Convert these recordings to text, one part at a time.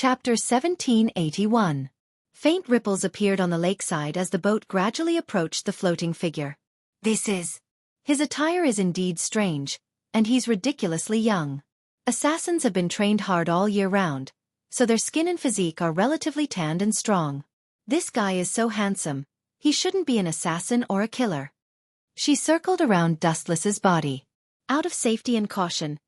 Chapter 1781. Faint ripples appeared on the lakeside as the boat gradually approached the floating figure. His attire is indeed strange, and he's ridiculously young. Assassins have been trained hard all year round, so their skin and physique are relatively tanned and strong. This guy is so handsome, he shouldn't be an assassin or a killer. She circled around Dustless's body. Out of safety and caution,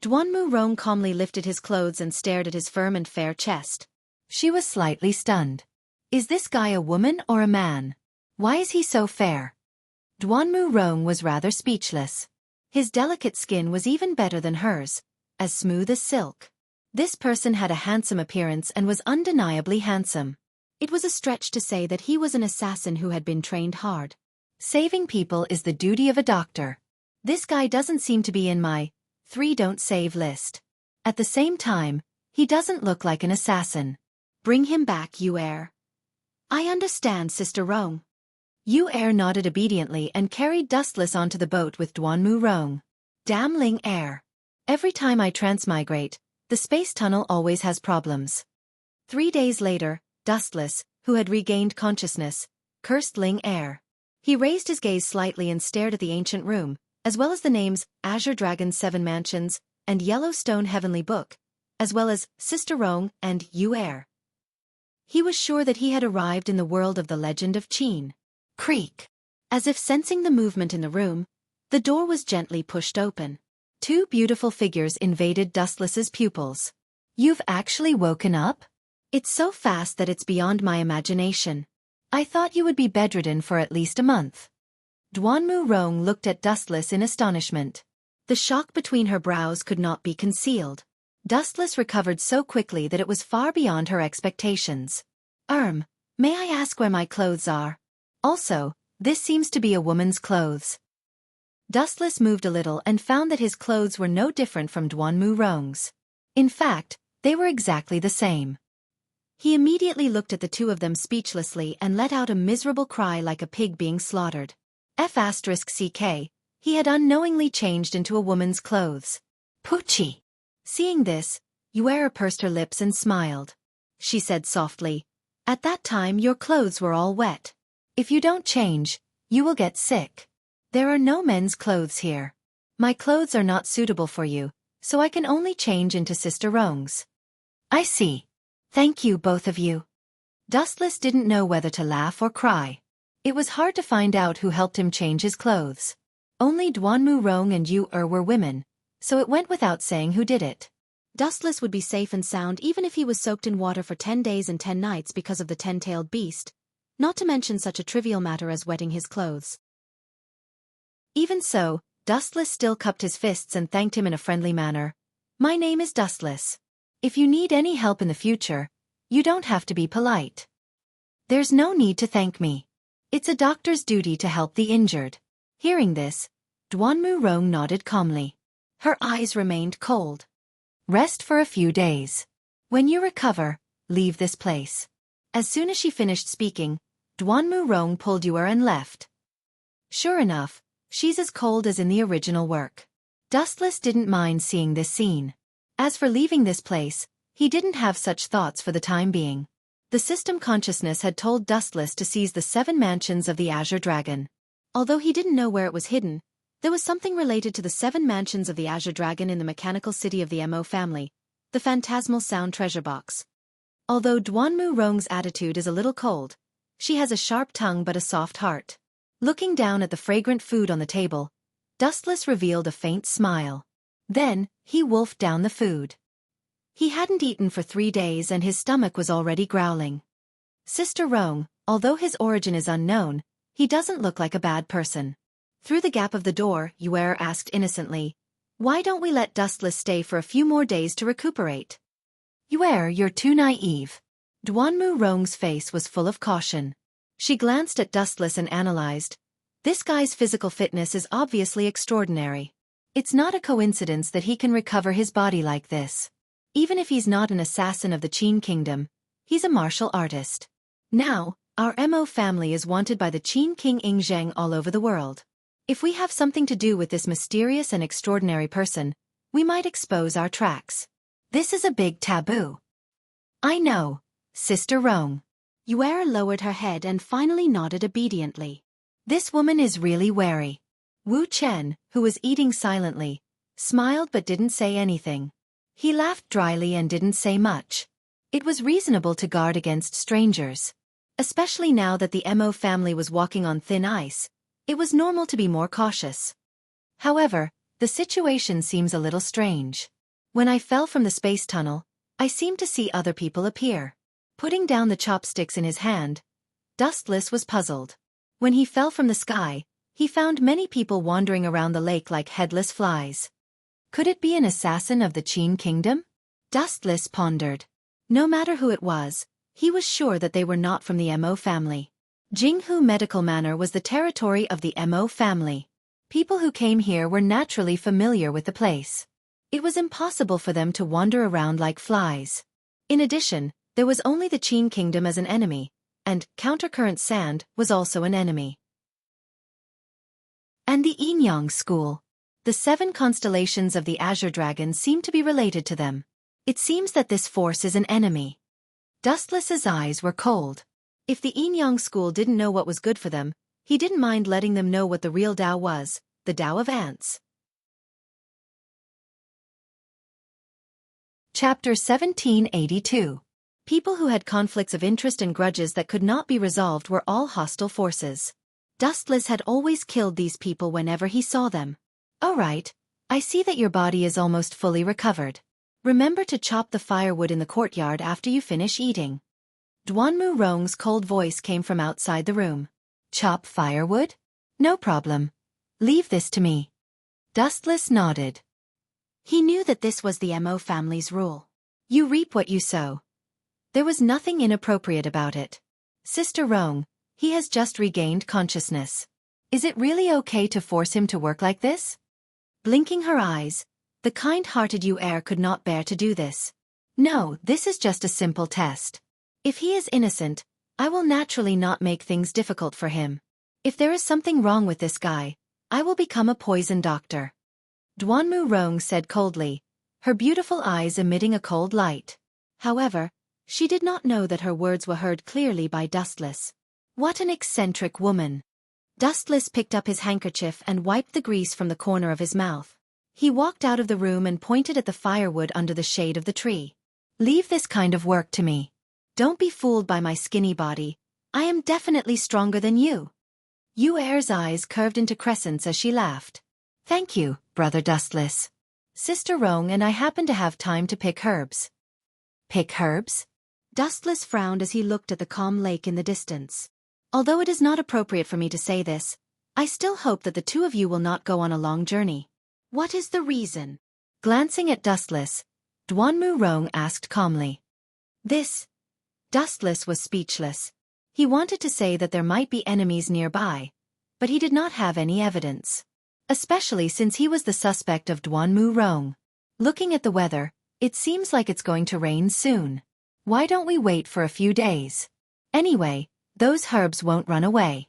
Duanmu Rong calmly lifted his clothes and stared at his firm and fair chest. She was slightly stunned. Is this guy a woman or a man? Why is he so fair? Duanmu Rong was rather speechless. His delicate skin was even better than hers, as smooth as silk. This person had a handsome appearance and was undeniably handsome. It was a stretch to say that he was an assassin who had been trained hard. Saving people is the duty of a doctor. This guy doesn't seem to be in my 3 don't save list. At the same time, he doesn't look like an assassin. Bring him back, Yu Er. I understand, Sister Rong. Yu Er nodded obediently and carried Dustless onto the boat with Duanmu Rong. Damn Ling Er. Every time I transmigrate, the space tunnel always has problems. 3 days later, Dustless, who had regained consciousness, cursed Ling Er. He raised his gaze slightly and stared at the ancient room, as well as the names Azure Dragon's 7 Mansions and Yellowstone Heavenly Book, as well as Sister Rong and Yu Er. He was sure that he had arrived in the world of the legend of Qin. Creak. As if sensing the movement in the room, the door was gently pushed open. 2 beautiful figures invaded Dustless's pupils. You've actually woken up? It's so fast that it's beyond my imagination. I thought you would be bedridden for at least a month. Duanmu Rong looked at Dustless in astonishment. The shock between her brows could not be concealed. Dustless recovered so quickly that it was far beyond her expectations. May I ask where my clothes are? Also, this seems to be a woman's clothes. Dustless moved a little and found that his clothes were no different from Duanmu Rong's. In fact, they were exactly the same. He immediately looked at the 2 of them speechlessly and let out a miserable cry like a pig being slaughtered. F***ck, he had unknowingly changed into a woman's clothes. Poochie. Seeing this, Yuera pursed her lips and smiled. She said softly, at that time your clothes were all wet. If you don't change, you will get sick. There are no men's clothes here. My clothes are not suitable for you, so I can only change into Sister Rong's. I see. Thank you, both of you. Dustless didn't know whether to laugh or cry. It was hard to find out who helped him change his clothes. Only Duanmu Rong and Yu Er were women, so it went without saying who did it. Dustless would be safe and sound even if he was soaked in water for 10 days and 10 nights because of the 10-tailed beast, not to mention such a trivial matter as wetting his clothes. Even so, Dustless still cupped his fists and thanked him in a friendly manner. My name is Dustless. If you need any help in the future, you don't have to be polite. There's no need to thank me. It's a doctor's duty to help the injured. Hearing this, Duanmu Rong nodded calmly. Her eyes remained cold. Rest for a few days. When you recover, leave this place. As soon as she finished speaking, Duanmu Rong pulled Yuer and left. Sure enough, she's as cold as in the original work. Dustless didn't mind seeing this scene. As for leaving this place, he didn't have such thoughts for the time being. The system consciousness had told Dustless to seize the 7 mansions of the Azure Dragon. Although he didn't know where it was hidden, there was something related to the 7 mansions of the Azure Dragon in the mechanical city of the Mo family, the phantasmal sound treasure box. Although Duanmu Rong's attitude is a little cold, she has a sharp tongue but a soft heart. Looking down at the fragrant food on the table, Dustless revealed a faint smile. Then, he wolfed down the food. He hadn't eaten for 3 days and his stomach was already growling. Sister Rong, although his origin is unknown, he doesn't look like a bad person. Through the gap of the door, Yuer asked innocently, why don't we let Dustless stay for a few more days to recuperate? Yuer, you're too naive. Duanmu Rong's face was full of caution. She glanced at Dustless and analyzed. This guy's physical fitness is obviously extraordinary. It's not a coincidence that he can recover his body like this. Even if he's not an assassin of the Qin Kingdom, he's a martial artist. Now, our Mo family is wanted by the Qin King Ingzheng all over the world. If we have something to do with this mysterious and extraordinary person, we might expose our tracks. This is a big taboo. I know, Sister Rong. Yuer lowered her head and finally nodded obediently. This woman is really wary. Wu Chen, who was eating silently, smiled but didn't say anything. He laughed dryly and didn't say much. It was reasonable to guard against strangers. Especially now that the Mo family was walking on thin ice, it was normal to be more cautious. However, the situation seems a little strange. When I fell from the space tunnel, I seemed to see other people appear. Putting down the chopsticks in his hand, Dustless was puzzled. When he fell from the sky, he found many people wandering around the lake like headless flies. Could it be an assassin of the Qin kingdom? Dustless pondered. No matter who it was, he was sure that they were not from the Mo family. Jinghu Medical Manor was the territory of the Mo family. People who came here were naturally familiar with the place. It was impossible for them to wander around like flies. In addition, there was only the Qin kingdom as an enemy, and Countercurrent Sand was also an enemy. And the Yinyang school. The 7 constellations of the Azure Dragon seem to be related to them. It seems that this force is an enemy. Dustless's eyes were cold. If the Yinyang school didn't know what was good for them, he didn't mind letting them know what the real Tao was, the Tao of ants. Chapter 1782. People who had conflicts of interest and grudges that could not be resolved were all hostile forces. Dustless had always killed these people whenever he saw them. All right, I see that your body is almost fully recovered. Remember to chop the firewood in the courtyard after you finish eating. Duanmu Rong's cold voice came from outside the room. Chop firewood? No problem. Leave this to me. Dustless nodded. He knew that this was the Mo family's rule. You reap what you sow. There was nothing inappropriate about it. Sister Rong, he has just regained consciousness. Is it really okay to force him to work like this? Blinking her eyes, the kind-hearted Yuer could not bear to do this. No, this is just a simple test. If he is innocent, I will naturally not make things difficult for him. If there is something wrong with this guy, I will become a poison doctor. Duanmu Rong said coldly, her beautiful eyes emitting a cold light. However, she did not know that her words were heard clearly by Dustless. What an eccentric woman. Dustless picked up his handkerchief and wiped the grease from the corner of his mouth. He walked out of the room and pointed at the firewood under the shade of the tree. Leave this kind of work to me. Don't be fooled by my skinny body. I am definitely stronger than you. Yuer's eyes curved into crescents as she laughed. Thank you, Brother Dustless. Sister Rong and I happen to have time to pick herbs. Pick herbs? Dustless frowned as he looked at the calm lake in the distance. Although it is not appropriate for me to say this, I still hope that the two of you will not go on a long journey. What is the reason? Glancing at Dustless, Duanmu Rong asked calmly. Dustless was speechless. He wanted to say that there might be enemies nearby, but he did not have any evidence. Especially since he was the suspect of Duanmu Rong. Looking at the weather, it seems like it's going to rain soon. Why don't we wait for a few days? Anyway, those herbs won't run away.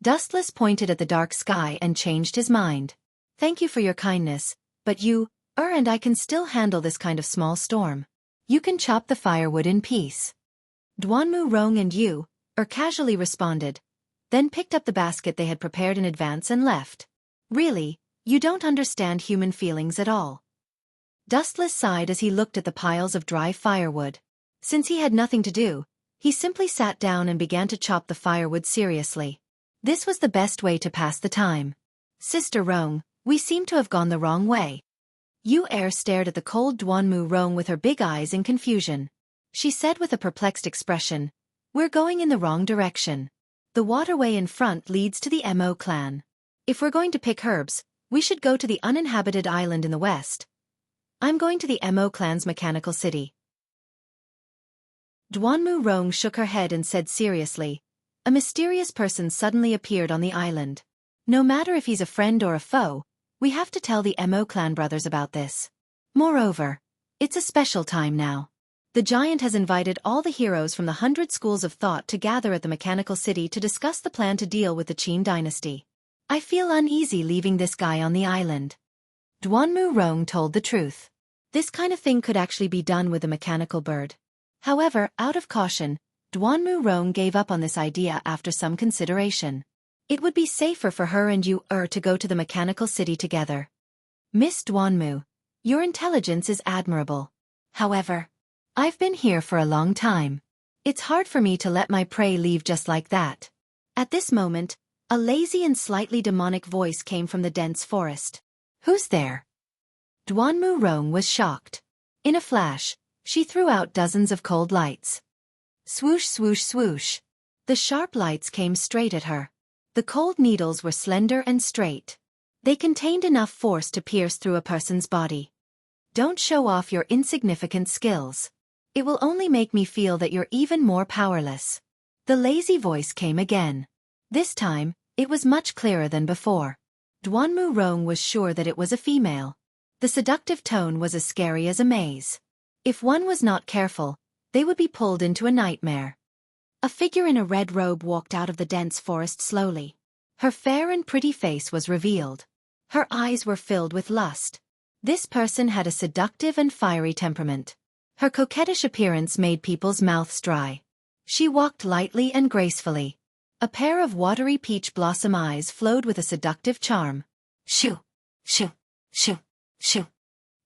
Dustless pointed at the dark sky and changed his mind. Thank you for your kindness, but you, and I can still handle this kind of small storm. You can chop the firewood in peace. Duanmu Rong and you, casually responded, then picked up the basket they had prepared in advance and left. Really, you don't understand human feelings at all. Dustless sighed as he looked at the piles of dry firewood. Since he had nothing to do, he simply sat down and began to chop the firewood seriously. This was the best way to pass the time. Sister Rong, we seem to have gone the wrong way. Yuer stared at the cold Duanmu Rong with her big eyes in confusion. She said with a perplexed expression, we're going in the wrong direction. The waterway in front leads to the Mo clan. If we're going to pick herbs, we should go to the uninhabited island in the west. I'm going to the Mo clan's mechanical city. Duanmu Rong shook her head and said seriously, a mysterious person suddenly appeared on the island. No matter if he's a friend or a foe, we have to tell the Mo clan brothers about this. Moreover, it's a special time now. The giant has invited all the heroes from the 100 schools of thought to gather at the mechanical city to discuss the plan to deal with the Qin dynasty. I feel uneasy leaving this guy on the island. Duanmu Rong told the truth. This kind of thing could actually be done with a mechanical bird. However, out of caution, Duanmu Rong gave up on this idea after some consideration. It would be safer for her and you to go to the mechanical city together. Miss Duanmu, your intelligence is admirable. However, I've been here for a long time. It's hard for me to let my prey leave just like that. At this moment, a lazy and slightly demonic voice came from the dense forest. Who's there? Duanmu Rong was shocked. In a flash, she threw out dozens of cold lights. Swoosh, swoosh, swoosh. The sharp lights came straight at her. The cold needles were slender and straight. They contained enough force to pierce through a person's body. Don't show off your insignificant skills. It will only make me feel that you're even more powerless. The lazy voice came again. This time, it was much clearer than before. Duanmu Rong was sure that it was a female. The seductive tone was as scary as a maze. If one was not careful, they would be pulled into a nightmare. A figure in a red robe walked out of the dense forest slowly. Her fair and pretty face was revealed. Her eyes were filled with lust. This person had a seductive and fiery temperament. Her coquettish appearance made people's mouths dry. She walked lightly and gracefully. A pair of watery peach blossom eyes flowed with a seductive charm. Shoo! Shoo! Shoo! Shoo!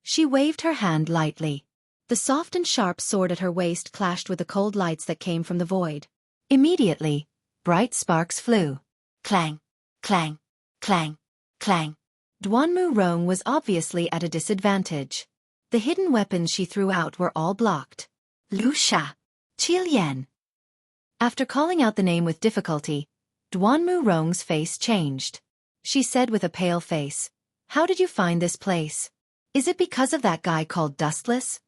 She waved her hand lightly. The soft and sharp sword at her waist clashed with the cold lights that came from the void. Immediately, bright sparks flew. Clang! Clang! Clang! Clang! Duanmu Rong was obviously at a disadvantage. The hidden weapons she threw out were all blocked. Wuxia! Qilian! After calling out the name with difficulty, Duanmu Rong's face changed. She said with a pale face, "How did you find this place? Is it because of that guy called Dustless?"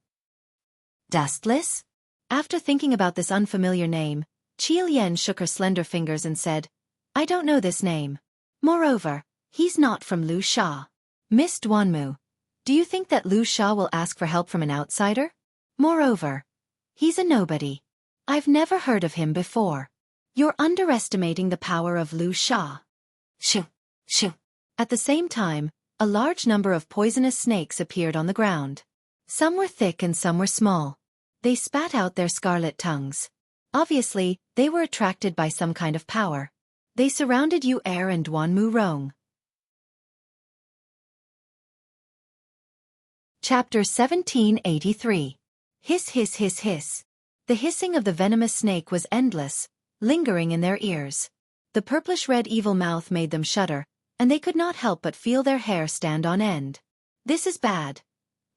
Dustless? After thinking about this unfamiliar name, Qilian shook her slender fingers and said, "I don't know this name. Moreover, he's not from Wuxia. Miss Duanmu, do you think that Wuxia will ask for help from an outsider? Moreover, he's a nobody. I've never heard of him before. You're underestimating the power of Wuxia." Shoo! Shoo! At the same time, a large number of poisonous snakes appeared on the ground. Some were thick and some were small. They spat out their scarlet tongues. Obviously, they were attracted by some kind of power. They surrounded Yu Er and Duanmu Rong. Chapter 1783. Hiss, hiss, hiss, hiss. The hissing of the venomous snake was endless, lingering in their ears. The purplish-red evil mouth made them shudder, and they could not help but feel their hair stand on end. This is bad.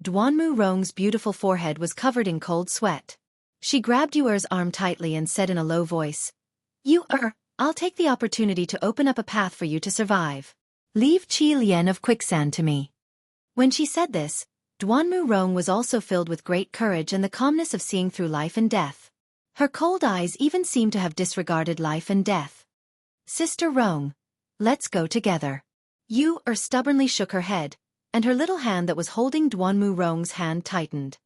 Duanmu Rong's beautiful forehead was covered in cold sweat. She grabbed Yu Er's arm tightly and said in a low voice, "Yu Er, I'll take the opportunity to open up a path for you to survive. Leave Qilian of quicksand to me." When she said this, Duanmu Rong was also filled with great courage and the calmness of seeing through life and death. Her cold eyes even seemed to have disregarded life and death. "Sister Rong, let's go together." Yu Er stubbornly shook her head, and her little hand that was holding Duanmu Rong's hand tightened.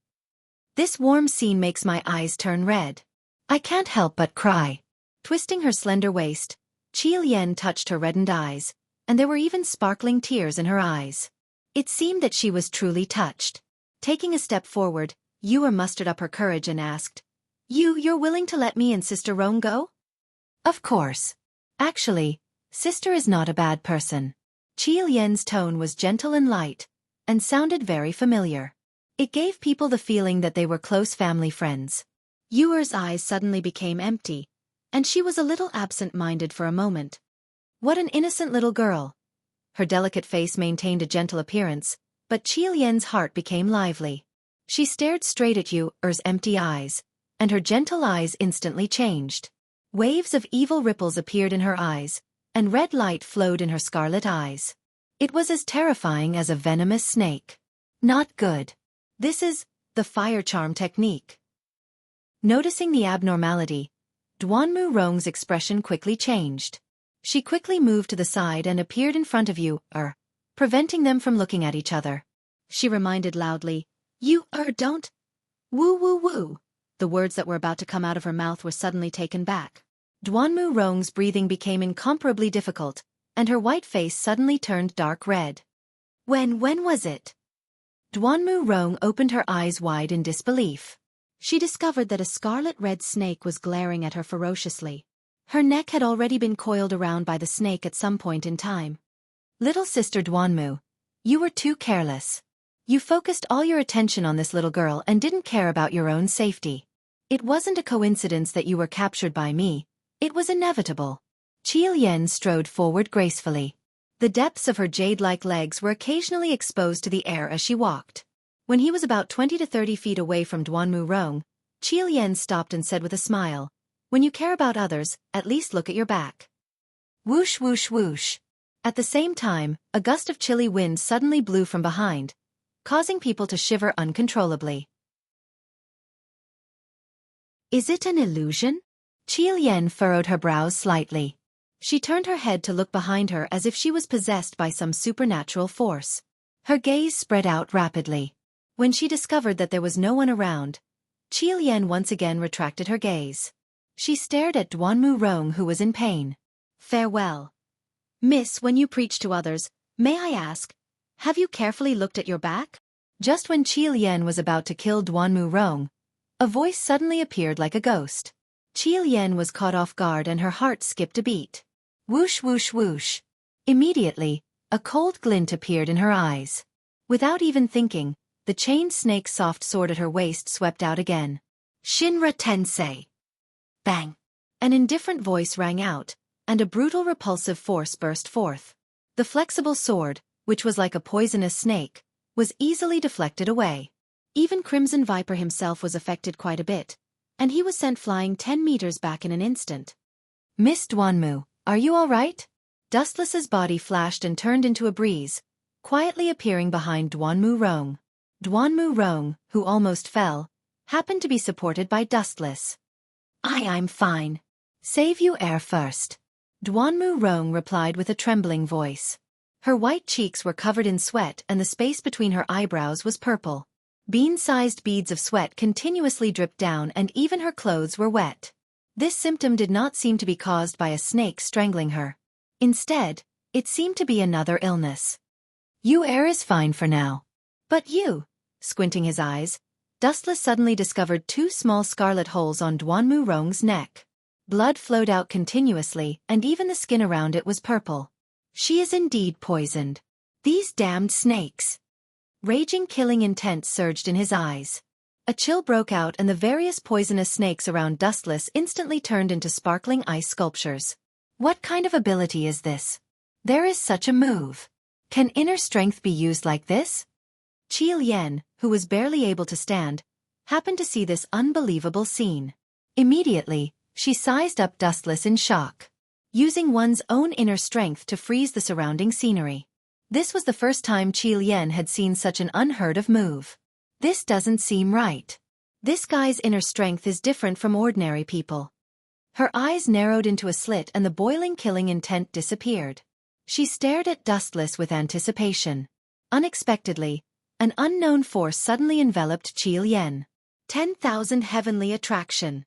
"This warm scene makes my eyes turn red. I can't help but cry." Twisting her slender waist, Qilian touched her reddened eyes, and there were even sparkling tears in her eyes. It seemed that she was truly touched. Taking a step forward, Yu Er mustered up her courage and asked, You're willing to let me and Sister Rong go?" "Of course. Actually, Sister is not a bad person." Qilian's tone was gentle and light, and sounded very familiar. It gave people the feeling that they were close family friends. Yu Er's eyes suddenly became empty, and she was a little absent-minded for a moment. What an innocent little girl. Her delicate face maintained a gentle appearance, but Qilian's heart became lively. She stared straight at Yu Er's empty eyes, and her gentle eyes instantly changed. Waves of evil ripples appeared in her eyes, and red light flowed in her scarlet eyes. It was as terrifying as a venomous snake. Not good. This is the fire charm technique. Noticing the abnormality, Duanmu Rong's expression quickly changed. She quickly moved to the side and appeared in front of Yu Er, preventing them from looking at each other. She reminded loudly, "Yu Er, don't. Woo woo woo." The words that were about to come out of her mouth were suddenly taken back. Duanmu Rong's breathing became incomparably difficult, and her white face suddenly turned dark red. When was it?" Duanmu Rong opened her eyes wide in disbelief. she discovered that a scarlet-red snake was glaring at her ferociously. Her neck had already been coiled around by the snake at some point in time. Little sister Duanmu, you were too careless. You focused all your attention on this little girl and didn't care about your own safety. It wasn't a coincidence that you were captured by me. It was inevitable. Qi Lian strode forward gracefully. The depths of her jade-like legs were occasionally exposed to the air as she walked. When he was about 20 to 30 feet away from Duanmu Rong, Qi Lian stopped and said with a smile, "When you care about others, at least look at your back." Whoosh whoosh whoosh. At the same time, a gust of chilly wind suddenly blew from behind, causing people to shiver uncontrollably. Is it an illusion? Qi Lian furrowed her brows slightly. She turned her head to look behind her as if she was possessed by some supernatural force. Her gaze spread out rapidly. When she discovered that there was no one around, Qi Lian once again retracted her gaze. She stared at Duanmu Rong, who was in pain. "Farewell. Miss, when you preach to others, may I ask, have you carefully looked at your back?" Just when Qi Lian was about to kill Duanmu Rong, a voice suddenly appeared like a ghost. Qi Lian was caught off guard and her heart skipped a beat. Whoosh whoosh whoosh. Immediately, a cold glint appeared in her eyes. Without even thinking, the chained snake's soft sword at her waist swept out again. "Shinra Tensei." Bang! An indifferent voice rang out, and a brutal repulsive force burst forth. The flexible sword, which was like a poisonous snake, was easily deflected away. Even Crimson Viper himself was affected quite a bit, and he was sent flying 10 meters back in an instant. "Miss Duanmu, are you all right?" Dustless's body flashed and turned into a breeze, quietly appearing behind Duanmu Rong. Duanmu Rong, who almost fell, happened to be supported by Dustless. I'm fine. Save you air first." Duanmu Rong replied with a trembling voice. Her white cheeks were covered in sweat and the space between her eyebrows was purple. Bean-sized beads of sweat continuously dripped down and even her clothes were wet. This symptom did not seem to be caused by a snake strangling her. Instead, it seemed to be another illness. "You air is fine for now. But you," squinting his eyes, Dustless suddenly discovered 2 small scarlet holes on Duanmu Rong's neck. Blood flowed out continuously and even the skin around it was purple. "She is indeed poisoned. These damned snakes." Raging killing intent surged in his eyes. A chill broke out and the various poisonous snakes around Dustless instantly turned into sparkling ice sculptures. What kind of ability is this? There is such a move. Can inner strength be used like this? Qi Lian, who was barely able to stand, happened to see this unbelievable scene. Immediately, she sized up Dustless in shock. Using one's own inner strength to freeze the surrounding scenery. This was the first time Qi Lian had seen such an unheard-of move. This doesn't seem right. This guy's inner strength is different from ordinary people. Her eyes narrowed into a slit and the boiling killing intent disappeared. She stared at Dustless with anticipation. Unexpectedly, an unknown force suddenly enveloped Qi Lian. 10,000 heavenly attraction.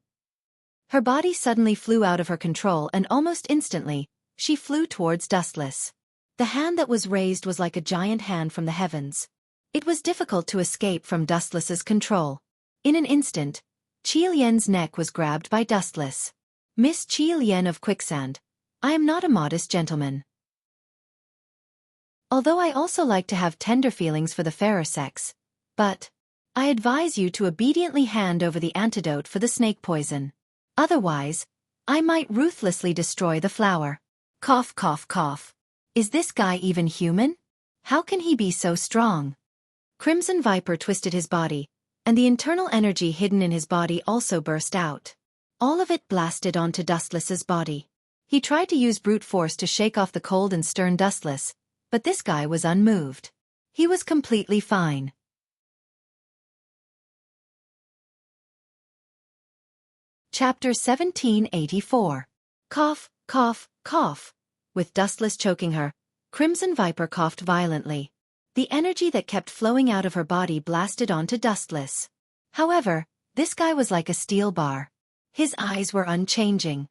Her body suddenly flew out of her control and almost instantly, she flew towards Dustless. The hand that was raised was like a giant hand from the heavens. It was difficult to escape from Dustless's control. In an instant, Qi Lian's neck was grabbed by Dustless. "Miss Qi Lian of Quicksand, I am not a modest gentleman. Although I also like to have tender feelings for the fairer sex, but I advise you to obediently hand over the antidote for the snake poison. Otherwise, I might ruthlessly destroy the flower." Cough cough cough. Is this guy even human? How can he be so strong? Crimson Viper twisted his body, and the internal energy hidden in his body also burst out. All of it blasted onto Dustless's body. He tried to use brute force to shake off the cold and stern Dustless, but this guy was unmoved. He was completely fine. Chapter 1784. Cough, cough, cough. With Dustless choking her, Crimson Viper coughed violently. The energy that kept flowing out of her body blasted onto Dustless. However, this guy was like a steel bar. His eyes were unchanging.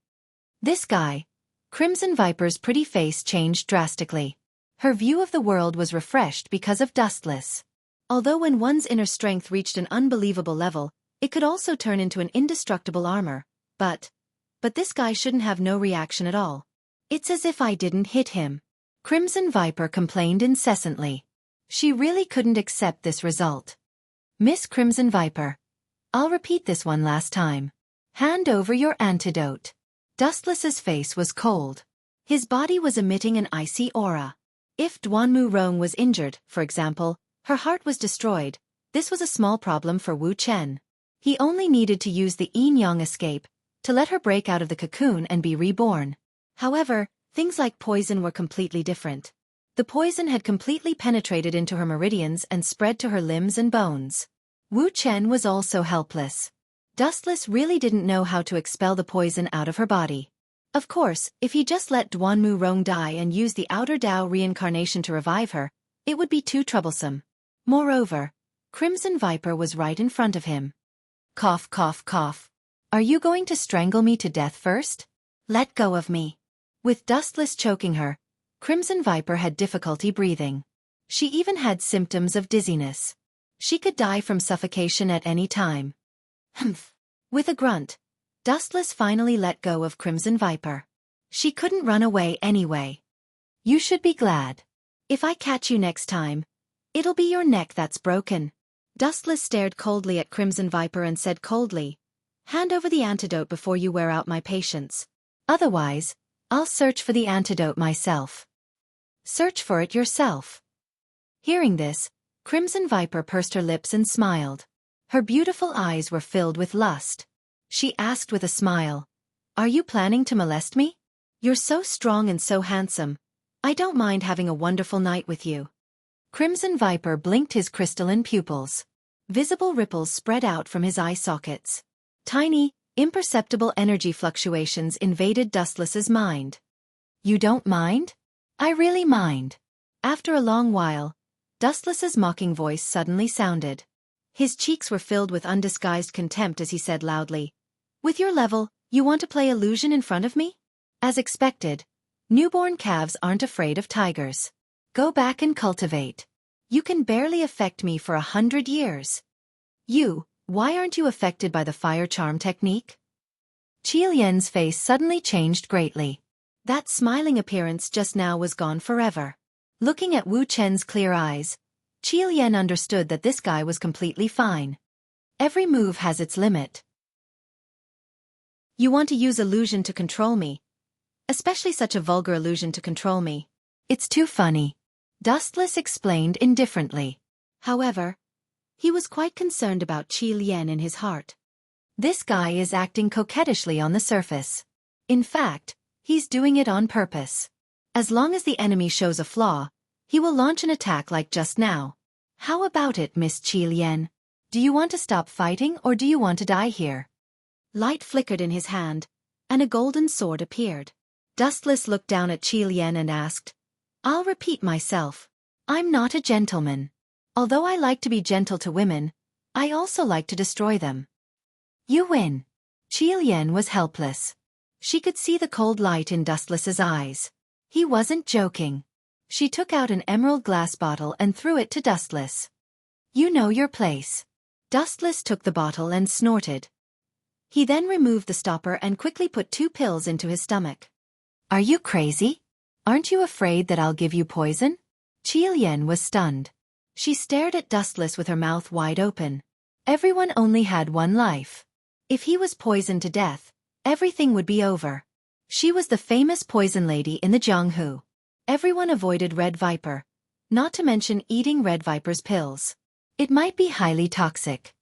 This guy, Crimson Viper's pretty face changed drastically. Her view of the world was refreshed because of Dustless. Although when one's inner strength reached an unbelievable level, It could also turn into an indestructible armor, but this guy shouldn't have no reaction at all. It's as if I didn't hit him. Crimson Viper complained incessantly. She really couldn't accept this result. Miss Crimson Viper, I'll repeat this one last time. Hand over your antidote. Dustless's face was cold. His body was emitting an icy aura. If Duanmu Rong was injured, for example, her heart was destroyed, this was a small problem for Wu Chen. He only needed to use the yin-yang escape to let her break out of the cocoon and be reborn. However, things like poison were completely different. The poison had completely penetrated into her meridians and spread to her limbs and bones. Wu Chen was also helpless. Dustless really didn't know how to expel the poison out of her body. Of course, if he just let Duanmu Rong die and used the outer Dao reincarnation to revive her, it would be too troublesome. Moreover, Crimson Viper was right in front of him. Cough, cough, cough. Are you going to strangle me to death first? Let go of me. With Dustless choking her, Crimson Viper had difficulty breathing. She even had symptoms of dizziness. She could die from suffocation at any time. Humph. With a grunt, Dustless finally let go of Crimson Viper. She couldn't run away anyway. You should be glad. If I catch you next time, it'll be your neck that's broken. Dustless stared coldly at Crimson Viper and said coldly, hand over the antidote before you wear out my patience. Otherwise, I'll search for the antidote myself. Search for it yourself. Hearing this, Crimson Viper pursed her lips and smiled. Her beautiful eyes were filled with lust. She asked with a smile, are you planning to molest me? You're so strong and so handsome. I don't mind having a wonderful night with you. Crimson Viper blinked his crystalline pupils. Visible ripples spread out from his eye sockets. Tiny, imperceptible energy fluctuations invaded Dustless's mind. You don't mind? I really mind. After a long while, Dustless's mocking voice suddenly sounded. His cheeks were filled with undisguised contempt as he said loudly, with your level, you want to play illusion in front of me? As expected, newborn calves aren't afraid of tigers. Go back and cultivate. You can barely affect me for 100 years. Why aren't you affected by the fire charm technique? Qi Lian's face suddenly changed greatly. That smiling appearance just now was gone forever. Looking at Wu Chen's clear eyes, Qi Lian understood that this guy was completely fine. Every move has its limit. You want to use illusion to control me. Especially such a vulgar illusion to control me. It's too funny. Dustless explained indifferently. However, he was quite concerned about Qi Lian in his heart. This guy is acting coquettishly on the surface. In fact, he's doing it on purpose. As long as the enemy shows a flaw, he will launch an attack like just now. How about it, Miss Qi Lian? Do you want to stop fighting or do you want to die here? Light flickered in his hand, and a golden sword appeared. Dustless looked down at Qi Lian and asked, I'll repeat myself. I'm not a gentleman. Although I like to be gentle to women, I also like to destroy them. You win. Qi Lian was helpless. She could see the cold light in Dustless's eyes. He wasn't joking. She took out an emerald glass bottle and threw it to Dustless. You know your place. Dustless took the bottle and snorted. He then removed the stopper and quickly put 2 pills into his stomach. Are you crazy? Aren't you afraid that I'll give you poison? Qi Lian was stunned. She stared at Dustless with her mouth wide open. Everyone only had one life. If he was poisoned to death, everything would be over. She was the famous poison lady in the Jianghu. Everyone avoided Red Viper, not to mention eating Red Viper's pills. It might be highly toxic.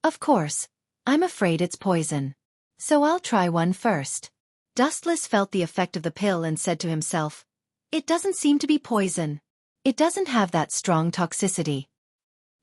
Of course, I'm afraid it's poison. So I'll try one first. Dustless felt the effect of the pill and said to himself, it doesn't seem to be poison. It doesn't have that strong toxicity.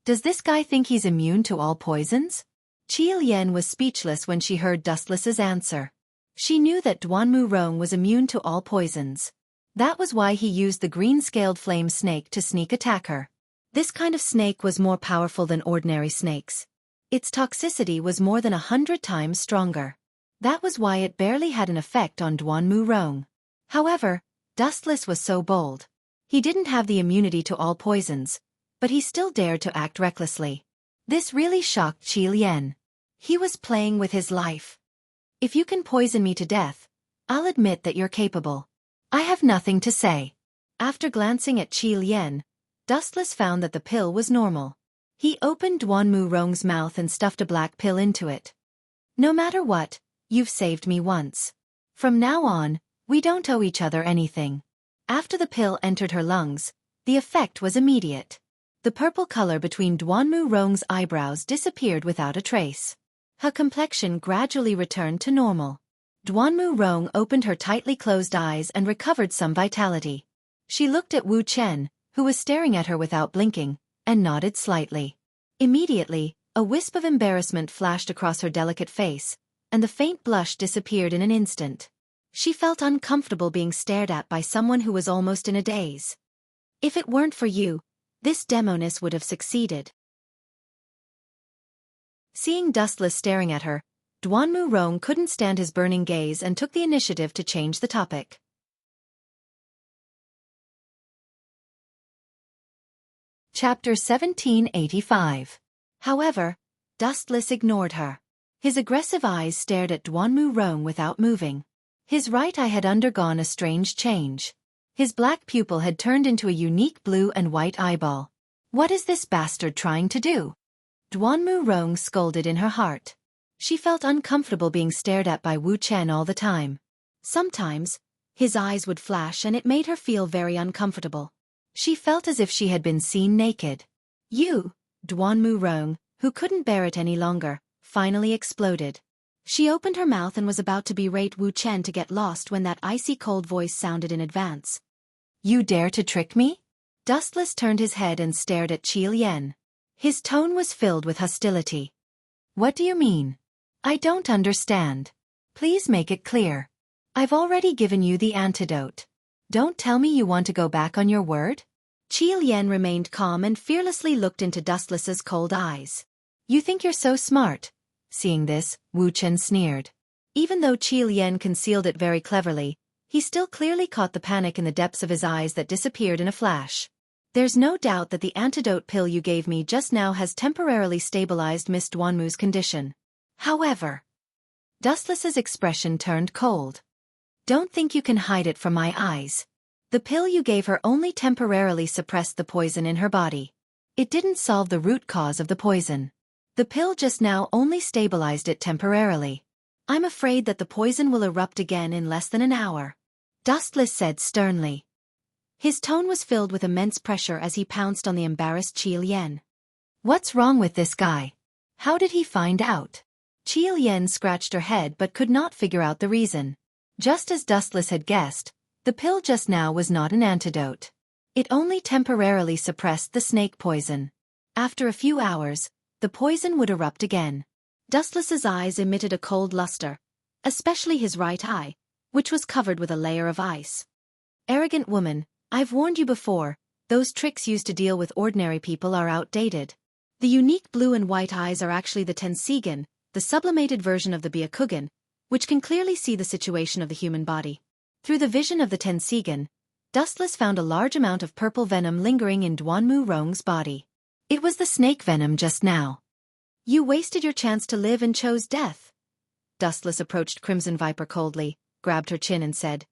Does this guy think he's immune to all poisons? Qi Lian was speechless when she heard Dustless's answer. She knew that Duanmu Rong was immune to all poisons. That was why he used the green-scaled flame snake to sneak attack her. This kind of snake was more powerful than ordinary snakes. Its toxicity was more than 100 times stronger. That was why it barely had an effect on Duanmu Rong. However, Dustless was so bold. He didn't have the immunity to all poisons, but he still dared to act recklessly. This really shocked Qi Lian. He was playing with his life. If you can poison me to death, I'll admit that you're capable. I have nothing to say. After glancing at Qi Lian, Dustless found that the pill was normal. He opened Duanmu Rong's mouth and stuffed a black pill into it. No matter what, you've saved me once. From now on, we don't owe each other anything. After the pill entered her lungs, the effect was immediate. The purple color between Duanmu Rong's eyebrows disappeared without a trace. Her complexion gradually returned to normal. Duanmu Rong opened her tightly closed eyes and recovered some vitality. She looked at Wu Chen, who was staring at her without blinking, and nodded slightly. Immediately, a wisp of embarrassment flashed across her delicate face, and the faint blush disappeared in an instant. She felt uncomfortable being stared at by someone who was almost in a daze. If it weren't for you, this demoness would have succeeded. Seeing Dustless staring at her, Duanmu Rong couldn't stand his burning gaze and took the initiative to change the topic. Chapter 1785. However, Dustless ignored her. His aggressive eyes stared at Duanmu Rong without moving. His right eye had undergone a strange change. His black pupil had turned into a unique blue and white eyeball. What is this bastard trying to do? Duanmu Rong scolded in her heart. She felt uncomfortable being stared at by Wu Chen all the time. Sometimes, his eyes would flash and it made her feel very uncomfortable. She felt as if she had been seen naked. You, Duanmu Rong, who couldn't bear it any longer, finally exploded. She opened her mouth and was about to berate Wu Chen to get lost when that icy cold voice sounded in advance. You dare to trick me? Dustless turned his head and stared at Qi Lian. His tone was filled with hostility. What do you mean? I don't understand. Please make it clear. I've already given you the antidote. Don't tell me you want to go back on your word? Qi Lian remained calm and fearlessly looked into Dustless's cold eyes. You think you're so smart? Seeing this, Wu Chen sneered. Even though Qi Lian concealed it very cleverly, he still clearly caught the panic in the depths of his eyes that disappeared in a flash. There's no doubt that the antidote pill you gave me just now has temporarily stabilized Miss Duanmu's condition. However, Dustless's expression turned cold. Don't think you can hide it from my eyes. The pill you gave her only temporarily suppressed the poison in her body. It didn't solve the root cause of the poison. The pill just now only stabilized it temporarily. I'm afraid that the poison will erupt again in less than an hour. Dustless said sternly. His tone was filled with immense pressure as he pounced on the embarrassed Qi Lian. What's wrong with this guy? How did he find out? Qi Lian scratched her head but could not figure out the reason. Just as Dustless had guessed, the pill just now was not an antidote. It only temporarily suppressed the snake poison. After a few hours, the poison would erupt again. Dustless's eyes emitted a cold luster, especially his right eye, which was covered with a layer of ice. Arrogant woman, I've warned you before, those tricks used to deal with ordinary people are outdated. The unique blue and white eyes are actually the Tensigen, the sublimated version of the Byakugan, which can clearly see the situation of the human body. Through the vision of the Tensigen, Dustless found a large amount of purple venom lingering in Duanmu Rong's body. It was the snake venom just now. You wasted your chance to live and chose death. Dustless approached Crimson Viper coldly, grabbed her chin and said,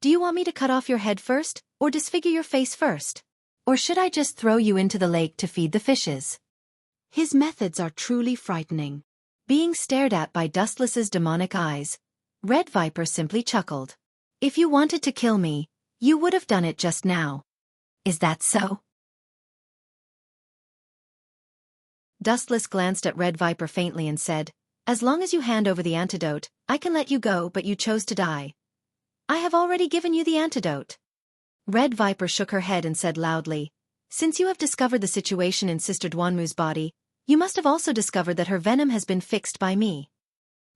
Do you want me to cut off your head first, or disfigure your face first? Or should I just throw you into the lake to feed the fishes? His methods are truly frightening. Being stared at by Dustless's demonic eyes, Red Viper simply chuckled. If you wanted to kill me, you would have done it just now. Is that so? Dustless glanced at Red Viper faintly and said, As long as you hand over the antidote, I can let you go, but you chose to die. I have already given you the antidote. Red Viper shook her head and said loudly, Since you have discovered the situation in Sister Duanmu's body, you must have also discovered that her venom has been fixed by me.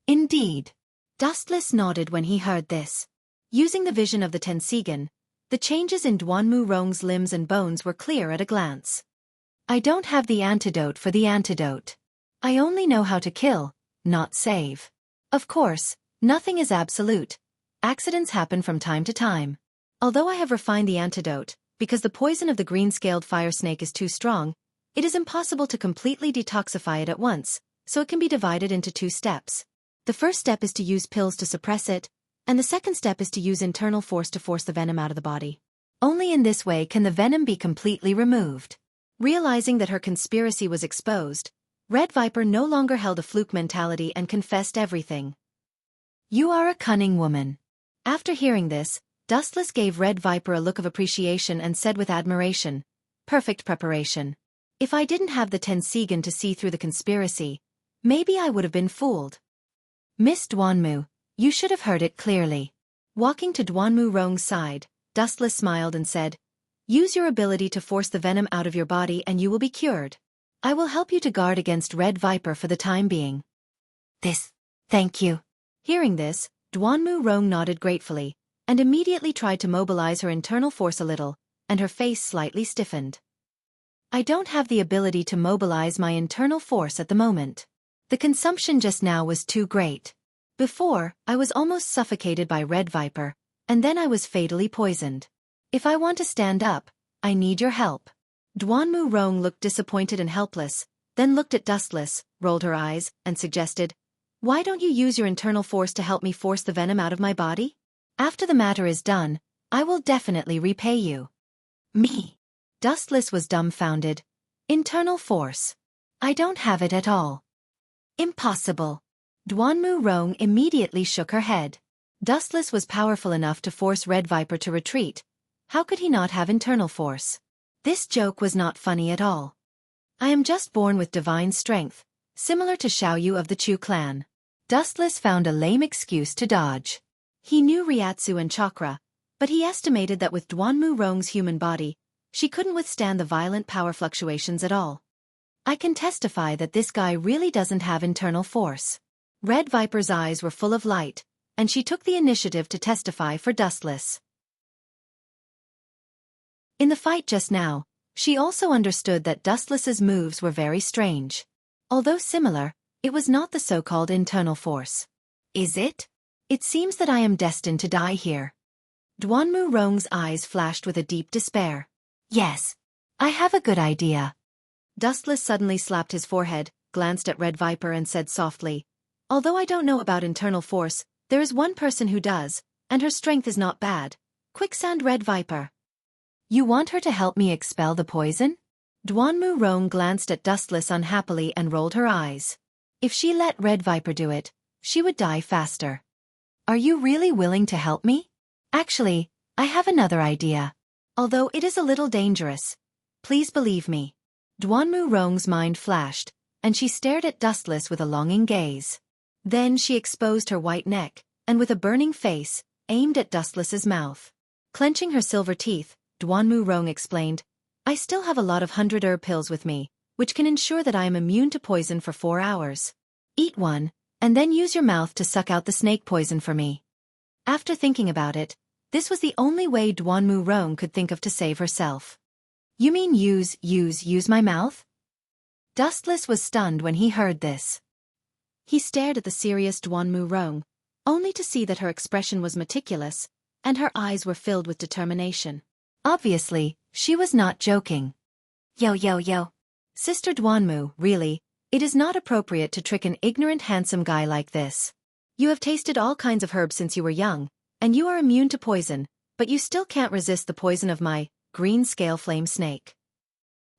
Indeed. Dustless nodded when he heard this. Using the vision of the Tensigen, the changes in Duanmu Rong's limbs and bones were clear at a glance. I don't have the antidote for the antidote. I only know how to kill, not save. Of course, nothing is absolute. Accidents happen from time to time. Although I have refined the antidote, because the poison of the green-scaled fire snake is too strong, it is impossible to completely detoxify it at once, so it can be divided into 2 steps. The first step is to use pills to suppress it, and the second step is to use internal force to force the venom out of the body. Only in this way can the venom be completely removed. Realizing that her conspiracy was exposed, Red Viper no longer held a fluke mentality and confessed everything. "You are a cunning woman." After hearing this, Dustless gave Red Viper a look of appreciation and said with admiration, "Perfect preparation. If I didn't have the Tensigan to see through the conspiracy, maybe I would have been fooled." "Miss Duanmu, you should have heard it clearly." Walking to Duanmu Rong's side, Dustless smiled and said, "Use your ability to force the venom out of your body and you will be cured. I will help you to guard against Red Viper for the time being." Thank you." Hearing this, Duanmu Rong nodded gratefully, and immediately tried to mobilize her internal force a little, and her face slightly stiffened. "I don't have the ability to mobilize my internal force at the moment. The consumption just now was too great. Before, I was almost suffocated by Red Viper, and then I was fatally poisoned. If I want to stand up, I need your help." Duanmu Rong looked disappointed and helpless, then looked at Dustless, rolled her eyes, and suggested, "Why don't you use your internal force to help me force the venom out of my body? After the matter is done, I will definitely repay you." "Me?" Dustless was dumbfounded. "Internal force? I don't have it at all." "Impossible." Duanmu Rong immediately shook her head. Dustless was powerful enough to force Red Viper to retreat. How could he not have internal force? This joke was not funny at all. "I am just born with divine strength, similar to Xiaoyu of the Chu clan." Dustless found a lame excuse to dodge. He knew Ryatsu and Chakra, but he estimated that with Duanmu Rong's human body, she couldn't withstand the violent power fluctuations at all. "I can testify that this guy really doesn't have internal force." Red Viper's eyes were full of light, and she took the initiative to testify for Dustless. In the fight just now, she also understood that Dustless's moves were very strange. Although similar, it was not the so-called internal force. "Is it? It seems that I am destined to die here." Duanmu Rong's eyes flashed with a deep despair. "Yes, I have a good idea." Dustless suddenly slapped his forehead, glanced at Red Viper and said softly, "Although I don't know about internal force, there is one person who does, and her strength is not bad. Quicksand Red Viper." "You want her to help me expel the poison?" Duanmu Rong glanced at Dustless unhappily and rolled her eyes. If she let Red Viper do it, she would die faster. "Are you really willing to help me?" "Actually, I have another idea. Although it is a little dangerous. Please believe me." Duanmu Rong's mind flashed, and she stared at Dustless with a longing gaze. Then she exposed her white neck, and with a burning face, aimed at Dustless's mouth. Clenching her silver teeth, Duanmu Rong explained, "I still have a lot of 100 pills with me, which can ensure that I am immune to poison for 4 hours. Eat one, and then use your mouth to suck out the snake poison for me." After thinking about it, this was the only way Duanmu Rong could think of to save herself. "You mean use my mouth?" Dustless was stunned when he heard this. He stared at the serious Duanmu Rong, only to see that her expression was meticulous, and her eyes were filled with determination. Obviously, she was not joking. Yo. Sister Duanmu, really, it is not appropriate to trick an ignorant handsome guy like this. You have tasted all kinds of herbs since you were young, and you are immune to poison, but you still can't resist the poison of my green scale flame snake.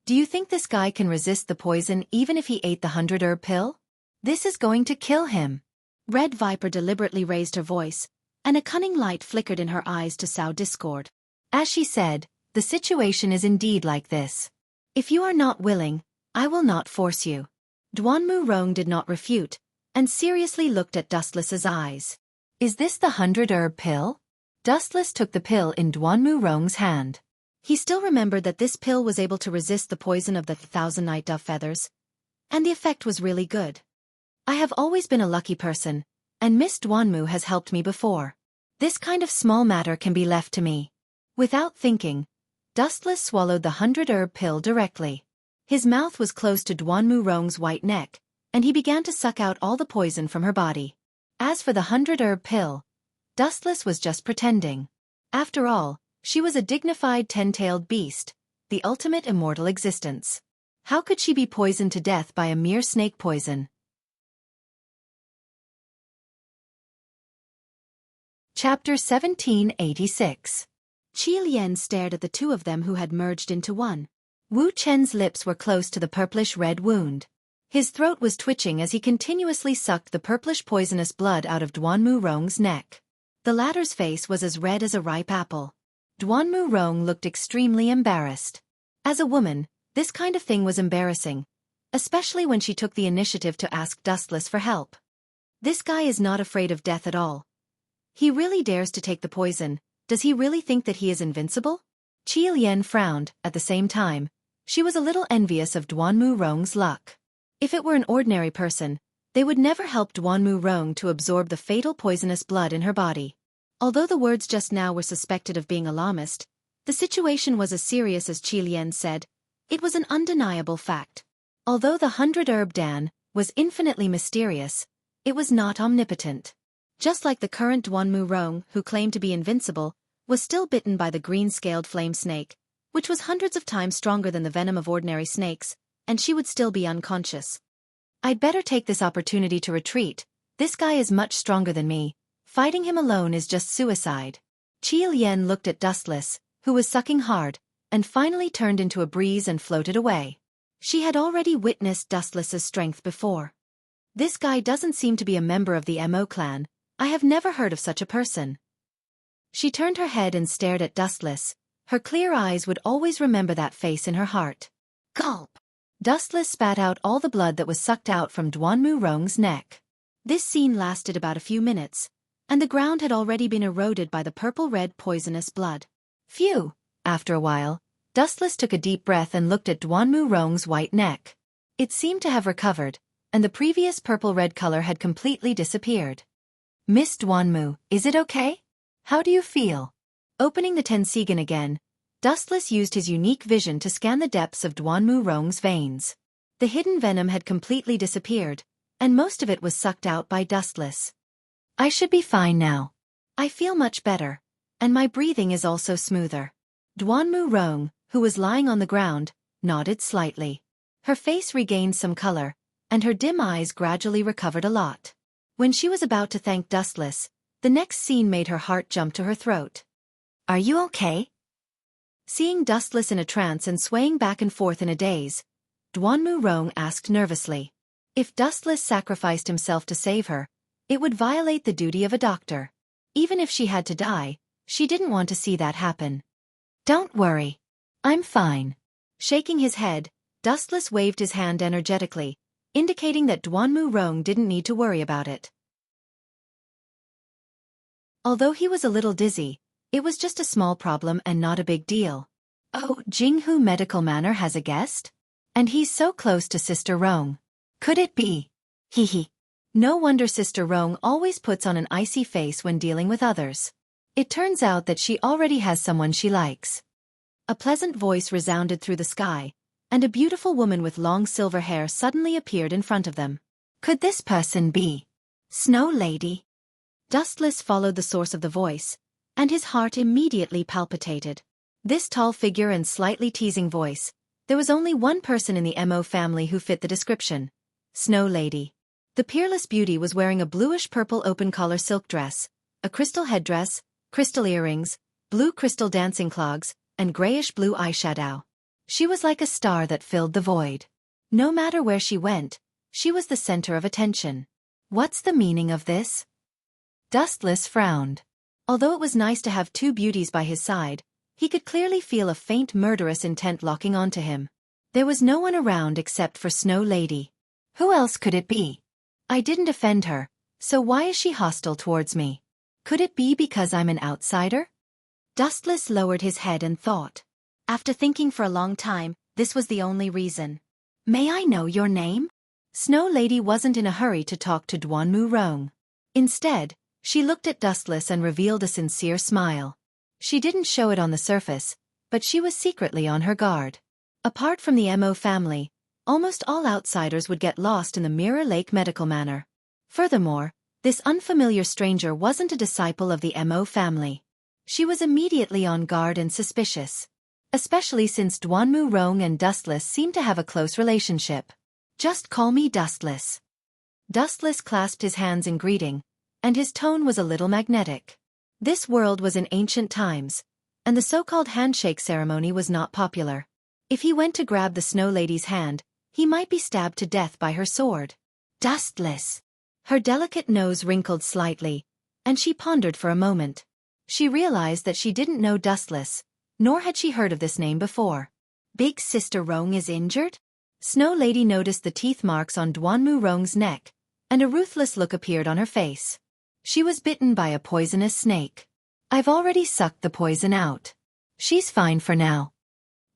Do you think this guy can resist the poison even if he ate the 100 pill? This is going to kill him." Red Viper deliberately raised her voice, and a cunning light flickered in her eyes to sow discord. As she said, "The situation is indeed like this. If you are not willing, I will not force you." Duanmu Rong did not refute, and seriously looked at Dustless's eyes. "Is this the 100 pill?" Dustless took the pill in Duanmu Rong's hand. He still remembered that this pill was able to resist the poison of the 1,000 night dove feathers, and the effect was really good. "I have always been a lucky person, and Miss Duanmu has helped me before. This kind of small matter can be left to me." Without thinking, Dustless swallowed the 100 pill directly. His mouth was close to Duanmu Rong's white neck, and he began to suck out all the poison from her body. As for the 100 pill, Dustless was just pretending. After all, she was a dignified 10-tailed beast, the ultimate immortal existence. How could she be poisoned to death by a mere snake poison? Chapter 1786. Qi Lian stared at the two of them who had merged into one. Wu Chen's lips were close to the purplish-red wound. His throat was twitching as he continuously sucked the purplish poisonous blood out of Duanmu Rong's neck. The latter's face was as red as a ripe apple. Duanmu Rong looked extremely embarrassed. As a woman, this kind of thing was embarrassing, especially when she took the initiative to ask Dustless for help. This guy is not afraid of death at all. He really dares to take the poison. Does he really think that he is invincible? Qi Lian frowned. At the same time, she was a little envious of Duanmu Rong's luck. If it were an ordinary person, they would never help Duanmu Rong to absorb the fatal poisonous blood in her body. Although the words just now were suspected of being alarmist, the situation was as serious as Qi Lian said. It was an undeniable fact. Although the 100-herb Dan was infinitely mysterious, it was not omnipotent. Just like the current Duanmu Rong, who claimed to be invincible, was still bitten by the green-scaled flame snake, which was hundreds of times stronger than the venom of ordinary snakes, and she would still be unconscious. I'd better take this opportunity to retreat. This guy is much stronger than me. Fighting him alone is just suicide. Qi Lian looked at Dustless, who was sucking hard, and finally turned into a breeze and floated away. She had already witnessed Dustless's strength before. This guy doesn't seem to be a member of the Mo clan. I have never heard of such a person. She turned her head and stared at Dustless. Her clear eyes would always remember that face in her heart. Gulp! Dustless spat out all the blood that was sucked out from Duanmu Rong's neck. This scene lasted about a few minutes, and the ground had already been eroded by the purple-red poisonous blood. Phew! After a while, Dustless took a deep breath and looked at Duanmu Rong's white neck. It seemed to have recovered, and the previous purple-red color had completely disappeared. Miss Duanmu, is it okay? How do you feel? Opening the Tensigan again, Dustless used his unique vision to scan the depths of Duanmu Rong's veins. The hidden venom had completely disappeared, and most of it was sucked out by Dustless. I should be fine now. I feel much better, and my breathing is also smoother. Duanmu Rong, who was lying on the ground, nodded slightly. Her face regained some color, and her dim eyes gradually recovered a lot. When she was about to thank Dustless, the next scene made her heart jump to her throat. Are you okay? Seeing Dustless in a trance and swaying back and forth in a daze, Duanmu Rong asked nervously. If Dustless sacrificed himself to save her, it would violate the duty of a doctor. Even if she had to die, she didn't want to see that happen. Don't worry. I'm fine. Shaking his head, Dustless waved his hand energetically, indicating that Duanmu Rong didn't need to worry about it. Although he was a little dizzy, it was just a small problem and not a big deal. Oh, Jinghu Medical Manor has a guest? And he's so close to Sister Rong. Could it be? Hee. No wonder Sister Rong always puts on an icy face when dealing with others. It turns out that she already has someone she likes. A pleasant voice resounded through the sky, and a beautiful woman with long silver hair suddenly appeared in front of them. Could this person be Snow Lady? Dustless followed the source of the voice, and his heart immediately palpitated. This tall figure and slightly teasing voice, there was only one person in the Mo family who fit the description. Snow Lady. The peerless beauty was wearing a bluish-purple open-collar silk dress, a crystal headdress, crystal earrings, blue crystal dancing clogs, and grayish-blue eyeshadow. She was like a star that filled the void. No matter where she went, she was the center of attention. What's the meaning of this? Dustless frowned. Although it was nice to have two beauties by his side, he could clearly feel a faint murderous intent locking onto him. There was no one around except for Snow Lady. Who else could it be? I didn't offend her, so why is she hostile towards me? Could it be because I'm an outsider? Dustless lowered his head and thought. After thinking for a long time, this was the only reason. May I know your name? Snow Lady wasn't in a hurry to talk to Duanmu Rong. Instead, she looked at Dustless and revealed a sincere smile. She didn't show it on the surface, but she was secretly on her guard. Apart from the Mo family, almost all outsiders would get lost in the Mirror Lake Medical Manor. Furthermore, this unfamiliar stranger wasn't a disciple of the Mo family. She was immediately on guard and suspicious. Especially since Duanmu Rong and Dustless seemed to have a close relationship. Just call me Dustless. Dustless clasped his hands in greeting, and his tone was a little magnetic. This world was in ancient times, and the so-called handshake ceremony was not popular. If he went to grab the Snow Lady's hand, he might be stabbed to death by her sword. Dustless. Her delicate nose wrinkled slightly, and she pondered for a moment. She realized that she didn't know Dustless, nor had she heard of this name before. Big Sister Rong is injured? Snow Lady noticed the teeth marks on Duanmu Rong's neck, and a ruthless look appeared on her face. She was bitten by a poisonous snake. I've already sucked the poison out. She's fine for now.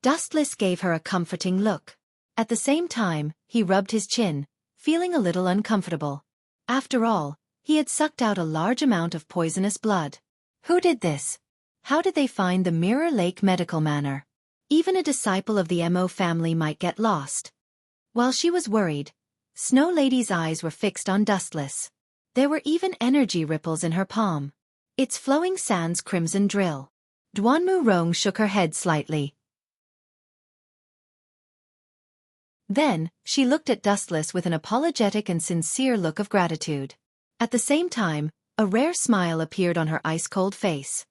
Dustless gave her a comforting look. At the same time, he rubbed his chin, feeling a little uncomfortable. After all, he had sucked out a large amount of poisonous blood. Who did this? How did they find the Mirror Lake Medical Manor? Even a disciple of the Mo family might get lost. While she was worried, Snow Lady's eyes were fixed on Dustless. There were even energy ripples in her palm. It's flowing sans crimson drill. Duanmu Rong shook her head slightly. Then, she looked at Dustless with an apologetic and sincere look of gratitude. At the same time, a rare smile appeared on her ice-cold face.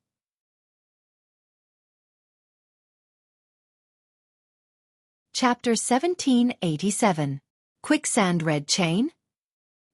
Chapter 1787. Quicksand Red Chain?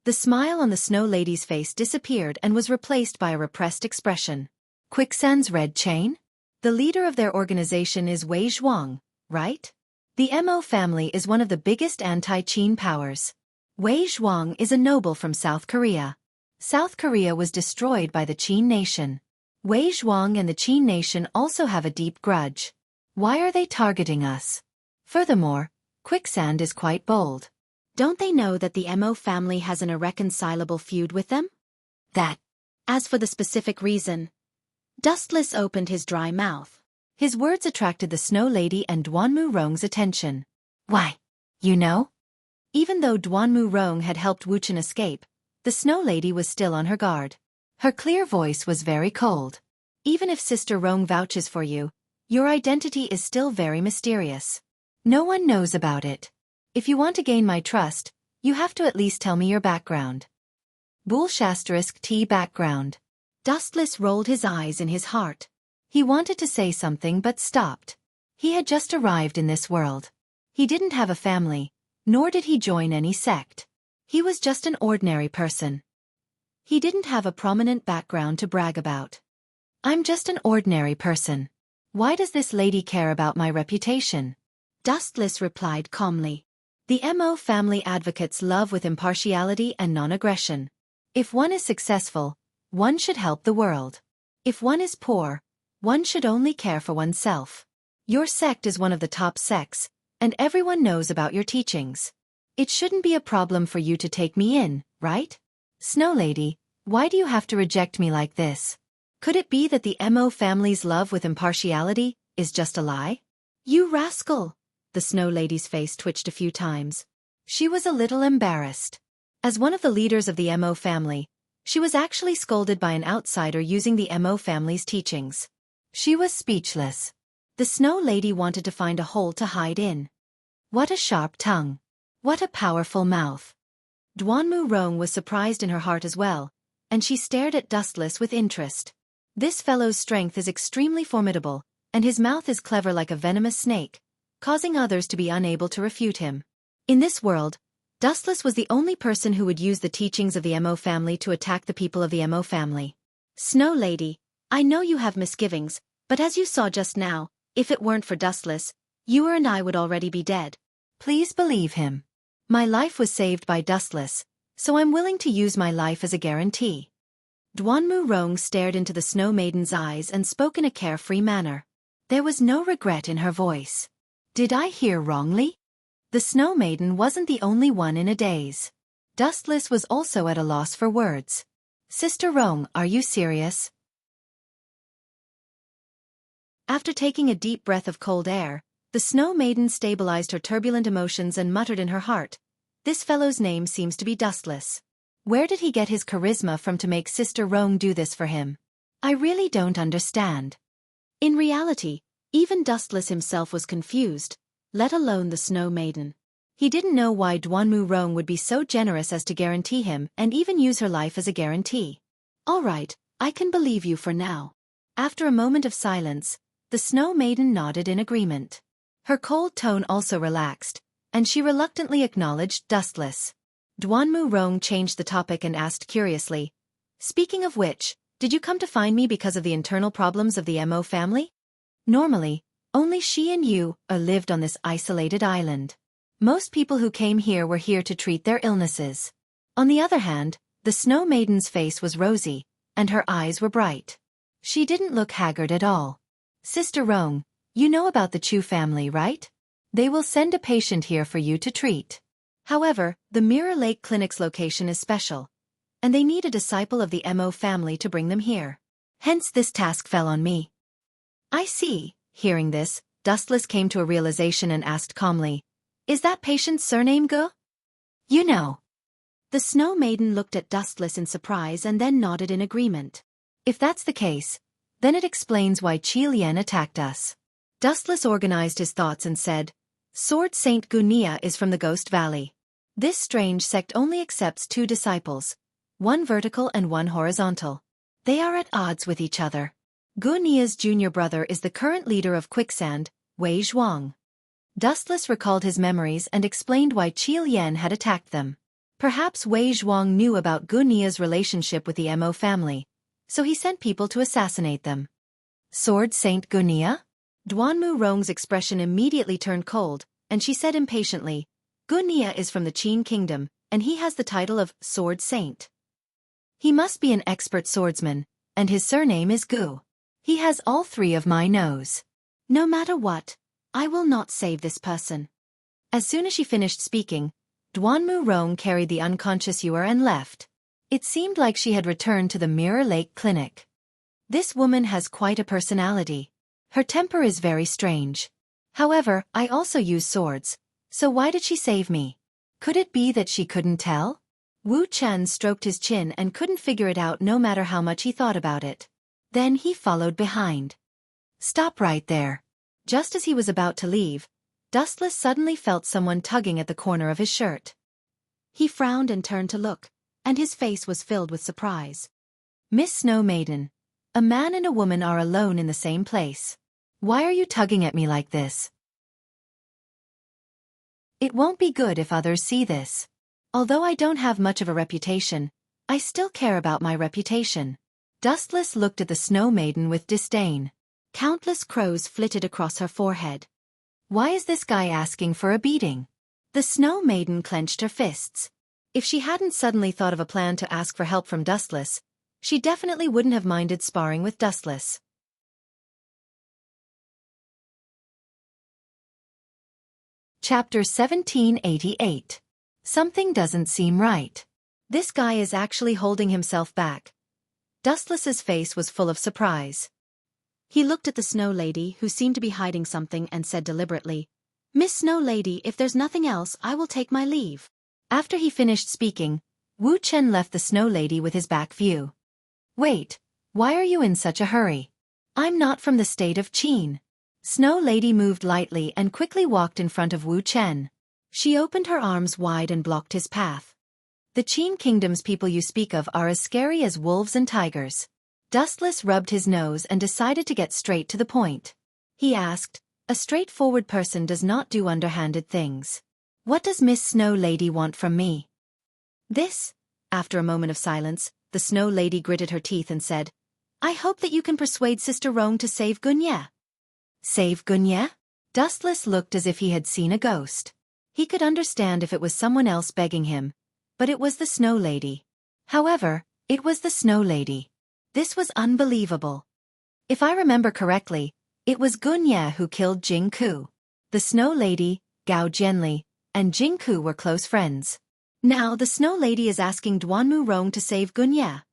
The smile on the Snow Lady's face disappeared and was replaced by a repressed expression. Quicksand's Red Chain? The leader of their organization is Wei Zhuang, right? The Mo family is one of the biggest anti-Qin powers. Wei Zhuang is a noble from South Korea. South Korea was destroyed by the Qin nation. Wei Zhuang and the Qin nation also have a deep grudge. Why are they targeting us? Furthermore, Quicksand is quite bold. Don't they know that the Mo family has an irreconcilable feud with them? That. As for the specific reason, Dustless opened his dry mouth. His words attracted the Snow Lady and Duanmu Rong's attention. Why? You know? Even though Duanmu Rong had helped Wuxia escape, the Snow Lady was still on her guard. Her clear voice was very cold. Even if Sister Rong vouches for you, your identity is still very mysterious. No one knows about it. If you want to gain my trust, you have to at least tell me your background. T background. Dustless rolled his eyes in his heart. He wanted to say something but stopped. He had just arrived in this world. He didn't have a family, nor did he join any sect. He was just an ordinary person. He didn't have a prominent background to brag about. I'm just an ordinary person. Why does this lady care about my reputation? Dustless replied calmly. The Mo family advocates love with impartiality and non-aggression. If one is successful, one should help the world. If one is poor, one should only care for oneself. Your sect is one of the top sects, and everyone knows about your teachings. It shouldn't be a problem for you to take me in, right? Snow Lady, why do you have to reject me like this? Could it be that the Mo family's love with impartiality is just a lie? You rascal! The Snow Lady's face twitched a few times. She was a little embarrassed. As one of the leaders of the Mo family, she was actually scolded by an outsider using the Mo family's teachings. She was speechless. The Snow Lady wanted to find a hole to hide in. What a sharp tongue. What a powerful mouth. Duanmu Rong was surprised in her heart as well, and she stared at Dustless with interest. This fellow's strength is extremely formidable, and his mouth is clever like a venomous snake, causing others to be unable to refute him. In this world, Dustless was the only person who would use the teachings of the Mo family to attack the people of the Mo family. Snow Lady, I know you have misgivings, but as you saw just now, if it weren't for Dustless, you and I would already be dead. Please believe him. My life was saved by Dustless, so I'm willing to use my life as a guarantee. Duanmu Rong stared into the Snow Maiden's eyes and spoke in a carefree manner. There was no regret in her voice. Did I hear wrongly? The Snow Maiden wasn't the only one in a daze. Dustless was also at a loss for words. Sister Rong, are you serious? After taking a deep breath of cold air, the Snow Maiden stabilized her turbulent emotions and muttered in her heart, this fellow's name seems to be Dustless. Where did he get his charisma from to make Sister Rong do this for him? I really don't understand. In reality, even Dustless himself was confused, let alone the Snow Maiden. He didn't know why Duanmu Rong would be so generous as to guarantee him and even use her life as a guarantee. All right, I can believe you for now. After a moment of silence, the Snow Maiden nodded in agreement. Her cold tone also relaxed, and she reluctantly acknowledged Dustless. Duanmu Rong changed the topic and asked curiously, "Speaking of which, did you come to find me because of the internal problems of the Mo family? Normally, only she and you lived on this isolated island. Most people who came here were here to treat their illnesses." On the other hand, the Snow Maiden's face was rosy, and her eyes were bright. She didn't look haggard at all. "Sister Rong, you know about the Chu family, right? They will send a patient here for you to treat. However, the Mirror Lake Clinic's location is special, and they need a disciple of the Mo family to bring them here. Hence this task fell on me." "I see." Hearing this, Dustless came to a realization and asked calmly, "Is that patient's surname Gu?" "You know." The Snow Maiden looked at Dustless in surprise and then nodded in agreement. "If that's the case, then it explains why Qi Lian attacked us." Dustless organized his thoughts and said, "Sword Saint Gunia is from the Ghost Valley. This strange sect only accepts 2 disciples, one vertical and one horizontal. They are at odds with each other. Gunia's junior brother is the current leader of Quicksand, Wei Zhuang." Dustless recalled his memories and explained why Qi Lian had attacked them. Perhaps Wei Zhuang knew about Gunia's relationship with the Mo family, so he sent people to assassinate them. "Sword Saint Gunia?" Duanmu Rong's expression immediately turned cold, and she said impatiently, "Gunia is from the Qin kingdom, and he has the title of Sword Saint. He must be an expert swordsman, and his surname is Gu. He has all 3 of my nose. No matter what, I will not save this person." As soon as she finished speaking, Duanmu Rong carried the unconscious Yuer and left. It seemed like she had returned to the Mirror Lake Clinic. This woman has quite a personality. Her temper is very strange. However, I also use swords, so why did she save me? Could it be that she couldn't tell? Wu Chen stroked his chin and couldn't figure it out no matter how much he thought about it. Then he followed behind. "Stop right there." Just as he was about to leave, Dustless suddenly felt someone tugging at the corner of his shirt. He frowned and turned to look, and his face was filled with surprise. "Miss Snow Maiden, a man and a woman are alone in the same place. Why are you tugging at me like this? It won't be good if others see this. Although I don't have much of a reputation, I still care about my reputation." Dustless looked at the Snow Maiden with disdain. Countless crows flitted across her forehead. Why is this guy asking for a beating? The Snow Maiden clenched her fists. If she hadn't suddenly thought of a plan to ask for help from Dustless, she definitely wouldn't have minded sparring with Dustless. Chapter 1788. Something doesn't seem right. This guy is actually holding himself back. Dustless's face was full of surprise. He looked at the Snow Lady, who seemed to be hiding something, and said deliberately, "Miss Snow Lady, if there's nothing else, I will take my leave." After he finished speaking, Wu Chen left the Snow Lady with his back view. "Wait, why are you in such a hurry? I'm not from the state of Qin." Snow Lady moved lightly and quickly walked in front of Wu Chen. She opened her arms wide and blocked his path. "The Qin Kingdom's people you speak of are as scary as wolves and tigers." Dustless rubbed his nose and decided to get straight to the point. He asked, "A straightforward person does not do underhanded things. What does Miss Snow Lady want from me?" "This." After a moment of silence, the Snow Lady gritted her teeth and said, "I hope that you can persuade Sister Rong to save Gunya." "Save Gunya?" Dustless looked as if he had seen a ghost. He could understand if it was someone else begging him, but it was the Snow Lady. However, it was the Snow Lady. This was unbelievable. If I remember correctly, it was Gunya who killed Jing Ku. The Snow Lady, Gao Jianli, and Jing Ku were close friends. Now the Snow Lady is asking Duanmu Rong to save Gunya.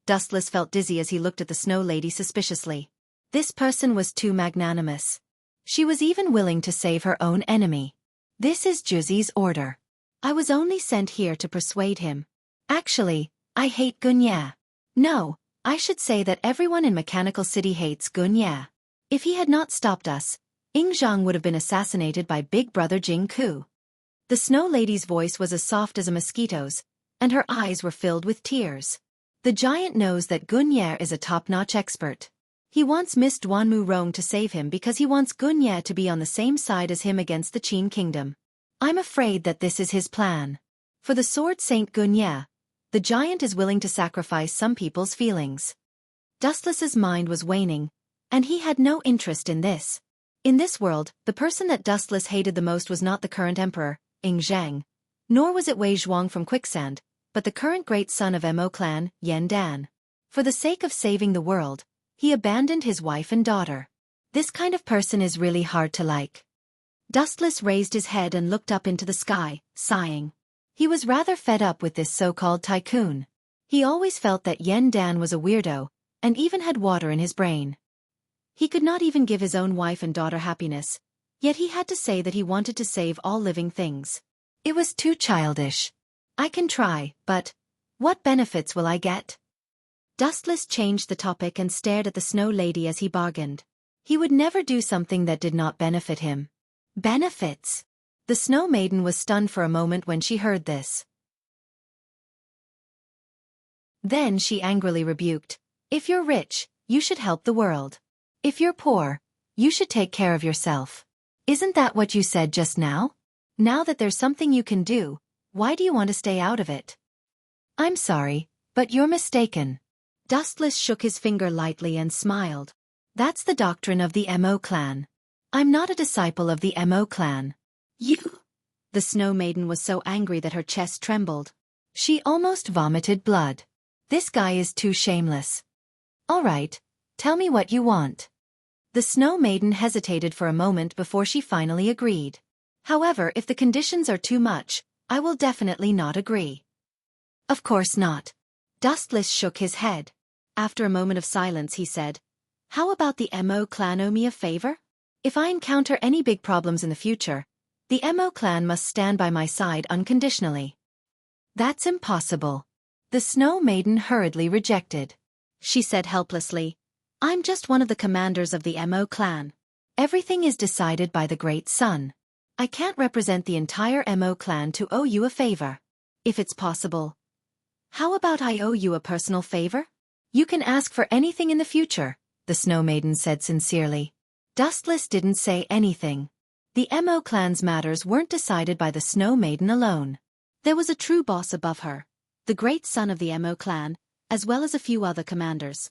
Dustless felt dizzy as he looked at the Snow Lady suspiciously. This person was too magnanimous. She was even willing to save her own enemy. "This is Juzi's order. I was only sent here to persuade him. Actually, I hate Gunya. No, I should say that everyone in Mechanical City hates Gunya. If he had not stopped us, Yingzhang would have been assassinated by Big Brother Jing Ku." The Snow Lady's voice was as soft as a mosquito's, and her eyes were filled with tears. The giant knows that Gunye is a top-notch expert. He wants Miss Duanmu Rong to save him because he wants Gunye to be on the same side as him against the Qin kingdom. I'm afraid that this is his plan. For the sword Saint Gunye, the giant is willing to sacrifice some people's feelings. Dustless's mind was waning, and he had no interest in this. In this world, the person that Dustless hated the most was not the current emperor, Ing Zhang, nor was it Wei Zhuang from Quicksand, but the current great son of Mo clan, Yan Dan. For the sake of saving the world, he abandoned his wife and daughter. This kind of person is really hard to like. Dustless raised his head and looked up into the sky, sighing. He was rather fed up with this so-called tycoon. He always felt that Yan Dan was a weirdo, and even had water in his brain. He could not even give his own wife and daughter happiness, yet he had to say that he wanted to save all living things. It was too childish. I can try, but what benefits will I get? Dustless changed the topic and stared at the Snow Lady as he bargained. He would never do something that did not benefit him. Benefits? The Snow Maiden was stunned for a moment when she heard this. Then she angrily rebuked, "If you're rich, you should help the world. If you're poor, you should take care of yourself. Isn't that what you said just now? Now that there's something you can do, why do you want to stay out of it?" "I'm sorry, but you're mistaken." Dustless shook his finger lightly and smiled. "That's the doctrine of the Mo clan. I'm not a disciple of the Mo clan." "You?" The Snow Maiden was so angry that her chest trembled. She almost vomited blood. This guy is too shameless. "All right, tell me what you want." The Snow Maiden hesitated for a moment before she finally agreed. "However, if the conditions are too much, I will definitely not agree." "Of course not." Dustless shook his head. After a moment of silence he said, "How about the Mo clan owe me a favor? If I encounter any big problems in the future, the Mo clan must stand by my side unconditionally." "That's impossible." The Snow Maiden hurriedly rejected. She said helplessly, "I'm just one of the commanders of the Mo clan. Everything is decided by the Great Sun. I can't represent the entire Mo clan to owe you a favor. If it's possible, how about I owe you a personal favor? You can ask for anything in the future," the Snow Maiden said sincerely. Dustless didn't say anything. The Mo clan's matters weren't decided by the Snow Maiden alone. There was a true boss above her, the great son of the Mo clan, as well as a few other commanders.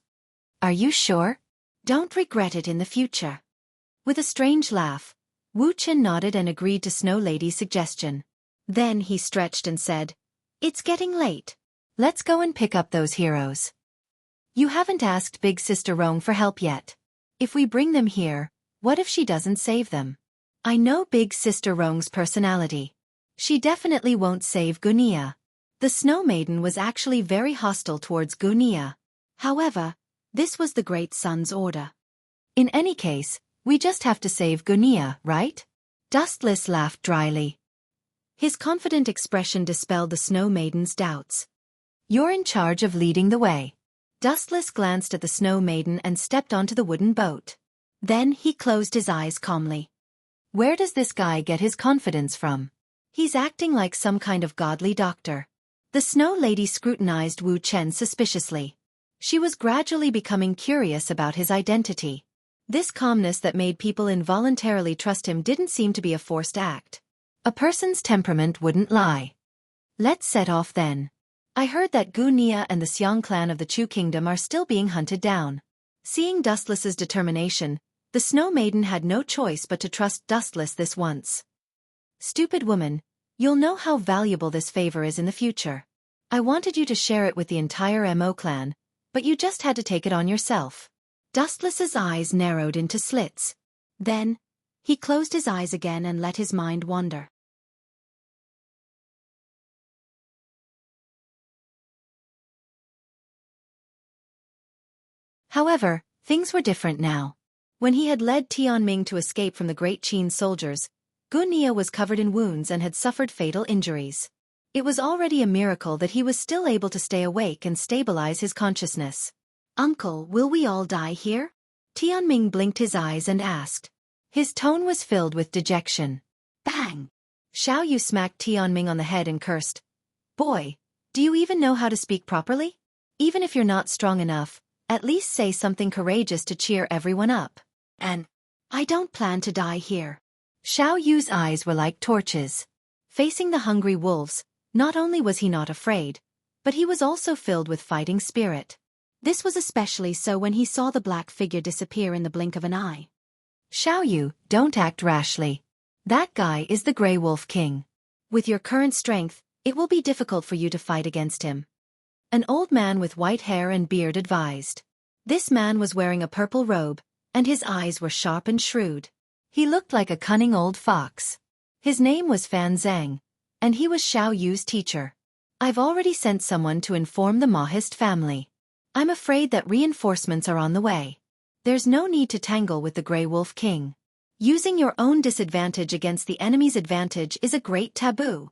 "Are you sure? Don't regret it in the future." With a strange laugh, Wuxia nodded and agreed to Snow Lady's suggestion. Then he stretched and said, "It's getting late. Let's go and pick up those heroes. You haven't asked Big Sister Rong for help yet. If we bring them here, what if she doesn't save them? I know Big Sister Rong's personality. She definitely won't save Gunia." The Snow Maiden was actually very hostile towards Gunia. However, this was the Great Sun's order. "In any case, we just have to save Gunia, right?" Dustless laughed dryly. His confident expression dispelled the Snow Maiden's doubts. "You're in charge of leading the way." Dustless glanced at the Snow Maiden and stepped onto the wooden boat. Then he closed his eyes calmly. Where does this guy get his confidence from? He's acting like some kind of godly doctor. The Snow Lady scrutinized Wu Chen suspiciously. She was gradually becoming curious about his identity. This calmness that made people involuntarily trust him didn't seem to be a forced act. A person's temperament wouldn't lie. "Let's set off then. I heard that Gu Nia and the Xiang clan of the Chu kingdom are still being hunted down." Seeing Dustless's determination, the Snow Maiden had no choice but to trust Dustless this once. "Stupid woman, you'll know how valuable this favor is in the future. I wanted you to share it with the entire Mo clan, but you just had to take it on yourself." Dustless's eyes narrowed into slits. Then, he closed his eyes again and let his mind wander. However, things were different now. When he had led Tianming to escape from the Great Qin soldiers, Gu Nia was covered in wounds and had suffered fatal injuries. It was already a miracle that he was still able to stay awake and stabilize his consciousness. "Uncle, will we all die here?" Tianming blinked his eyes and asked. His tone was filled with dejection. Bang! Xiao Yu smacked Tianming on the head and cursed. "Boy, do you even know how to speak properly? Even if you're not strong enough, at least say something courageous to cheer everyone up. And I don't plan to die here. Xiao Yu's eyes were like torches. Facing the hungry wolves, not only was he not afraid, but he was also filled with fighting spirit. This was especially so when he saw the black figure disappear in the blink of an eye. Xiao Yu, don't act rashly. That guy is the Grey Wolf King. With your current strength, it will be difficult for you to fight against him. An old man with white hair and beard advised. This man was wearing a purple robe, and his eyes were sharp and shrewd. He looked like a cunning old fox. His name was Fan Zhang, and he was Xiao Yu's teacher. I've already sent someone to inform the Mahist family. I'm afraid that reinforcements are on the way. There's no need to tangle with the Grey Wolf King. Using your own disadvantage against the enemy's advantage is a great taboo.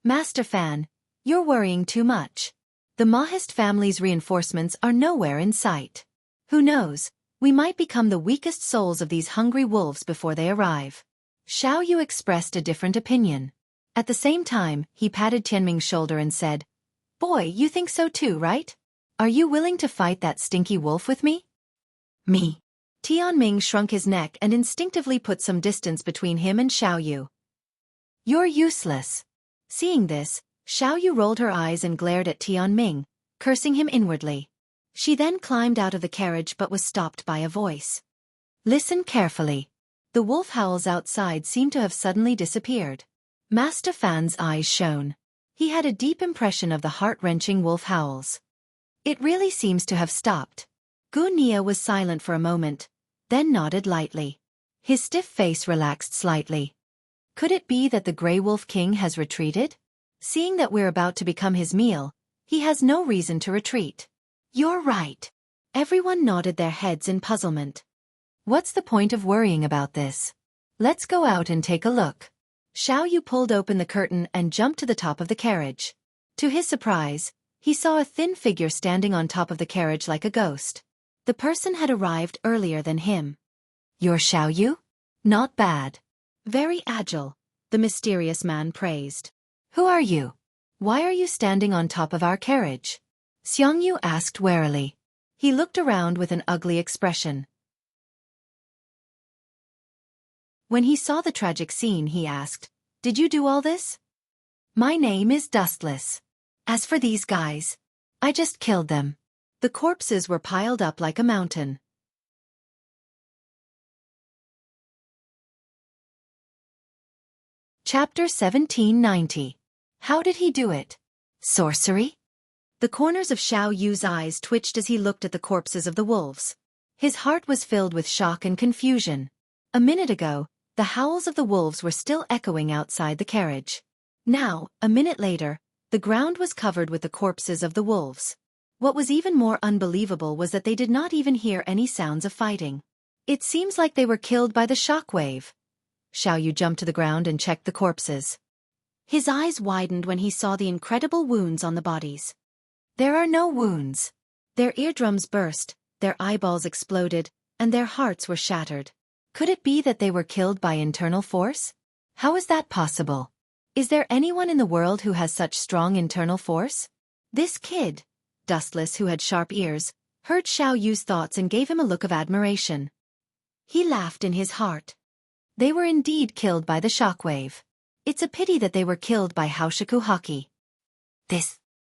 Master Fan, you're worrying too much. The Mahist family's reinforcements are nowhere in sight. Who knows, we might become the weakest souls of these hungry wolves before they arrive. Xiao Yu expressed a different opinion. At the same time, he patted Tianming's shoulder and said, "Boy, you think so too, right? Are you willing to fight that stinky wolf with me?" Me. Tianming shrunk his neck and instinctively put some distance between him and Xiao Yu. You're useless. Seeing this, Xiao Yu rolled her eyes and glared at Tianming, cursing him inwardly. She then climbed out of the carriage but was stopped by a voice. Listen carefully. The wolf howls outside seemed to have suddenly disappeared. Master Fan's eyes shone. He had a deep impression of the heart-wrenching wolf howls. It really seems to have stopped. Wuxia was silent for a moment, then nodded lightly. His stiff face relaxed slightly. Could it be that the Grey Wolf King has retreated? Seeing that we're about to become his meal, he has no reason to retreat. You're right. Everyone nodded their heads in puzzlement. What's the point of worrying about this? Let's go out and take a look. Xiao Yu pulled open the curtain and jumped to the top of the carriage. To his surprise, he saw a thin figure standing on top of the carriage like a ghost. The person had arrived earlier than him. You're Xiao Yu? Not bad. Very agile, the mysterious man praised. Who are you? Why are you standing on top of our carriage? Xiang Yu asked warily. He looked around with an ugly expression. When he saw the tragic scene, he asked, Did you do all this? My name is Dustless. As for these guys, I just killed them. The corpses were piled up like a mountain. Chapter 1790. How did he do it? Sorcery? The corners of Xiao Yu's eyes twitched as he looked at the corpses of the wolves. His heart was filled with shock and confusion. A minute ago, the howls of the wolves were still echoing outside the carriage. Now, a minute later, the ground was covered with the corpses of the wolves. What was even more unbelievable was that they did not even hear any sounds of fighting. It seems like they were killed by the shockwave. Xiao Yu jumped to the ground and checked the corpses. His eyes widened when he saw the incredible wounds on the bodies. There are no wounds. Their eardrums burst, their eyeballs exploded, and their hearts were shattered. Could it be that they were killed by internal force? How is that possible? Is there anyone in the world who has such strong internal force? This kid, Dustless, who had sharp ears, heard Xiao Yu's thoughts and gave him a look of admiration. He laughed in his heart. They were indeed killed by the shockwave. It's a pity that they were killed by Haoshiku Haki.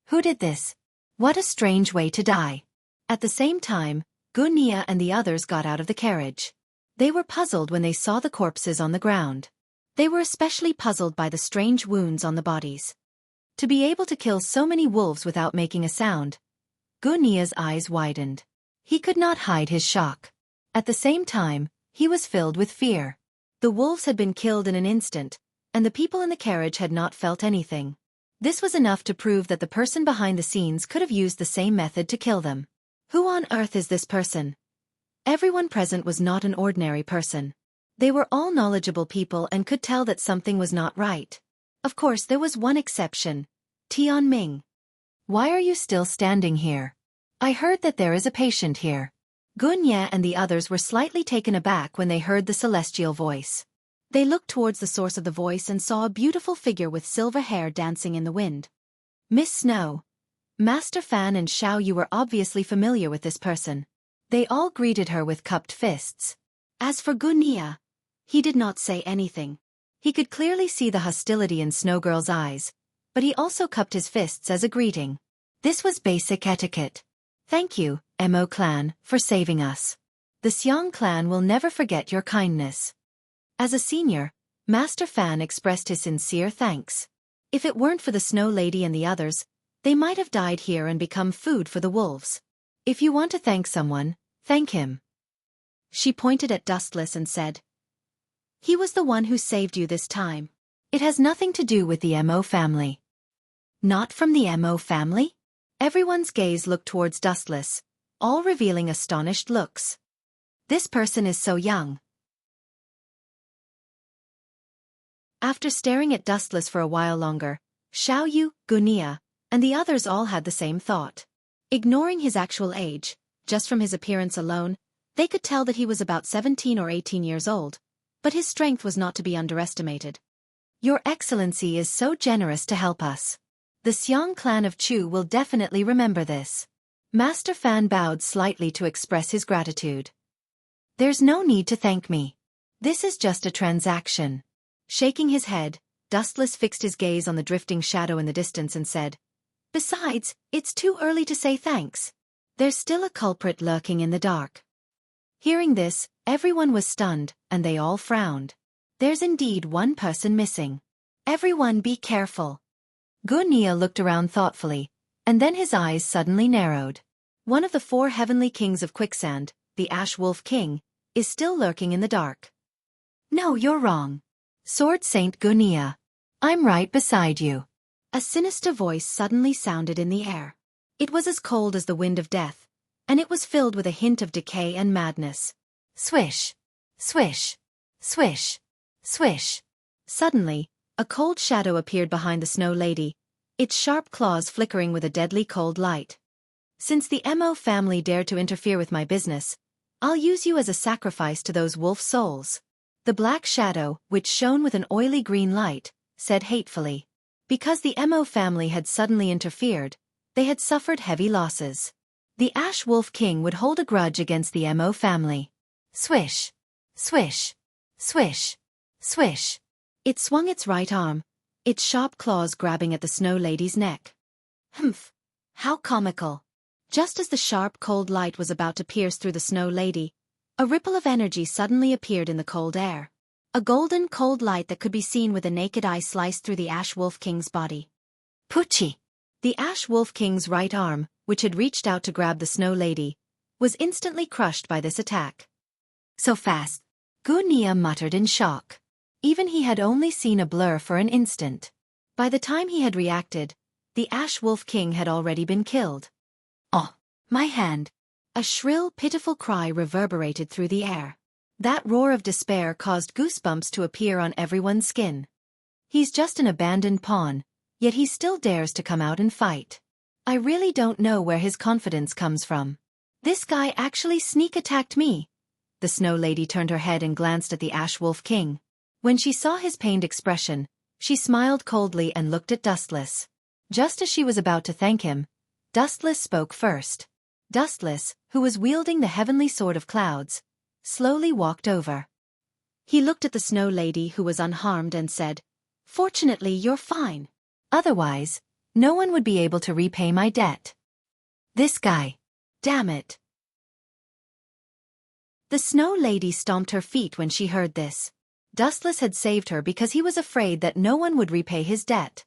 Who did this? What a strange way to die. At the same time, Wuxia and the others got out of the carriage. They were puzzled when they saw the corpses on the ground. They were especially puzzled by the strange wounds on the bodies. To be able to kill so many wolves without making a sound, Wuxia's eyes widened. He could not hide his shock. At the same time, he was filled with fear. The wolves had been killed in an instant, and the people in the carriage had not felt anything. This was enough to prove that the person behind the scenes could have used the same method to kill them. Who on earth is this person? Everyone present was not an ordinary person. They were all knowledgeable people and could tell that something was not right. Of course, there was one exception, Tianming. Why are you still standing here? I heard that there is a patient here. Wuxia and the others were slightly taken aback when they heard the celestial voice. They looked towards the source of the voice and saw a beautiful figure with silver hair dancing in the wind. Miss Snow. Master Fan and Xiao Yu were obviously familiar with this person. They all greeted her with cupped fists. As for Gunia, he did not say anything. He could clearly see the hostility in Snowgirl's eyes, but he also cupped his fists as a greeting. This was basic etiquette. Thank you, Mo clan, for saving us. The Xiong clan will never forget your kindness. As a senior, Master Fan expressed his sincere thanks. If it weren't for the Snow Lady and the others, they might have died here and become food for the wolves. If you want to thank someone, thank him. She pointed at Dustless and said, he was the one who saved you this time. It has nothing to do with the Mo family. Not from the Mo family? Everyone's gaze looked towards Dustless, all revealing astonished looks. This person is so young. After staring at Dustless for a while longer, Xiao Yu, Gunia, and the others all had the same thought. Ignoring his actual age, just from his appearance alone, they could tell that he was about 17 or 18 years old, but his strength was not to be underestimated. Your Excellency is so generous to help us. The Xiong clan of Chu will definitely remember this. Master Fan bowed slightly to express his gratitude. There's no need to thank me. This is just a transaction. Shaking his head, Dustless fixed his gaze on the drifting shadow in the distance and said, besides, it's too early to say thanks. There's still a culprit lurking in the dark. Hearing this, everyone was stunned, and they all frowned. There's indeed one person missing. Everyone be careful. Gunia looked around thoughtfully, and then his eyes suddenly narrowed. One of the 4 heavenly kings of quicksand, the Ash Wolf King, is still lurking in the dark. No, you're wrong. Sword Saint Gunia. I'm right beside you. A sinister voice suddenly sounded in the air. It was as cold as the wind of death, and it was filled with a hint of decay and madness. Swish! Swish! Swish! Swish! Suddenly, a cold shadow appeared behind the Snow Lady, its sharp claws flickering with a deadly cold light. Since the Mo family dared to interfere with my business, I'll use you as a sacrifice to those wolf souls. The black shadow, which shone with an oily green light, said hatefully. Because the Mo family had suddenly interfered, they had suffered heavy losses. The Ash Wolf King would hold a grudge against the Mo family. Swish! Swish! Swish! Swish! It swung its right arm, its sharp claws grabbing at the Snow Lady's neck. Humph! How comical! Just as the sharp cold light was about to pierce through the Snow Lady, a ripple of energy suddenly appeared in the cold air. A golden cold light that could be seen with the naked eye sliced through the Ash Wolf King's body. Pucci! The Ash Wolf King's right arm, which had reached out to grab the Snow Lady, was instantly crushed by this attack. So fast! Gunia muttered in shock. Even he had only seen a blur for an instant. By the time he had reacted, the Ash Wolf King had already been killed. Oh, my hand! A shrill, pitiful cry reverberated through the air. That roar of despair caused goosebumps to appear on everyone's skin. He's just an abandoned pawn, yet he still dares to come out and fight. I really don't know where his confidence comes from. This guy actually sneak attacked me. The Snow Lady turned her head and glanced at the Ash Wolf King. When she saw his pained expression, she smiled coldly and looked at Dustless. Just as she was about to thank him, Dustless spoke first. Dustless, who was wielding the heavenly sword of clouds, slowly walked over. He looked at the Snow Lady who was unharmed and said, "Fortunately, you're fine. Otherwise, no one would be able to repay my debt." This guy. Damn it. The Snow Lady stomped her feet when she heard this. Dustless had saved her because he was afraid that no one would repay his debt.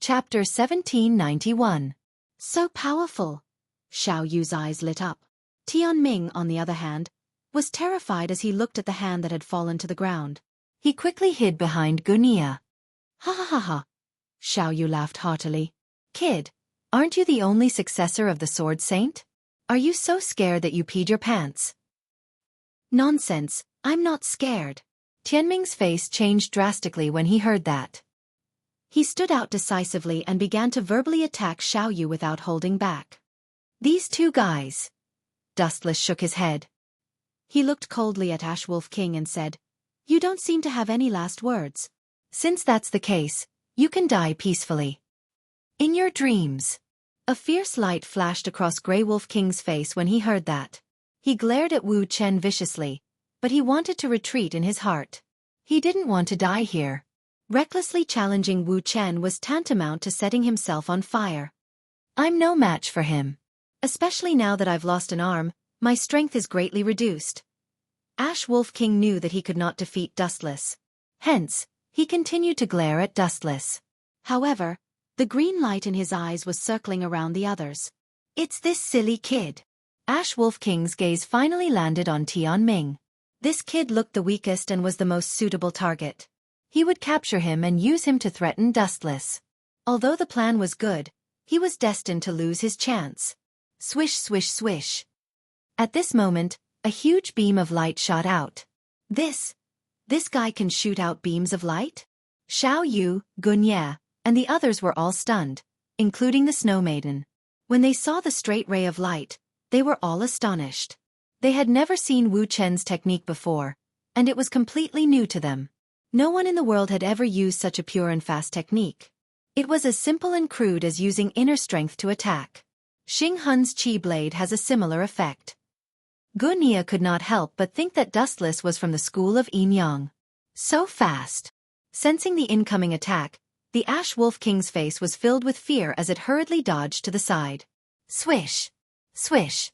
Chapter 1791. So powerful. Xiao Yu's eyes lit up. Tianming, on the other hand, was terrified as he looked at the hand that had fallen to the ground. He quickly hid behind Gunia. Ha ha ha ha. Xiao Yu laughed heartily. Kid, aren't you the only successor of the Sword Saint? Are you so scared that you peed your pants? Nonsense, I'm not scared. Tianming's face changed drastically when he heard that. He stood out decisively and began to verbally attack Xiao Yu without holding back. These two guys. Dustless shook his head. He looked coldly at Ash Wolf King and said, You don't seem to have any last words. Since that's the case, you can die peacefully. In your dreams. A fierce light flashed across Grey Wolf King's face when he heard that. He glared at Wu Chen viciously, but he wanted to retreat in his heart. He didn't want to die here. Recklessly challenging Wu Chen was tantamount to setting himself on fire. I'm no match for him. Especially now that I've lost an arm, my strength is greatly reduced. Ash Wolf King knew that he could not defeat Dustless. Hence, he continued to glare at Dustless. However, the green light in his eyes was circling around the others. It's this silly kid. Ash Wolf King's gaze finally landed on Tianming. This kid looked the weakest and was the most suitable target. He would capture him and use him to threaten Dustless. Although the plan was good, he was destined to lose his chance. Swish, swish, swish. At this moment, a huge beam of light shot out. This guy can shoot out beams of light? Xiao Yu, Gunya, and the others were all stunned, including the Snow Maiden. When they saw the straight ray of light, they were all astonished. They had never seen Wu Chen's technique before, and it was completely new to them. No one in the world had ever used such a pure and fast technique. It was as simple and crude as using inner strength to attack. Xing Hun's Qi blade has a similar effect. Gunia could not help but think that Dustless was from the school of Yin Yang. So fast. Sensing the incoming attack, the Ash Wolf King's face was filled with fear as it hurriedly dodged to the side. Swish! Swish!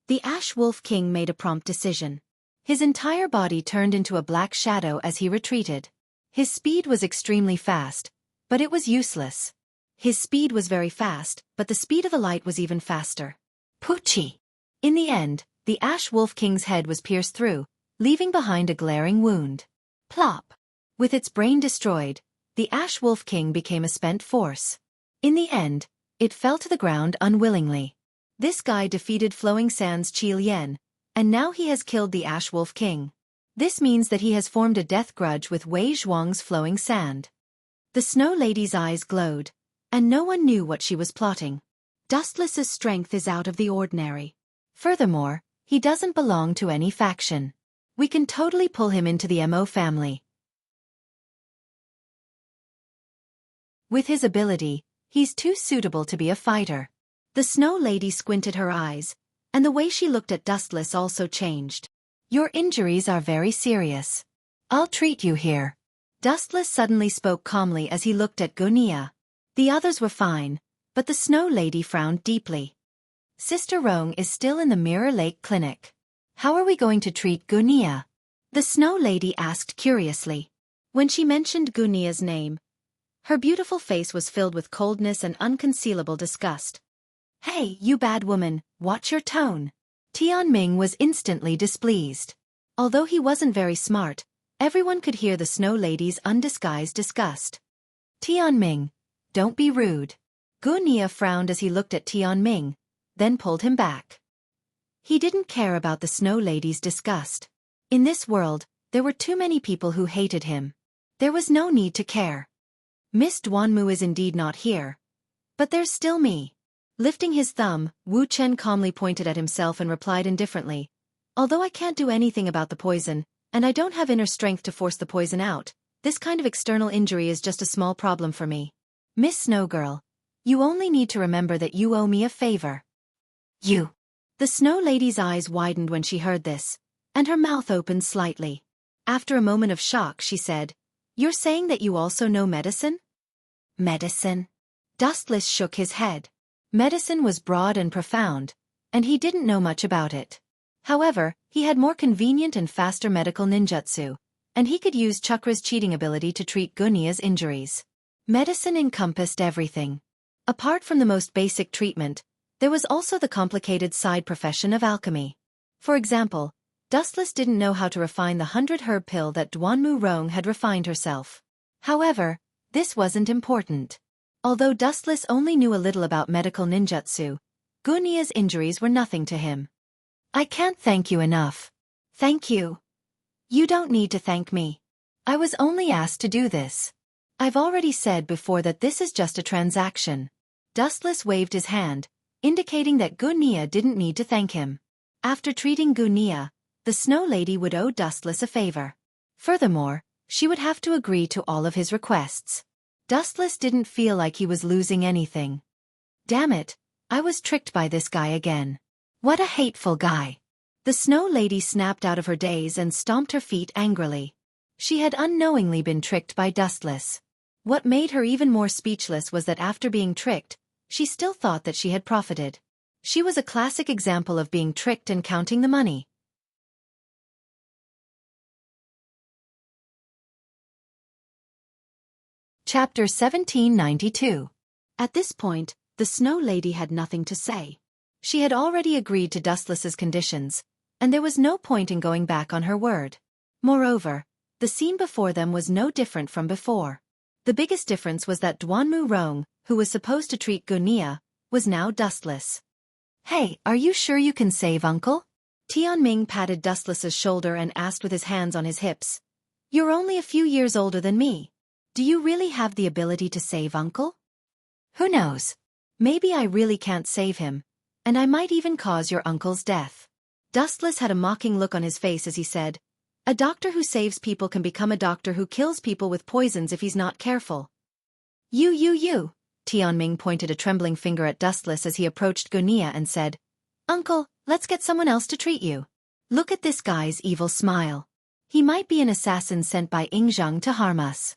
The Ash Wolf King made a prompt decision. His entire body turned into a black shadow as he retreated. His speed was extremely fast, but it was useless. His speed was very fast, but the speed of the light was even faster. Poochie! In the end, the Ash Wolf King's head was pierced through, leaving behind a glaring wound. Plop! With its brain destroyed, the Ash Wolf King became a spent force. In the end, it fell to the ground unwillingly. This guy defeated Flowing Sands Qi Lian, and now he has killed the Ash Wolf King. This means that he has formed a death grudge with Wei Zhuang's Flowing Sand. The Snow Lady's eyes glowed, and no one knew what she was plotting. Dustless's strength is out of the ordinary. Furthermore, he doesn't belong to any faction. We can totally pull him into the Mo family. With his ability, he's too suitable to be a fighter. The Snow Lady squinted her eyes, and the way she looked at Dustless also changed. Your injuries are very serious. I'll treat you here. Dustless suddenly spoke calmly as he looked at Gunia. The others were fine, but the Snow Lady frowned deeply. Sister Rong is still in the Mirror Lake Clinic. How are we going to treat Gunia? The Snow Lady asked curiously. When she mentioned Gunia's name, her beautiful face was filled with coldness and unconcealable disgust. Hey, you bad woman, watch your tone. Tianming was instantly displeased. Although he wasn't very smart, everyone could hear the Snow Lady's undisguised disgust. Tianming, don't be rude. Gunia frowned as he looked at Tianming, then pulled him back. He didn't care about the Snow Lady's disgust. In this world, there were too many people who hated him. There was no need to care. Miss Duanmu is indeed not here. But there's still me. Lifting his thumb, Wu Chen calmly pointed at himself and replied indifferently. Although I can't do anything about the poison, and I don't have inner strength to force the poison out, this kind of external injury is just a small problem for me. Miss Snow Girl, you only need to remember that you owe me a favor. You. The Snow Lady's eyes widened when she heard this, and her mouth opened slightly. After a moment of shock, she said, You're saying that you also know medicine? Medicine? Dustless shook his head. Medicine was broad and profound, and he didn't know much about it. However, he had more convenient and faster medical ninjutsu, and he could use Chakra's cheating ability to treat Gunia's injuries. Medicine encompassed everything. Apart from the most basic treatment, there was also the complicated side profession of alchemy. For example, Dustless didn't know how to refine the 100-herb pill that Duanmu Rong had refined herself. However, this wasn't important. Although Dustless only knew a little about medical ninjutsu, Gunia's injuries were nothing to him. I can't thank you enough. Thank you. You don't need to thank me. I was only asked to do this. I've already said before that this is just a transaction. Dustless waved his hand, indicating that Gunia didn't need to thank him. After treating Gunia, the Snow Lady would owe Dustless a favor. Furthermore, she would have to agree to all of his requests. Dustless didn't feel like he was losing anything. Damn it, I was tricked by this guy again. What a hateful guy. The Snow Lady snapped out of her daze and stomped her feet angrily. She had unknowingly been tricked by Dustless. What made her even more speechless was that after being tricked, she still thought that she had profited. She was a classic example of being tricked and counting the money. Chapter 1792. At this point, the Snow Lady had nothing to say. She had already agreed to Dustless's conditions, and there was no point in going back on her word. Moreover, the scene before them was no different from before. The biggest difference was that Duanmu Rong, who was supposed to treat Gunia, was now Dustless. Hey, are you sure you can save Uncle? Tianming patted Dustless's shoulder and asked with his hands on his hips. You're only a few years older than me. Do you really have the ability to save Uncle? Who knows? Maybe I really can't save him, and I might even cause your uncle's death. Dustless had a mocking look on his face as he said, a doctor who saves people can become a doctor who kills people with poisons if he's not careful. You. Tianming pointed a trembling finger at Dustless as he approached Gunia and said, Uncle, let's get someone else to treat you. Look at this guy's evil smile. He might be an assassin sent by Yingzhang to harm us.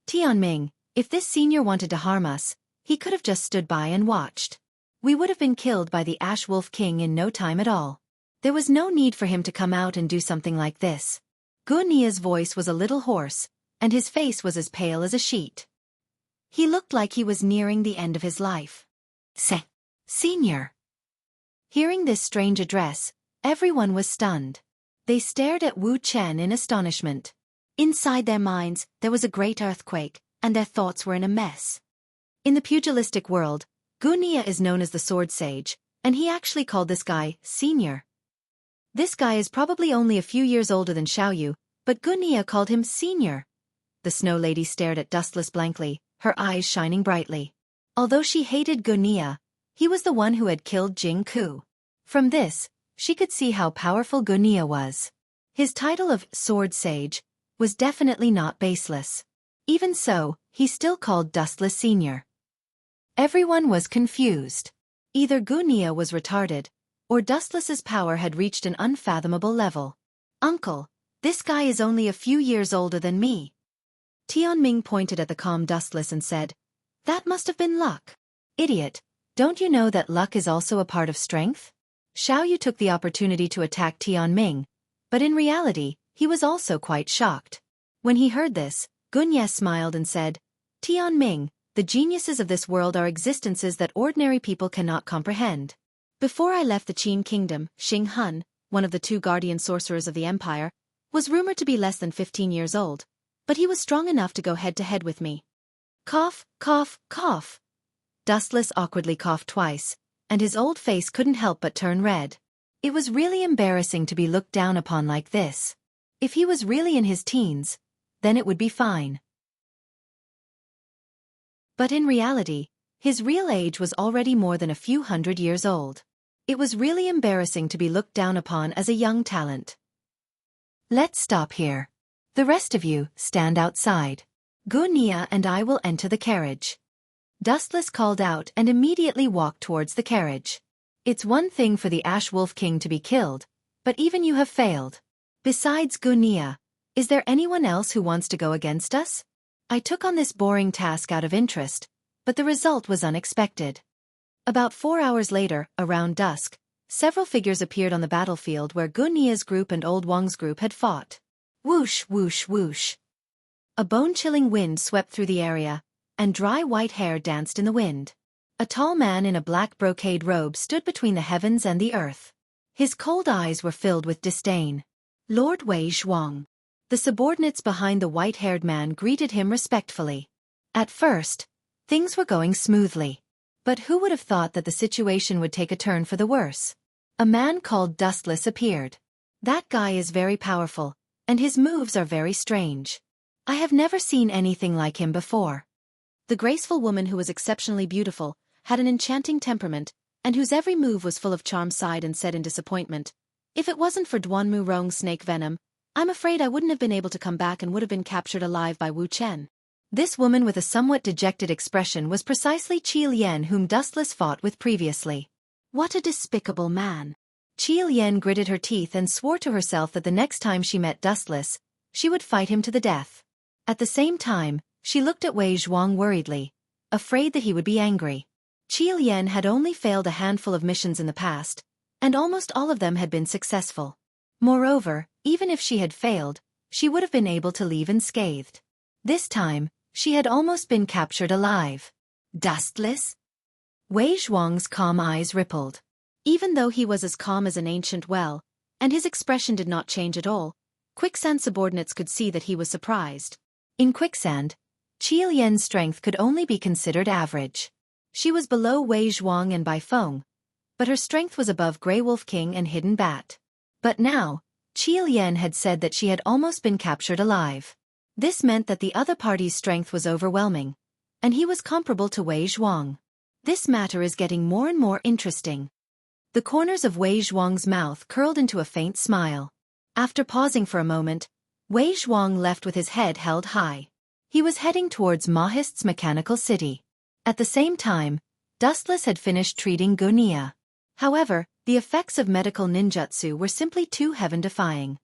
Tianming, if this senior wanted to harm us, he could have just stood by and watched. We would have been killed by the Ash Wolf King in no time at all. There was no need for him to come out and do something like this. Gunia's voice was a little hoarse, and his face was as pale as a sheet. He looked like he was nearing the end of his life. Senior. Hearing this strange address, everyone was stunned. They stared at Wu Chen in astonishment. Inside their minds, there was a great earthquake, and their thoughts were in a mess. In the pugilistic world, Gunia is known as the Sword Sage, and he actually called this guy Senior. This guy is probably only a few years older than Xiaoyu, but Gunia called him Senior. The Snow Lady stared at Dustless blankly, her eyes shining brightly. Although she hated Gunia, he was the one who had killed Jing Ku. From this, she could see how powerful Gunia was. His title of Sword Sage was definitely not baseless. Even so, he still called Dustless Senior. Everyone was confused. Either Gunia was retarded, or Dustless's power had reached an unfathomable level. Uncle, this guy is only a few years older than me. Tianming pointed at the calm Dustless and said, that must have been luck. Idiot, don't you know that luck is also a part of strength? Xiaoyu took the opportunity to attack Tianming, but in reality, he was also quite shocked. When he heard this, Gunia smiled and said, Tianming, the geniuses of this world are existences that ordinary people cannot comprehend. Before I left the Qin kingdom, Xing Hun, one of the two guardian sorcerers of the empire, was rumored to be less than 15 years old, but he was strong enough to go head-to-head with me. Cough, cough, cough. Dustless awkwardly coughed twice, and his old face couldn't help but turn red. It was really embarrassing to be looked down upon like this. If he was really in his teens, then it would be fine. But in reality, his real age was already more than a few hundred years old. It was really embarrassing to be looked down upon as a young talent. Let's stop here. The rest of you, stand outside. Gunia and I will enter the carriage. Dustless called out and immediately walked towards the carriage. It's one thing for the Ash Wolf King to be killed, but even you have failed. Besides Gunia, is there anyone else who wants to go against us? I took on this boring task out of interest, but the result was unexpected. About 4 hours later, around dusk, several figures appeared on the battlefield where Gunia's group and Old Wang's group had fought. Whoosh, whoosh, whoosh. A bone-chilling wind swept through the area, and dry white hair danced in the wind. A tall man in a black brocade robe stood between the heavens and the earth. His cold eyes were filled with disdain. Lord Wei Zhuang. The subordinates behind the white-haired man greeted him respectfully. At first, things were going smoothly. But who would have thought that the situation would take a turn for the worse? A man called Dustless appeared. That guy is very powerful, and his moves are very strange. I have never seen anything like him before. The graceful woman who was exceptionally beautiful, had an enchanting temperament, and whose every move was full of charm sighed and said in disappointment, if it wasn't for Duanmu Rong's snake venom, I'm afraid I wouldn't have been able to come back and would have been captured alive by Wu Chen. This woman with a somewhat dejected expression was precisely Qi Lian whom Dustless fought with previously. What a despicable man. Qi Lian gritted her teeth and swore to herself that the next time she met Dustless, she would fight him to the death. At the same time, she looked at Wei Zhuang worriedly, afraid that he would be angry. Qi Lian had only failed a handful of missions in the past, and almost all of them had been successful. Moreover, even if she had failed, she would have been able to leave unscathed. This time, she had almost been captured alive. Dustless? Wei Zhuang's calm eyes rippled. Even though he was as calm as an ancient well, and his expression did not change at all, Quicksand subordinates could see that he was surprised. In Quicksand, Qi Lian's strength could only be considered average. She was below Wei Zhuang and Bai Feng, but her strength was above Grey Wolf King and Hidden Bat. But now, Qi Lian had said that she had almost been captured alive. This meant that the other party's strength was overwhelming, and he was comparable to Wei Zhuang. This matter is getting more and more interesting. The corners of Wei Zhuang's mouth curled into a faint smile. After pausing for a moment, Wei Zhuang left with his head held high. He was heading towards Mahist's mechanical city. At the same time, Dustless had finished treating Gunia. However, the effects of medical ninjutsu were simply too heaven-defying.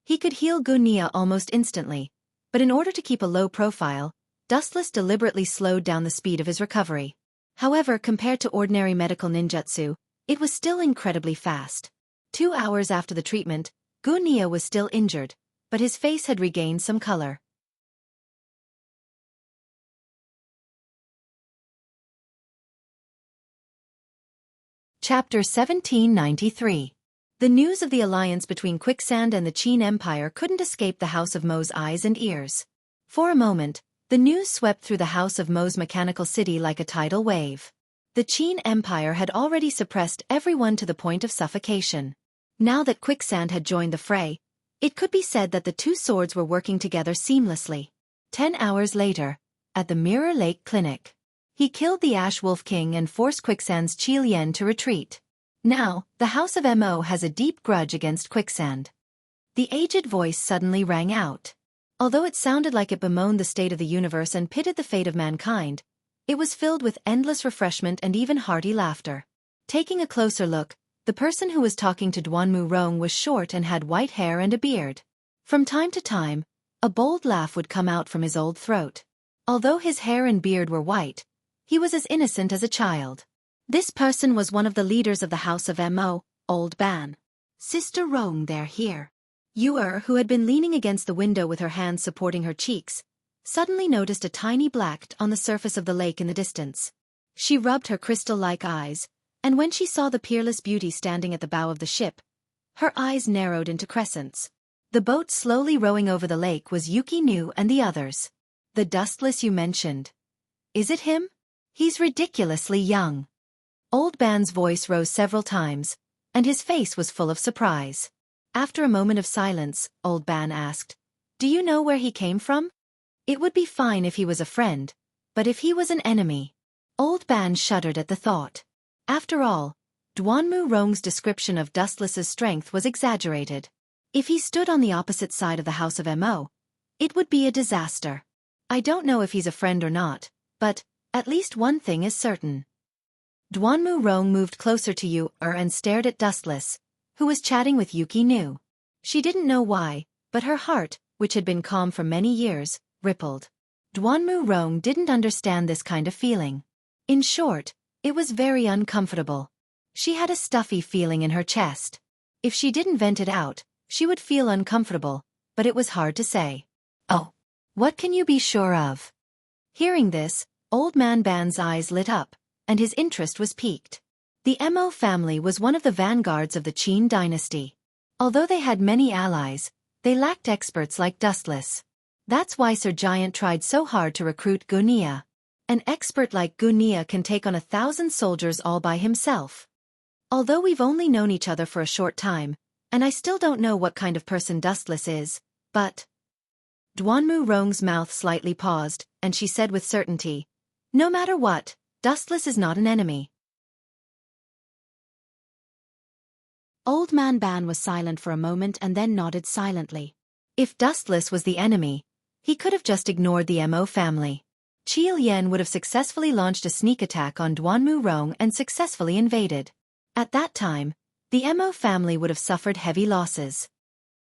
He could heal Gunia almost instantly, but in order to keep a low profile, Dustless deliberately slowed down the speed of his recovery. However, compared to ordinary medical ninjutsu, it was still incredibly fast. 2 hours after the treatment, Gunia was still injured, but his face had regained some color. Chapter 1793. The news of the alliance between Quicksand and the Qin Empire couldn't escape the House of Mo's eyes and ears. For a moment, the news swept through the House of Mo's mechanical city like a tidal wave. The Qin Empire had already suppressed everyone to the point of suffocation. Now that Quicksand had joined the fray, it could be said that the two swords were working together seamlessly. 10 hours later, at the Mirror Lake Clinic, he killed the Ash Wolf King and forced Quicksand's Qi Lian to retreat. Now, the House of Mo has a deep grudge against Quicksand. The aged voice suddenly rang out. Although it sounded like it bemoaned the state of the universe and pitted the fate of mankind, it was filled with endless refreshment and even hearty laughter. Taking a closer look, the person who was talking to Duanmu Rong was short and had white hair and a beard. From time to time, a bold laugh would come out from his old throat. Although his hair and beard were white, he was as innocent as a child. This person was one of the leaders of the House of Mo, Old Ban. Sister Rong, they're here. Yuer, who had been leaning against the window with her hands supporting her cheeks, suddenly noticed a tiny black dot on the surface of the lake in the distance. She rubbed her crystal-like eyes, and when she saw the peerless beauty standing at the bow of the ship, her eyes narrowed into crescents. The boat slowly rowing over the lake was Yuki Nu and the others. The Dustless you mentioned. Is it him? He's ridiculously young. Old Ban's voice rose several times, and his face was full of surprise. After a moment of silence, Old Ban asked, "Do you know where he came from?" It would be fine if he was a friend, but if he was an enemy. Old Ban shuddered at the thought. After all, Duanmu Rong's description of Dustless's strength was exaggerated. If he stood on the opposite side of the House of Mo, it would be a disaster. I don't know if he's a friend or not, but at least one thing is certain. Duanmu Rong moved closer to Yuer and stared at Dustless, who was chatting with Yuki Nu. She didn't know why, but her heart, which had been calm for many years, rippled. Duanmu Rong didn't understand this kind of feeling. In short, it was very uncomfortable. She had a stuffy feeling in her chest. If she didn't vent it out, she would feel uncomfortable, but it was hard to say. "Oh, what can you be sure of?" Hearing this, Old Man Ban's eyes lit up, and his interest was piqued. The Mo family was one of the vanguards of the Qin dynasty. Although they had many allies, they lacked experts like Dustless. That's why Sir Giant tried so hard to recruit Gunia. An expert like Gunia can take on 1,000 soldiers all by himself. Although we've only known each other for a short time, and I still don't know what kind of person Dustless is, but... Duanmu Rong's mouth slightly paused, and she said with certainty, "No matter what, Dustless is not an enemy." Old Man Ban was silent for a moment and then nodded silently. If Dustless was the enemy, he could have just ignored the Mo family. Qi Yan would have successfully launched a sneak attack on Duanmu Rong and successfully invaded. At that time, the Mo family would have suffered heavy losses.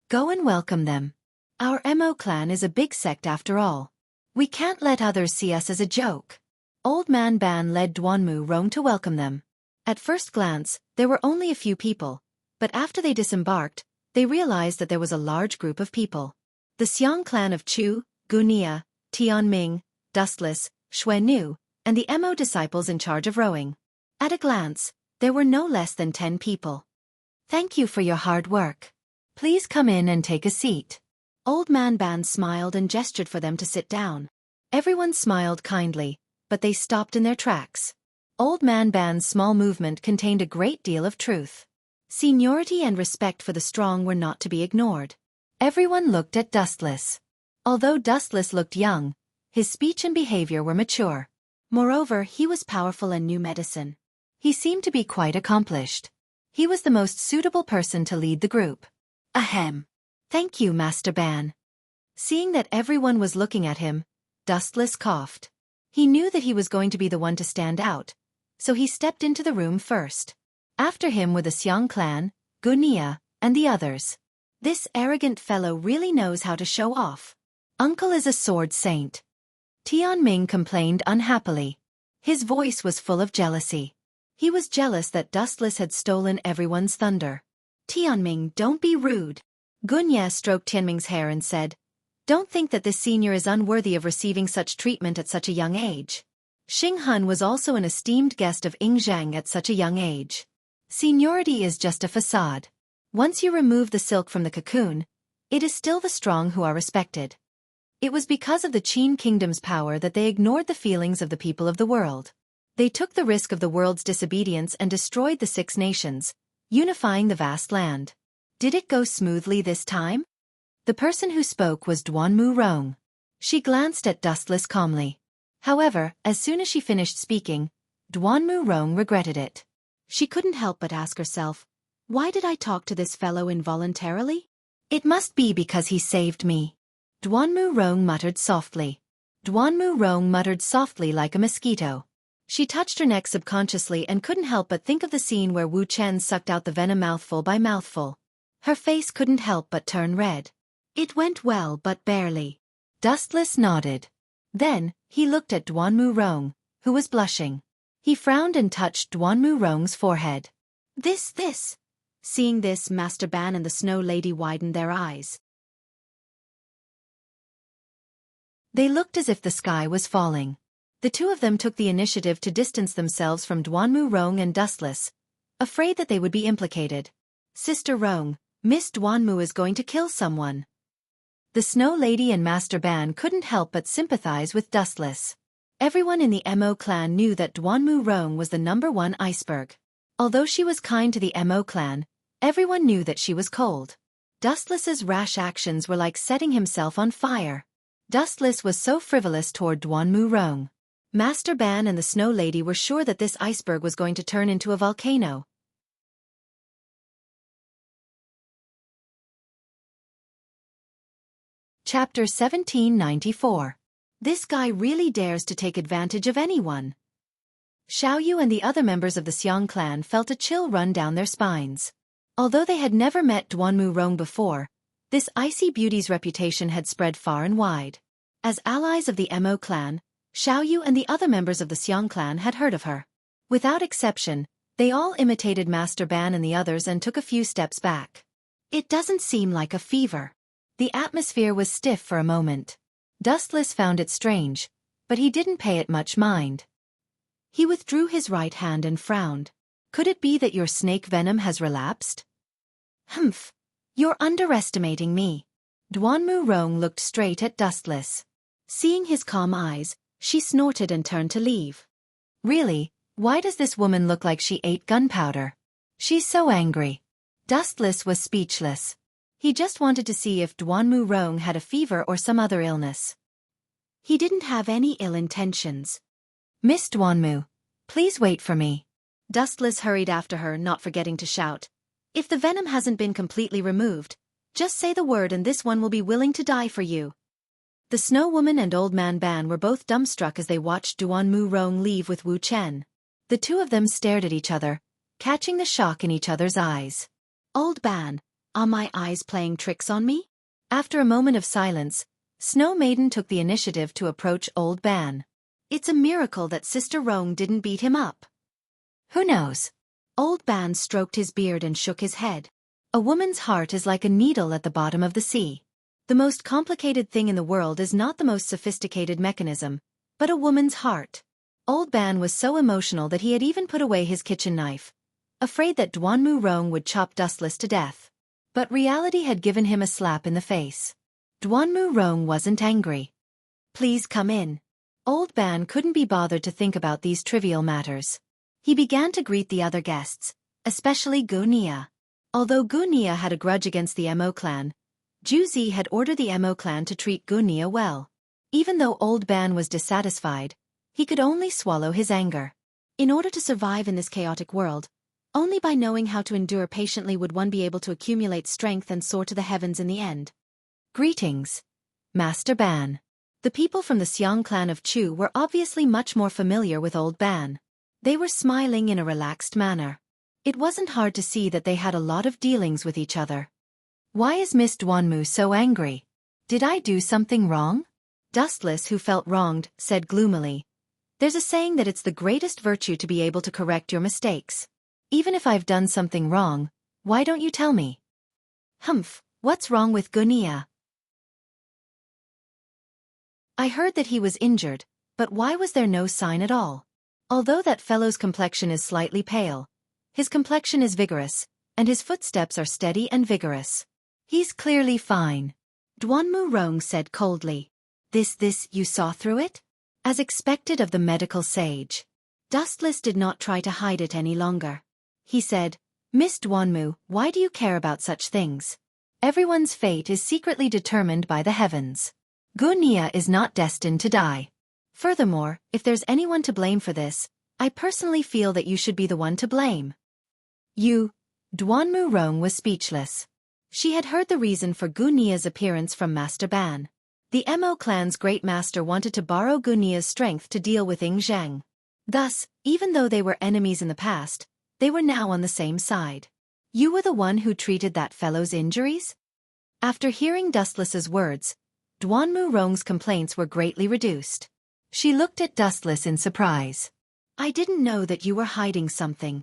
Go and welcome them. Our Mo clan is a big sect after all. We can't let others see us as a joke. Old Man Ban led Duanmu Rong to welcome them. At first glance, there were only a few people, but after they disembarked, they realized that there was a large group of people. The Xiang clan of Chu, Gunia, Tianming, Dustless, Xuenu, and the Mo disciples in charge of rowing. At a glance, there were no less than 10 people. Thank you for your hard work. Please come in and take a seat. Old Man Ban smiled and gestured for them to sit down. Everyone smiled kindly, but they stopped in their tracks. Old Man Ban's small movement contained a great deal of truth. Seniority and respect for the strong were not to be ignored. Everyone looked at Dustless. Although Dustless looked young, his speech and behavior were mature. Moreover, he was powerful and knew medicine. He seemed to be quite accomplished. He was the most suitable person to lead the group. Ahem. Thank you, Master Ban. Seeing that everyone was looking at him, Dustless coughed. He knew that he was going to be the one to stand out, so he stepped into the room first. After him were the Xiang clan, Gunia, and the others. This arrogant fellow really knows how to show off. Uncle is a sword saint. Tianming complained unhappily. His voice was full of jealousy. He was jealous that Dustless had stolen everyone's thunder. Tianming, don't be rude. Gunya stroked Tianming's hair and said, Don't think that this senior is unworthy of receiving such treatment at such a young age. Xing Han was also an esteemed guest of Ying Zhang at such a young age. Seniority is just a facade. Once you remove the silk from the cocoon, it is still the strong who are respected. It was because of the Qin kingdom's power that they ignored the feelings of the people of the world. They took the risk of the world's disobedience and destroyed the 6 nations, unifying the vast land. Did it go smoothly this time? The person who spoke was Duanmu Rong. She glanced at Dustless calmly. However, as soon as she finished speaking, Duanmu Rong regretted it. She couldn't help but ask herself, why did I talk to this fellow involuntarily? It must be because he saved me. Duanmu Rong muttered softly. Duanmu Rong muttered softly like a mosquito. She touched her neck subconsciously and couldn't help but think of the scene where Wu Chen sucked out the venom mouthful by mouthful. Her face couldn't help but turn red. It went well but barely. Dustless nodded. Then, he looked at Duanmu Rong, who was blushing. He frowned and touched Duanmu Rong's forehead. This. Seeing this, Master Ban and the Snow Lady widened their eyes. They looked as if the sky was falling. The two of them took the initiative to distance themselves from Duanmu Rong and Dustless, afraid that they would be implicated. Sister Rong, Miss Duanmu is going to kill someone. The Snow Lady and Master Ban couldn't help but sympathize with Dustless. Everyone in the Mo clan knew that Duanmu Rong was the #1 iceberg. Although she was kind to the Mo clan, everyone knew that she was cold. Dustless's rash actions were like setting himself on fire. Dustless was so frivolous toward Duanmu Rong. Master Ban and the Snow Lady were sure that this iceberg was going to turn into a volcano. Chapter 1794. This guy really dares to take advantage of anyone. Xiaoyu and the other members of the Xiang clan felt a chill run down their spines. Although they had never met Duanmu Rong before, this icy beauty's reputation had spread far and wide. As allies of the Mo clan, Xiaoyu and the other members of the Xiang clan had heard of her. Without exception, they all imitated Master Ban and the others and took a few steps back. It doesn't seem like a fever. The atmosphere was stiff for a moment. Dustless found it strange, but he didn't pay it much mind. He withdrew his right hand and frowned. Could it be that your snake venom has relapsed? Humph. You're underestimating me. Duanmu Rong looked straight at Dustless. Seeing his calm eyes, she snorted and turned to leave. Really, why does this woman look like she ate gunpowder? She's so angry. Dustless was speechless. He just wanted to see if Duanmu Rong had a fever or some other illness. He didn't have any ill intentions. Miss Duanmu, please wait for me. Dustless hurried after her, not forgetting to shout, If the venom hasn't been completely removed, just say the word and this one will be willing to die for you. The Snow Woman and Old Man Ban were both dumbstruck as they watched Duanmu Rong leave with Wu Chen. The two of them stared at each other, catching the shock in each other's eyes. Old Ban, are my eyes playing tricks on me? After a moment of silence, Snow Maiden took the initiative to approach Old Ban. It's a miracle that Sister Rong didn't beat him up. Who knows? Old Ban stroked his beard and shook his head. A woman's heart is like a needle at the bottom of the sea. The most complicated thing in the world is not the most sophisticated mechanism, but a woman's heart. Old Ban was so emotional that he had even put away his kitchen knife, afraid that Duanmu Rong would chop Dustless to death. But reality had given him a slap in the face. Duanmu Rong wasn't angry. Please come in. Old Ban couldn't be bothered to think about these trivial matters. He began to greet the other guests, especially Gu Nia. Although Gu Nia had a grudge against the Mo clan, Ju Zi had ordered the Mo clan to treat Gu Nia well. Even though Old Ban was dissatisfied, he could only swallow his anger. In order to survive in this chaotic world, only by knowing how to endure patiently would one be able to accumulate strength and soar to the heavens in the end. Greetings, Master Ban. The people from the Xiang clan of Chu were obviously much more familiar with Old Ban. They were smiling in a relaxed manner. It wasn't hard to see that they had a lot of dealings with each other. Why is Miss Duanmu so angry? Did I do something wrong? Dustless, who felt wronged, said gloomily. There's a saying that it's the greatest virtue to be able to correct your mistakes. Even if I've done something wrong, why don't you tell me? Humph, what's wrong with Gu Nia? I heard that he was injured, but why was there no sign at all? Although that fellow's complexion is slightly pale, his complexion is vigorous, and his footsteps are steady and vigorous. He's clearly fine. Duanmu Rong said coldly. This you saw through it? As expected of the medical sage. Dustless did not try to hide it any longer. He said, Miss Duanmu, why do you care about such things? Everyone's fate is secretly determined by the heavens. Gu Nia is not destined to die. Furthermore, if there's anyone to blame for this, I personally feel that you should be the one to blame. You. Duanmu Rong was speechless. She had heard the reason for Gu Nia's appearance from Master Ban. The Mo clan's great master wanted to borrow Gu Nia's strength to deal with Ying Zheng. Thus, even though they were enemies in the past, they were now on the same side. You were the one who treated that fellow's injuries? After hearing Dustless's words, Duanmu Rong's complaints were greatly reduced. She looked at Dustless in surprise. I didn't know that you were hiding something.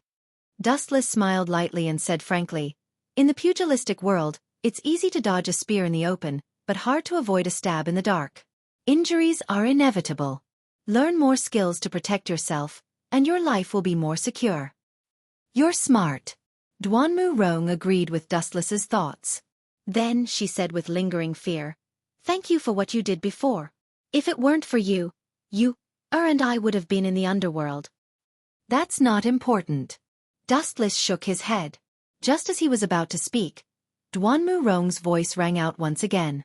Dustless smiled lightly and said frankly, in the pugilistic world, it's easy to dodge a spear in the open, but hard to avoid a stab in the dark. Injuries are inevitable. Learn more skills to protect yourself, and your life will be more secure. You're smart. Duanmu Rong agreed with Dustless's thoughts. Then, she said with lingering fear, thank you for what you did before. If it weren't for you, and I would have been in the underworld. That's not important. Dustless shook his head. Just as he was about to speak, Duanmu Rong's voice rang out once again.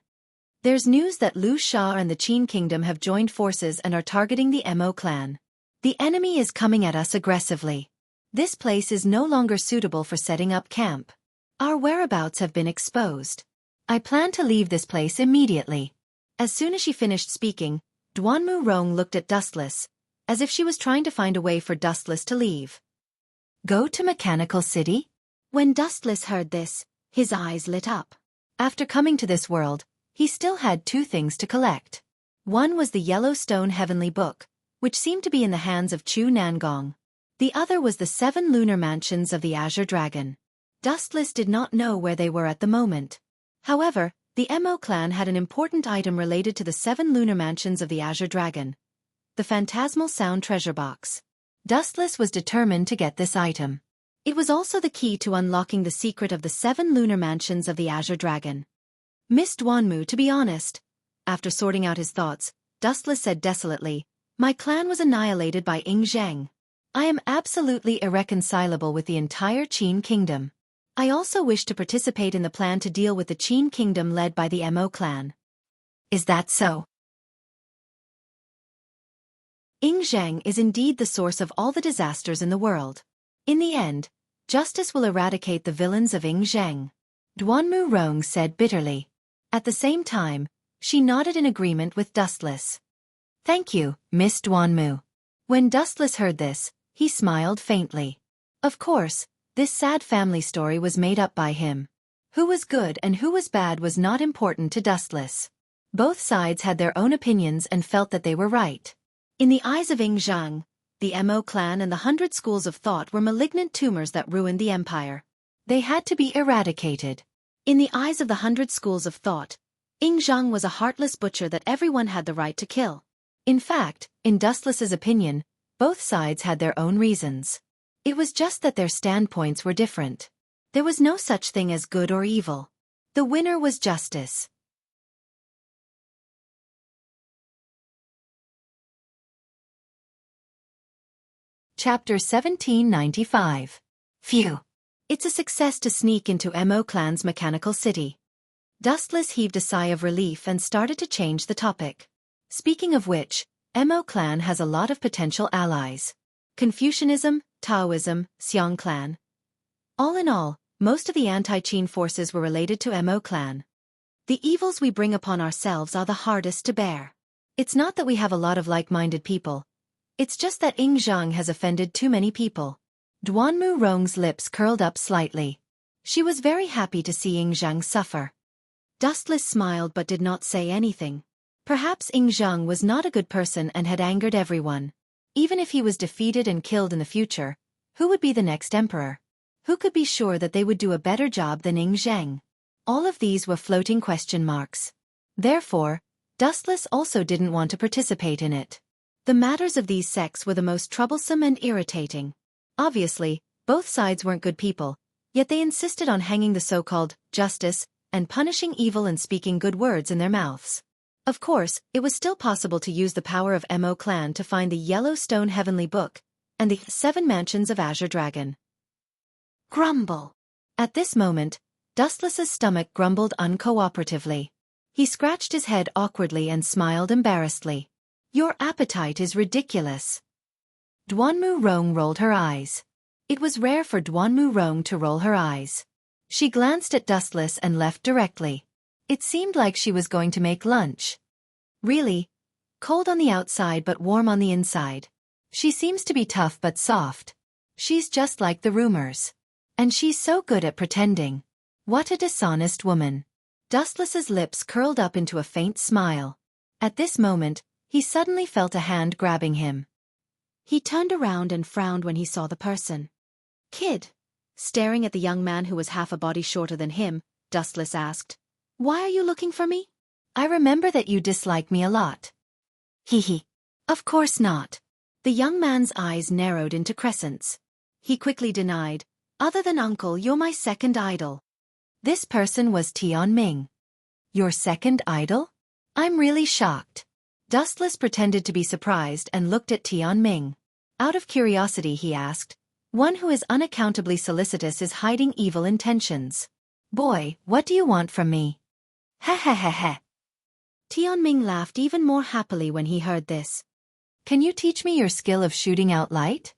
There's news that Liu Sha and the Qin Kingdom have joined forces and are targeting the Mo clan. The enemy is coming at us aggressively. This place is no longer suitable for setting up camp. Our whereabouts have been exposed. I plan to leave this place immediately. As soon as she finished speaking, Duanmu Rong looked at Dustless, as if she was trying to find a way for Dustless to leave. Go to Mechanical City? When Dustless heard this, his eyes lit up. After coming to this world, he still had two things to collect. One was the Yellowstone Heavenly Book, which seemed to be in the hands of Chu Nangong. The other was the 7 lunar mansions of the Azure Dragon. Dustless did not know where they were at the moment. However, the Mo clan had an important item related to the 7 lunar mansions of the Azure Dragon. The Phantasmal Sound Treasure Box. Dustless was determined to get this item. It was also the key to unlocking the secret of the 7 lunar mansions of the Azure Dragon. Miss Duanmu, to be honest. After sorting out his thoughts, Dustless said desolately, my clan was annihilated by Ying Zheng. I am absolutely irreconcilable with the entire Qin Kingdom. I also wish to participate in the plan to deal with the Qin Kingdom led by the Mo clan. Is that so? Ying Zheng is indeed the source of all the disasters in the world. In the end, Justice will eradicate the villains of Ying Zheng. Duanmu Rong said bitterly. At the same time, she nodded in agreement with Dustless. Thank you, Miss Duanmu. When Dustless heard this, he smiled faintly. Of course, this sad family story was made up by him. Who was good and who was bad was not important to Dustless. Both sides had their own opinions and felt that they were right. In the eyes of Ying Zheng, the Mo clan and the 100 schools of thought were malignant tumors that ruined the empire. They had to be eradicated. In the eyes of the 100 schools of thought, Ying Zheng was a heartless butcher that everyone had the right to kill. In fact, in Dustless's opinion, both sides had their own reasons. It was just that their standpoints were different. There was no such thing as good or evil. The winner was justice. Chapter 1795. Phew. It's a success to sneak into Mo clan's mechanical city. Dustless heaved a sigh of relief and started to change the topic. Speaking of which, Mo clan has a lot of potential allies. Confucianism, Taoism, Xiong clan. All in all, most of the anti-Qin forces were related to Mo clan. The evils we bring upon ourselves are the hardest to bear. It's not that we have a lot of like-minded people. It's just that Ying Zheng has offended too many people. Duanmu Rong's lips curled up slightly. She was very happy to see Ying Zheng suffer. Dustless smiled but did not say anything. Perhaps Ying Zheng was not a good person and had angered everyone. Even if he was defeated and killed in the future, who would be the next emperor? Who could be sure that they would do a better job than Ying Zheng? All of these were floating question marks. Therefore, Dustless also didn't want to participate in it. The matters of these sects were the most troublesome and irritating. Obviously, both sides weren't good people, yet they insisted on hanging the so-called justice and punishing evil and speaking good words in their mouths. Of course, it was still possible to use the power of Mo clan to find the Yellowstone Heavenly Book and the 7 Mansions of Azure Dragon. Grumble. At this moment, Dustless's stomach grumbled uncooperatively. He scratched his head awkwardly and smiled embarrassedly. Your appetite is ridiculous. Duanmu Rong rolled her eyes. It was rare for Duanmu Rong to roll her eyes. She glanced at Dustless and left directly. It seemed like she was going to make lunch. Really? Cold on the outside but warm on the inside. She seems to be tough but soft. She's just like the rumors. And she's so good at pretending. What a dishonest woman. Dustless's lips curled up into a faint smile. At this moment, he suddenly felt a hand grabbing him. He turned around and frowned when he saw the person. Kid. Staring at the young man who was half a body shorter than him, Dustless asked, Why are you looking for me? I remember that you dislike me a lot. Hee. Of course not. The young man's eyes narrowed into crescents. He quickly denied, Other than uncle, you're my second idol. This person was Tianming. Your second idol? I'm really shocked. Dustless pretended to be surprised and looked at Tianming. Out of curiosity he asked, One who is unaccountably solicitous is hiding evil intentions. Boy, what do you want from me? Heh. Tianming laughed even more happily when he heard this. Can you teach me your skill of shooting out light?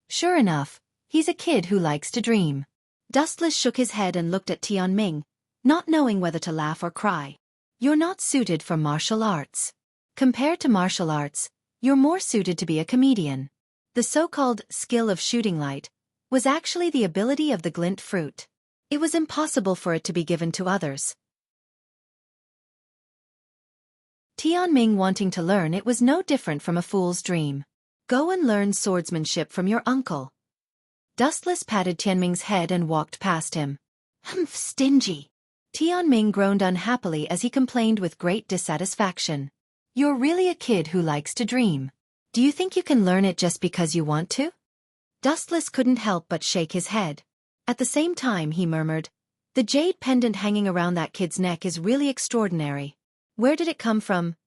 Sure enough, he's a kid who likes to dream. Dustless shook his head and looked at Tianming, not knowing whether to laugh or cry. You're not suited for martial arts. Compared to martial arts, you're more suited to be a comedian. The so-called skill of shooting light was actually the ability of the glint fruit. It was impossible for it to be given to others. Tianming wanting to learn it was no different from a fool's dream. Go and learn swordsmanship from your uncle. Dustless patted Tianming's head and walked past him. Humph, stingy. Tianming groaned unhappily as he complained with great dissatisfaction. You're really a kid who likes to dream. Do you think you can learn it just because you want to? Dustless couldn't help but shake his head. At the same time he murmured, The jade pendant hanging around that kid's neck is really extraordinary. Where did it come from?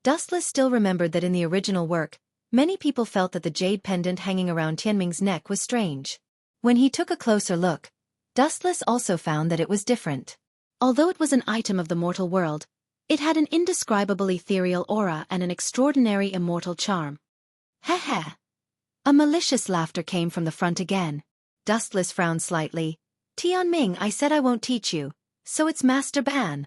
Dustless still remembered that in the original work, many people felt that the jade pendant hanging around Tianming's neck was strange. When he took a closer look, Dustless also found that it was different. Although it was an item of the mortal world, it had an indescribable ethereal aura and an extraordinary immortal charm. Heh. A malicious laughter came from the front again. Dustless frowned slightly. Tianming, I said I won't teach you, so it's Master Ban.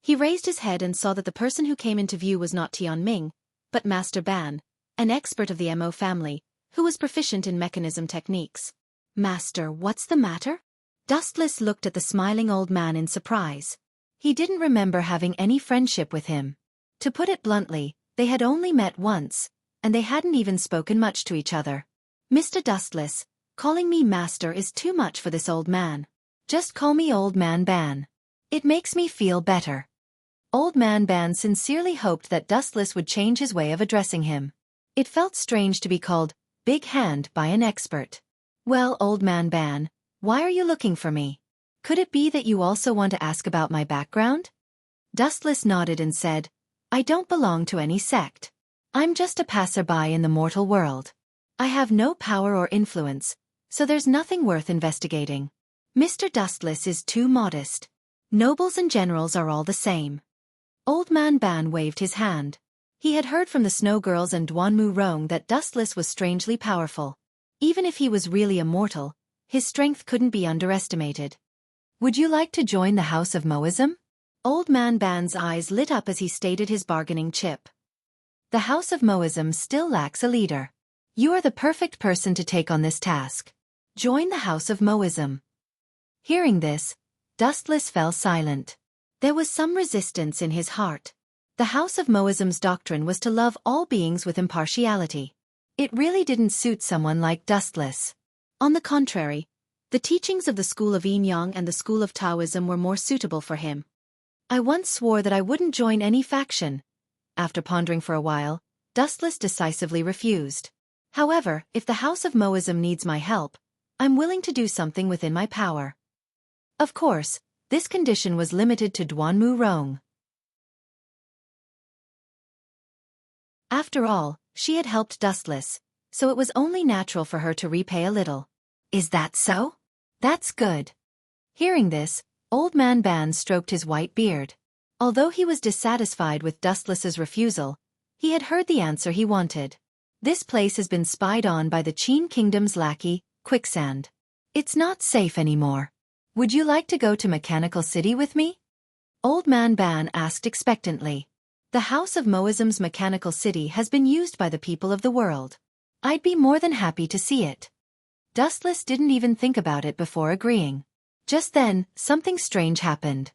He raised his head and saw that the person who came into view was not Tianming, but Master Ban, an expert of the Mo family, who was proficient in mechanism techniques. Master, what's the matter? Dustless looked at the smiling old man in surprise. He didn't remember having any friendship with him. To put it bluntly, they had only met once, and they hadn't even spoken much to each other. Mr. Dustless, calling me master is too much for this old man. Just call me Old Man Ban. It makes me feel better. Old Man Ban sincerely hoped that Dustless would change his way of addressing him. It felt strange to be called Big Hand by an expert. Well, Old Man Ban, why are you looking for me? Could it be that you also want to ask about my background? Dustless nodded and said, I don't belong to any sect. I'm just a passerby in the mortal world. I have no power or influence, so there's nothing worth investigating. Mr. Dustless is too modest. Nobles and generals are all the same. Old Man Ban waved his hand. He had heard from the Snow Girls and Duanmu Rong that Dustless was strangely powerful. Even if he was really immortal, his strength couldn't be underestimated. Would you like to join the House of Moism? Old Man Ban's eyes lit up as he stated his bargaining chip. The House of Moism still lacks a leader. You are the perfect person to take on this task. Join the House of Moism. Hearing this, Dustless fell silent. There was some resistance in his heart. The House of Moism's doctrine was to love all beings with impartiality. It really didn't suit someone like Dustless. On the contrary, the teachings of the School of Yin Yang and the School of Taoism were more suitable for him. I once swore that I wouldn't join any faction. After pondering for a while, Dustless decisively refused. However, if the House of Moism needs my help, I'm willing to do something within my power. Of course, this condition was limited to Duanmu Rong. After all, she had helped Dustless, so it was only natural for her to repay a little. Is that so? That's good. Hearing this, Old Man Ban stroked his white beard. Although he was dissatisfied with Dustless's refusal, he had heard the answer he wanted. This place has been spied on by the Qin Kingdom's lackey, Quicksand. It's not safe anymore. Would you like to go to Mechanical City with me? Old Man Ban asked expectantly. The House of Moism's Mechanical City has been used by the people of the world. I'd be more than happy to see it. Dustless didn't even think about it before agreeing. Just then, something strange happened.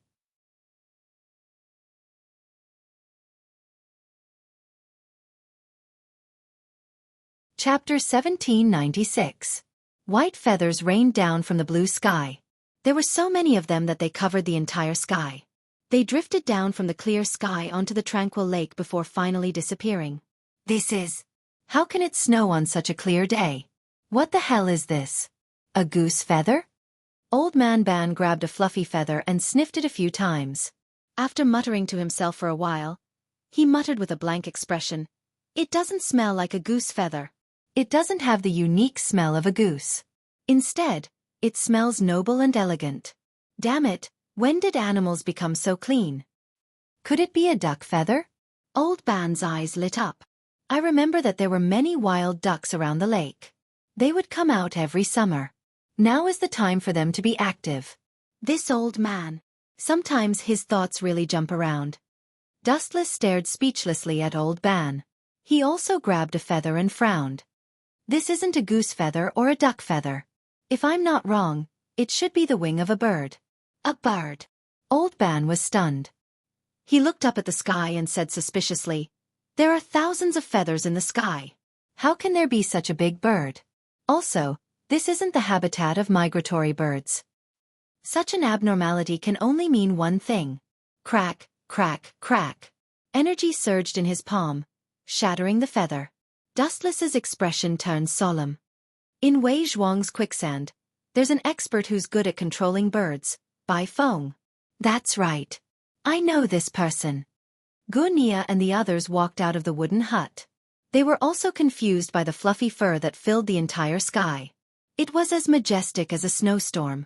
Chapter 1796. White feathers rained down from the blue sky. There were so many of them that they covered the entire sky. They drifted down from the clear sky onto the tranquil lake before finally disappearing. How can it snow on such a clear day? What the hell is this? A goose feather? Old Man Ban grabbed a fluffy feather and sniffed it a few times. After muttering to himself for a while, he muttered with a blank expression, It doesn't smell like a goose feather. It doesn't have the unique smell of a goose. Instead, it smells noble and elegant. Damn it, when did animals become so clean? Could it be a duck feather? Old Ban's eyes lit up. I remember that there were many wild ducks around the lake. They would come out every summer. Now is the time for them to be active. This old man. Sometimes his thoughts really jump around. Dustless stared speechlessly at Old Ban. He also grabbed a feather and frowned. This isn't a goose feather or a duck feather. If I'm not wrong, it should be the wing of a bird. A bird. Old Ban was stunned. He looked up at the sky and said suspiciously, There are thousands of feathers in the sky. How can there be such a big bird? Also, this isn't the habitat of migratory birds. Such an abnormality can only mean one thing. Crack, crack, crack. Energy surged in his palm, shattering the feather. Dustless's expression turned solemn. In Wei Zhuang's quicksand, there's an expert who's good at controlling birds, Bai Feng. That's right. I know this person. Gunia and the others walked out of the wooden hut. They were also confused by the fluffy fur that filled the entire sky. It was as majestic as a snowstorm.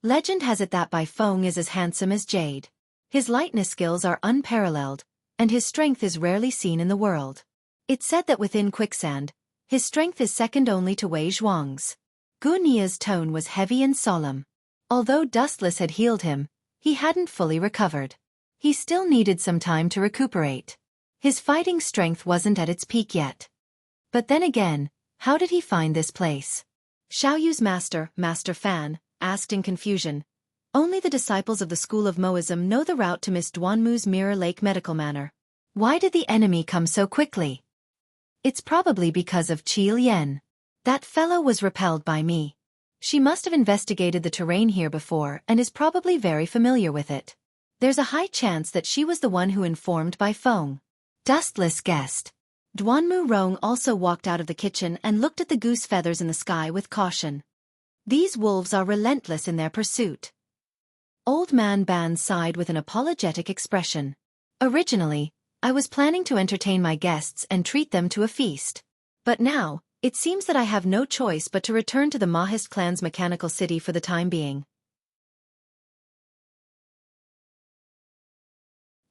Legend has it that Bai Feng is as handsome as jade. His lightness skills are unparalleled, and his strength is rarely seen in the world. It's said that within quicksand, his strength is second only to Wei Zhuang's. Gunia's tone was heavy and solemn. Although Dustless had healed him, he hadn't fully recovered. He still needed some time to recuperate. His fighting strength wasn't at its peak yet. But then again, how did he find this place? Xiaoyu's master, Master Fan, asked in confusion. Only the disciples of the School of Moism know the route to Miss Duanmu's Mirror Lake Medical Manor. Why did the enemy come so quickly? It's probably because of Qi Lian. That fellow was repelled by me. She must have investigated the terrain here before and is probably very familiar with it. There's a high chance that she was the one who informed Bai Feng. Dustless guessed. Duanmu Rong also walked out of the kitchen and looked at the goose feathers in the sky with caution. These wolves are relentless in their pursuit. Old Man Ban sighed with an apologetic expression. Originally, I was planning to entertain my guests and treat them to a feast. But now, it seems that I have no choice but to return to the Mahist clan's mechanical city for the time being.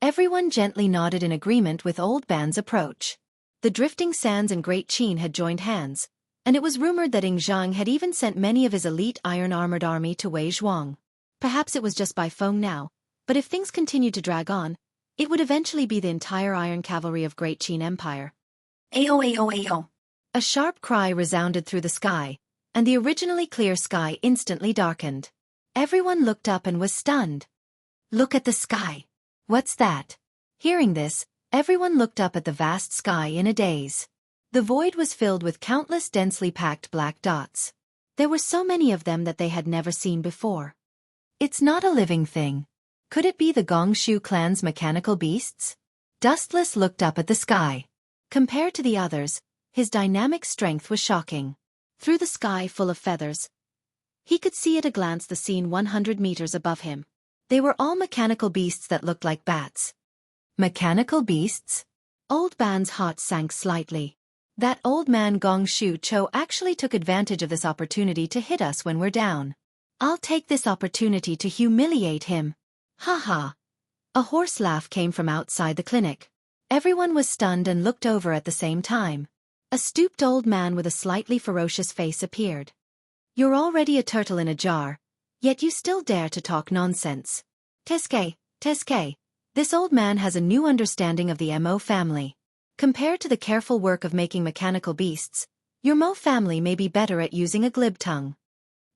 Everyone gently nodded in agreement with Old Ban's approach. The Drifting Sands and Great Qin had joined hands, and it was rumored that Ing Zhang had even sent many of his elite iron-armored army to Wei Zhuang. Perhaps it was just Bai Feng now, but if things continued to drag on, it would eventually be the entire iron cavalry of Great Qin Empire. Ayo ayo ayo. A sharp cry resounded through the sky, and the originally clear sky instantly darkened. Everyone looked up and was stunned. Look at the sky. What's that? Hearing this, everyone looked up at the vast sky in a daze. The void was filled with countless densely packed black dots. There were so many of them that they had never seen before. It's not a living thing. Could it be the Gongshu clan's mechanical beasts? Dustless looked up at the sky. Compared to the others, his dynamic strength was shocking. Through the sky full of feathers, he could see at a glance the scene 100 meters above him. They were all mechanical beasts that looked like bats. Mechanical beasts? Old Ban's heart sank slightly. That old man Gongshu Cho actually took advantage of this opportunity to hit us when we're down. I'll take this opportunity to humiliate him. Ha ha. A hoarse laugh came from outside the clinic. Everyone was stunned and looked over at the same time. A stooped old man with a slightly ferocious face appeared. You're already a turtle in a jar, yet you still dare to talk nonsense. Teske, this old man has a new understanding of the Mo family. Compared to the careful work of making mechanical beasts, your Mo family may be better at using a glib tongue.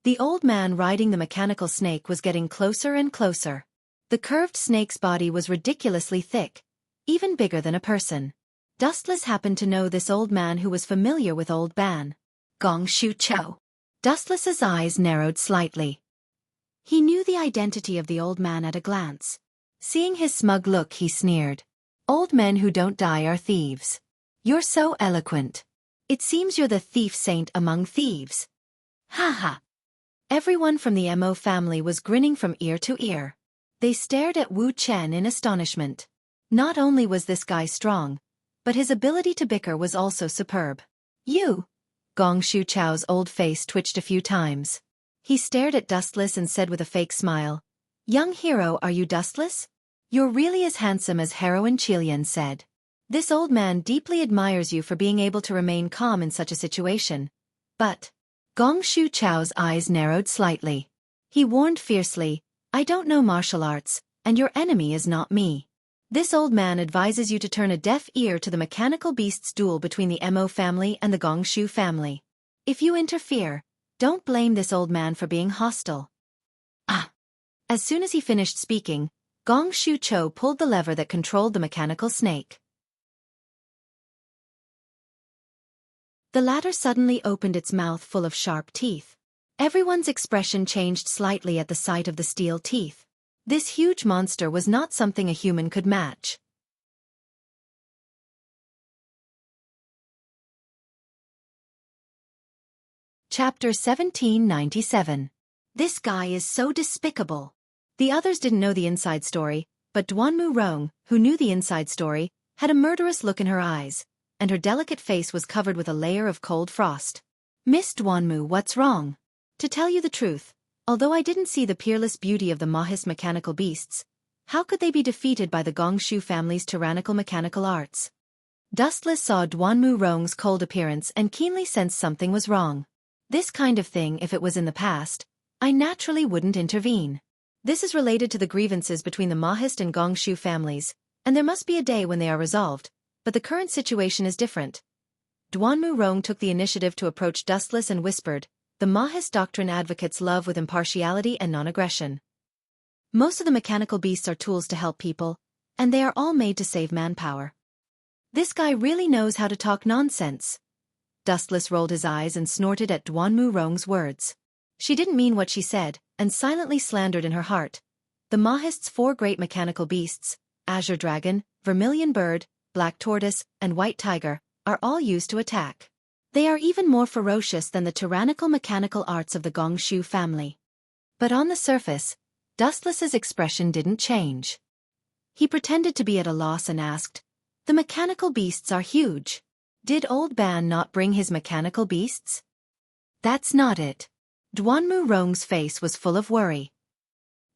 The old man riding the mechanical snake was getting closer and closer. The curved snake's body was ridiculously thick, even bigger than a person. Dustless happened to know this old man who was familiar with Old Ban. Gongshu Cho. Dustless's eyes narrowed slightly. He knew the identity of the old man at a glance. Seeing his smug look, he sneered. Old men who don't die are thieves. You're so eloquent. It seems you're the thief saint among thieves. Ha ha. Everyone from the Mo family was grinning from ear to ear. They stared at Wu Chen in astonishment. Not only was this guy strong, but his ability to bicker was also superb. You! Gongshu Chao's old face twitched a few times. He stared at Dustless and said with a fake smile, Young hero, are you Dustless? You're really as handsome as heroine Qilian said. This old man deeply admires you for being able to remain calm in such a situation. But Gongshu Chao's eyes narrowed slightly. He warned fiercely, I don't know martial arts, and your enemy is not me. This old man advises you to turn a deaf ear to the mechanical beasts duel between the Mo family and the Gongshu family. If you interfere, don't blame this old man for being hostile. Ah! As soon as he finished speaking, Gongshu Cho pulled the lever that controlled the mechanical snake. The latter suddenly opened its mouth full of sharp teeth. Everyone's expression changed slightly at the sight of the steel teeth. This huge monster was not something a human could match. Chapter 1797. This guy is so despicable. The others didn't know the inside story, but Duanmu Rong, who knew the inside story, had a murderous look in her eyes, and her delicate face was covered with a layer of cold frost. Miss Duanmu, what's wrong? To tell you the truth, although I didn't see the peerless beauty of the Mahis mechanical beasts, how could they be defeated by the Gongshu family's tyrannical mechanical arts? Dustless saw Duanmu Rong's cold appearance and keenly sensed something was wrong. This kind of thing, if it was in the past, I naturally wouldn't intervene. This is related to the grievances between the Mahist and Gongshu families, and there must be a day when they are resolved, but the current situation is different. Duanmu Rong took the initiative to approach Dustless and whispered, the Mahist doctrine advocates love with impartiality and non-aggression. Most of the mechanical beasts are tools to help people, and they are all made to save manpower. This guy really knows how to talk nonsense. Dustless rolled his eyes and snorted at Duanmu Rong's words. She didn't mean what she said, and silently slandered in her heart. The Mahist's 4 great mechanical beasts, Azure Dragon, Vermilion Bird, Black Tortoise, and White Tiger, are all used to attack. They are even more ferocious than the tyrannical mechanical arts of the Gongshu family. But on the surface, Dustless's expression didn't change. He pretended to be at a loss and asked, the mechanical beasts are huge. Did old Ban not bring his mechanical beasts? That's not it. Duanmu Rong's face was full of worry.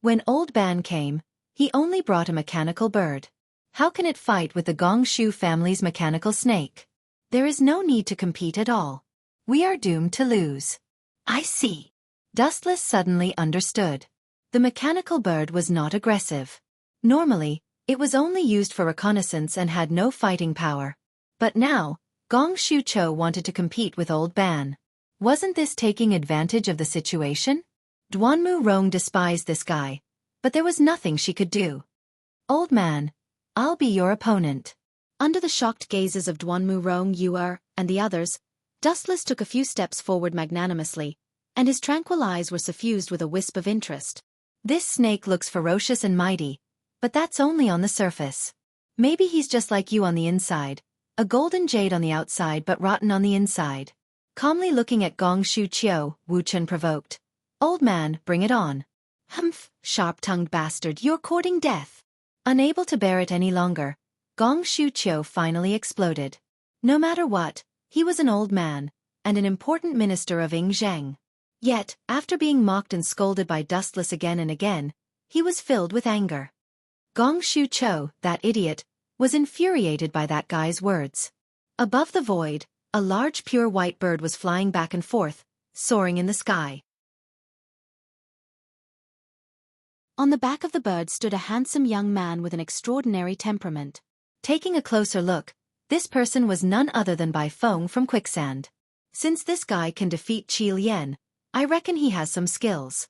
When old Ban came, he only brought a mechanical bird. How can it fight with the Gongshu family's mechanical snake? There is no need to compete at all. We are doomed to lose. I see. Dustless suddenly understood. The mechanical bird was not aggressive. Normally, it was only used for reconnaissance and had no fighting power. But now, Gongshu Cho wanted to compete with old Ban. Wasn't this taking advantage of the situation? Duanmu Rong despised this guy, but there was nothing she could do. Old man, I'll be your opponent. Under the shocked gazes of Duanmu Rong, Yuer, and the others, Dustless took a few steps forward magnanimously, and his tranquil eyes were suffused with a wisp of interest. This snake looks ferocious and mighty, but that's only on the surface. Maybe he's just like you on the inside, a golden jade on the outside but rotten on the inside. Calmly looking at Gongshu Chiu, Wu Chen provoked. Old man, bring it on. Humph, sharp-tongued bastard, you're courting death. Unable to bear it any longer, Gongshu Chiu finally exploded. No matter what, he was an old man, and an important minister of Ing Zheng. Yet, after being mocked and scolded by Dustless again and again, he was filled with anger. Gongshu Chiu, that idiot, was infuriated by that guy's words. Above the void, a large pure white bird was flying back and forth, soaring in the sky. On the back of the bird stood a handsome young man with an extraordinary temperament. Taking a closer look, this person was none other than Bai Feng from Quicksand. Since this guy can defeat Qi Lian, I reckon he has some skills.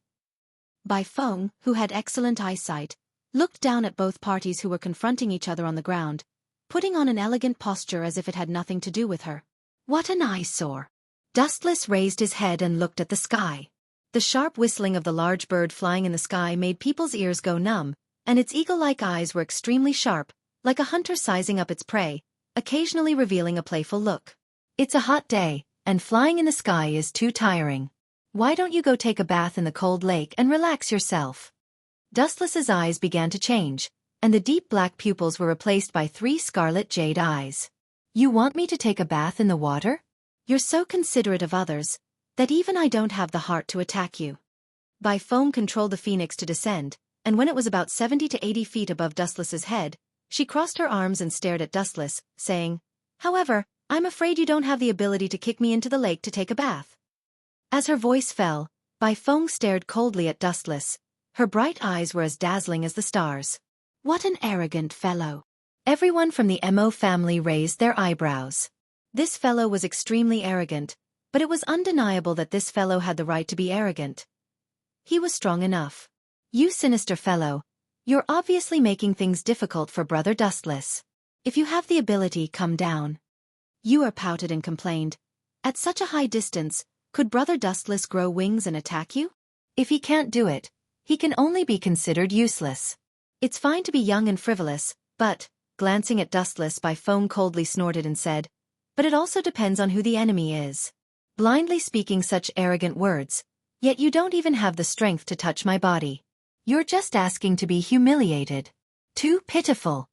Bai Feng, who had excellent eyesight, looked down at both parties who were confronting each other on the ground, putting on an elegant posture as if it had nothing to do with her. What an eyesore! Dustless raised his head and looked at the sky. The sharp whistling of the large bird flying in the sky made people's ears go numb, and its eagle-like eyes were extremely sharp, like a hunter sizing up its prey, occasionally revealing a playful look. It's a hot day, and flying in the sky is too tiring. Why don't you go take a bath in the cold lake and relax yourself? Dustless's eyes began to change, and the deep black pupils were replaced by 3 scarlet jade eyes. You want me to take a bath in the water? You're so considerate of others, that even I don't have the heart to attack you. Bai Feng controlled the phoenix to descend, and when it was about 70 to 80 feet above Dustless's head, she crossed her arms and stared at Dustless, saying, However, I'm afraid you don't have the ability to kick me into the lake to take a bath. As her voice fell, Bai Feng stared coldly at Dustless. Her bright eyes were as dazzling as the stars. What an arrogant fellow. Everyone from the Mo family raised their eyebrows. This fellow was extremely arrogant, but it was undeniable that this fellow had the right to be arrogant. He was strong enough. You sinister fellow, you're obviously making things difficult for Brother Dustless. If you have the ability, come down. Yuer pouted and complained. At such a high distance, could Brother Dustless grow wings and attack you? If he can't do it, he can only be considered useless. It's fine to be young and frivolous, but, glancing at Dustless, Bai Feng coldly snorted and said, but it also depends on who the enemy is. Blindly speaking such arrogant words, yet you don't even have the strength to touch my body. You're just asking to be humiliated. Too pitiful.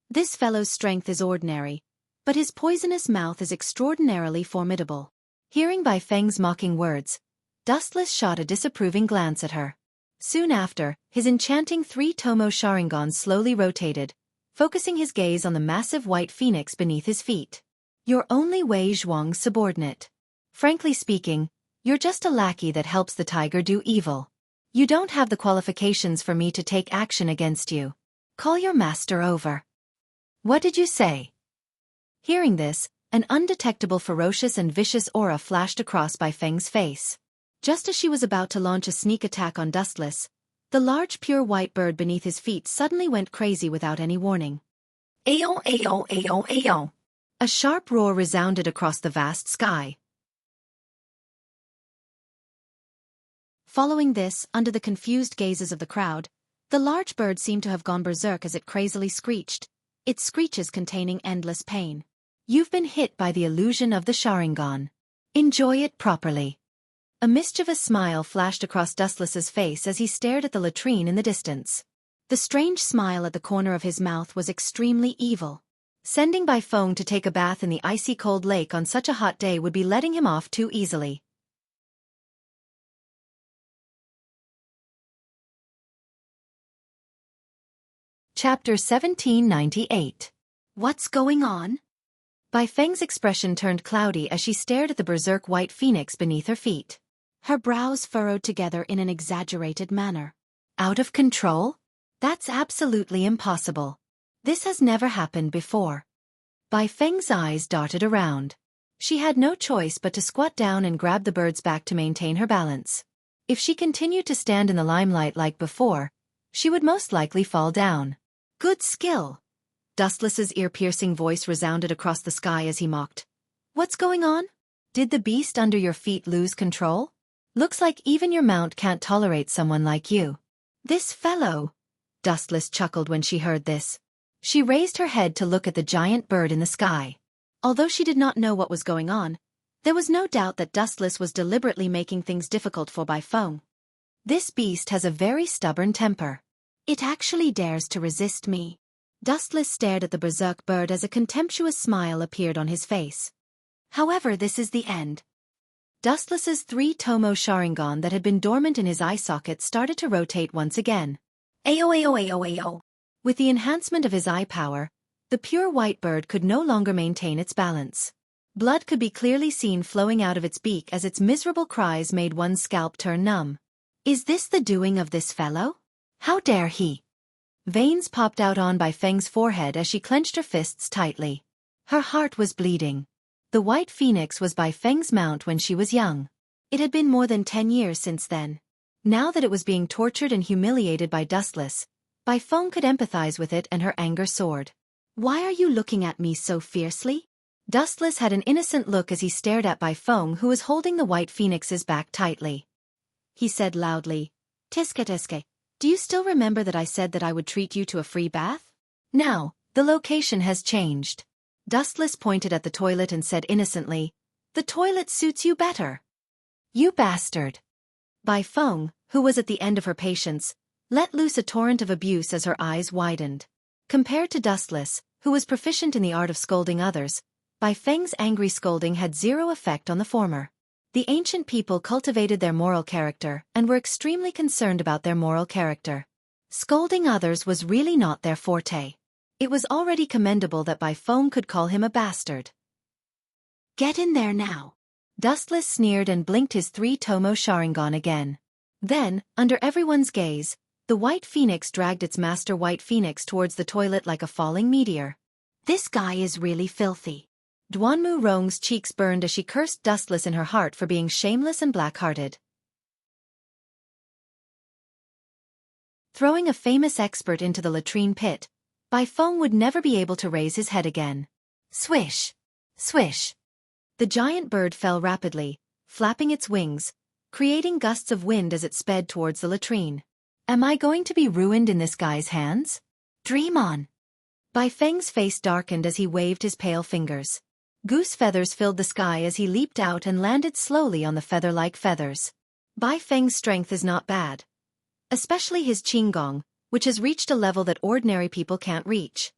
This fellow's strength is ordinary, but his poisonous mouth is extraordinarily formidable. Hearing Bai Feng's mocking words, Dustless shot a disapproving glance at her. Soon after, his enchanting 3-tomo Sharingan slowly rotated, focusing his gaze on the massive white phoenix beneath his feet. You're only Wei Zhuang's subordinate. Frankly speaking, You're just a lackey that helps the tiger do evil. You don't have the qualifications for me to take action against you. Call your master over. What did you say? Hearing this, an undetectable ferocious and vicious aura flashed across Bai Feng's face. Just as she was about to launch a sneak attack on Dustless, the large pure white bird beneath his feet suddenly went crazy without any warning. Ayo, ayo, ayo, ayo. A sharp roar resounded across the vast sky. Following this, under the confused gazes of the crowd, the large bird seemed to have gone berserk as it crazily screeched, its screeches containing endless pain. You've been hit by the illusion of the Sharingan. Enjoy it properly. A mischievous smile flashed across Dustless's face as he stared at the latrine in the distance. The strange smile at the corner of his mouth was extremely evil. Sending Bai Feng to take a bath in the icy cold lake on such a hot day would be letting him off too easily. Chapter 1798. What's going on? Bai Feng's expression turned cloudy as she stared at the berserk white phoenix beneath her feet. Her brows furrowed together in an exaggerated manner. Out of control? That's absolutely impossible. This has never happened before. Bai Feng's eyes darted around. She had no choice but to squat down and grab the bird's back to maintain her balance. If she continued to stand in the limelight like before, she would most likely fall down. Good skill. Dustless's ear-piercing voice resounded across the sky as he mocked. What's going on? Did the beast under your feet lose control? Looks like even your mount can't tolerate someone like you. This fellow. Dustless chuckled when she heard this. She raised her head to look at the giant bird in the sky. Although she did not know what was going on, there was no doubt that Dustless was deliberately making things difficult for Bai Feng. This beast has a very stubborn temper. It actually dares to resist me. Dustless stared at the berserk bird as a contemptuous smile appeared on his face. However, this is the end. Dustless's 3-tomo Sharingan that had been dormant in his eye socket started to rotate once again. Ayo, ayo, ayo, ayo. With the enhancement of his eye power, the pure white bird could no longer maintain its balance. Blood could be clearly seen flowing out of its beak as its miserable cries made one's scalp turn numb. Is this the doing of this fellow? How dare he? Veins popped out on Bai Feng's forehead as she clenched her fists tightly. Her heart was bleeding. The white phoenix was Bai Feng's mount when she was young. It had been more than 10 years since then. Now that it was being tortured and humiliated by Dustless, Bai Feng could empathize with it and her anger soared. Why are you looking at me so fiercely? Dustless had an innocent look as he stared at Bai Feng, who was holding the white phoenix's back tightly. He said loudly, Tiske tiske, do you still remember that I said that I would treat you to a free bath? Now, the location has changed. Dustless pointed at the toilet and said innocently, the toilet suits you better. You bastard. Bai Feng, who was at the end of her patience, let loose a torrent of abuse as her eyes widened. Compared to Dustless, who was proficient in the art of scolding others, Bai Feng's angry scolding had zero effect on the former. The ancient people cultivated their moral character and were extremely concerned about their moral character. Scolding others was really not their forte. It was already commendable that Bai Feng could call him a bastard. Get in there now. Dustless sneered and blinked his 3-tomo Sharingan again. Then, under everyone's gaze, the white phoenix dragged its master white phoenix towards the toilet like a falling meteor. This guy is really filthy. Duanmu Rong's cheeks burned as she cursed Dustless in her heart for being shameless and black-hearted. Throwing a famous expert into the latrine pit, Bai Feng would never be able to raise his head again. Swish! Swish! The giant bird fell rapidly, flapping its wings, creating gusts of wind as it sped towards the latrine. Am I going to be ruined in this guy's hands? Dream on! Bai Feng's face darkened as he waved his pale fingers. Goose feathers filled the sky as he leaped out and landed slowly on the feather-like feathers. Bai Feng's strength is not bad. Especially his Qinggong, which has reached a level that ordinary people can't reach.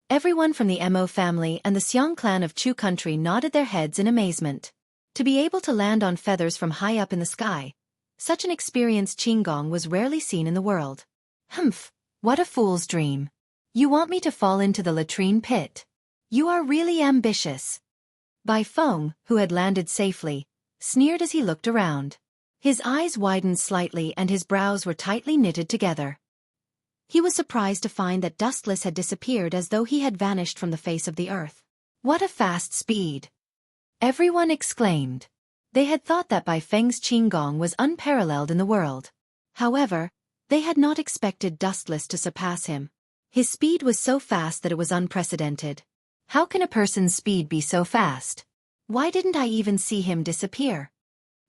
Everyone from the Mo family and the Xiang clan of Chu country nodded their heads in amazement. To be able to land on feathers from high up in the sky, such an experienced Qinggong was rarely seen in the world. Humph, what a fool's dream. You want me to fall into the latrine pit? You are really ambitious. Bai Feng, who had landed safely, sneered as he looked around. His eyes widened slightly and his brows were tightly knitted together. He was surprised to find that Dustless had disappeared as though he had vanished from the face of the earth. What a fast speed! Everyone exclaimed. They had thought that Bai Feng's Qinggong was unparalleled in the world. However, they had not expected Dustless to surpass him. His speed was so fast that it was unprecedented. How can a person's speed be so fast? Why didn't I even see him disappear?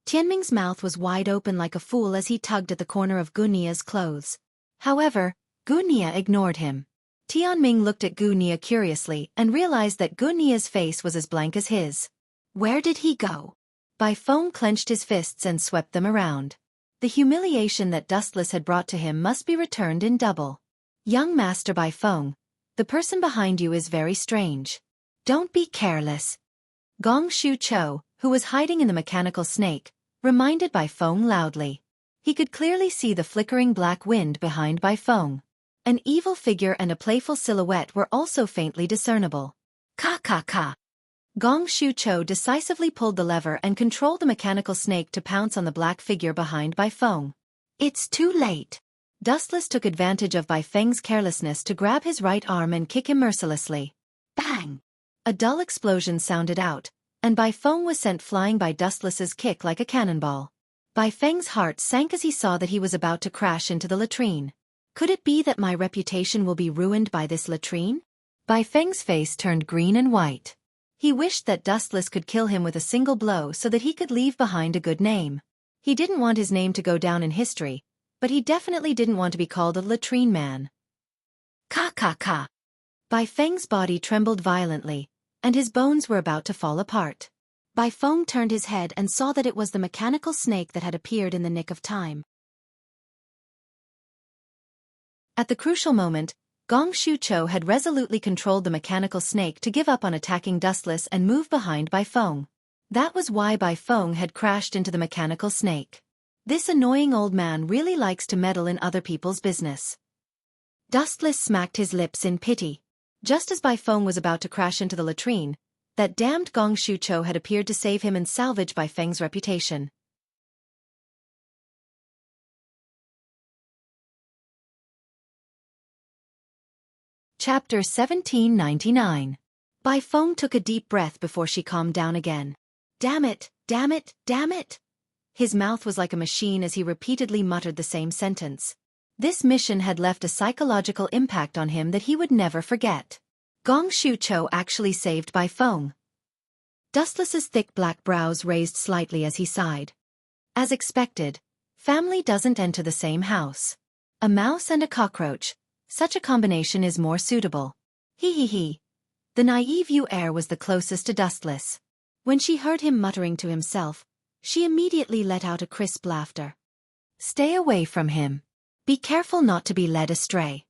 Tianming's mouth was wide open like a fool as he tugged at the corner of Gunia's clothes. However, Gunia ignored him. Tianming looked at Gunia curiously and realized that Gunia's face was as blank as his. Where did he go? Bai Feng clenched his fists and swept them around. The humiliation that Dustless had brought to him must be returned in double. Young Master Bai Feng, the person behind you is very strange. Don't be careless. Gong Shu Cho, who was hiding in the mechanical snake, reminded Bai Feng loudly. He could clearly see the flickering black wind behind Bai Feng. An evil figure and a playful silhouette were also faintly discernible. Ka ka ka. Gong Shu Cho decisively pulled the lever and controlled the mechanical snake to pounce on the black figure behind Bai Feng. It's too late. Dustless took advantage of Bai Feng's carelessness to grab his right arm and kick him mercilessly. Bang! A dull explosion sounded out, and Bai Feng was sent flying by Dustless's kick like a cannonball. Bai Feng's heart sank as he saw that he was about to crash into the latrine. Could it be that my reputation will be ruined by this latrine? Bai Feng's face turned green and white. He wished that Dustless could kill him with a single blow so that he could leave behind a good name. He didn't want his name to go down in history, but he definitely didn't want to be called a latrine man. Ka ka ka. Bai Feng's body trembled violently, and his bones were about to fall apart. Bai Feng turned his head and saw that it was the mechanical snake that had appeared in the nick of time. At the crucial moment, Gong Shu Cho had resolutely controlled the mechanical snake to give up on attacking Dustless and move behind Bai Feng. That was why Bai Feng had crashed into the mechanical snake. This annoying old man really likes to meddle in other people's business. Dustless smacked his lips in pity. Just as Bai Feng was about to crash into the latrine, that damned Gong Shu Cho had appeared to save him and salvage Bai Feng's reputation. Chapter 1799. Bai Feng took a deep breath before she calmed down again. Damn it, damn it, damn it! His mouth was like a machine as he repeatedly muttered the same sentence. This mission had left a psychological impact on him that he would never forget. Gong Shu Cho actually saved Bai Feng. Dustless's thick black brows raised slightly as he sighed. As expected, family doesn't enter the same house. A mouse and a cockroach. Such a combination is more suitable. He. The naive Yu-Er was the closest to Dustless. When she heard him muttering to himself, she immediately let out a crisp laughter. Stay away from him. Be careful not to be led astray.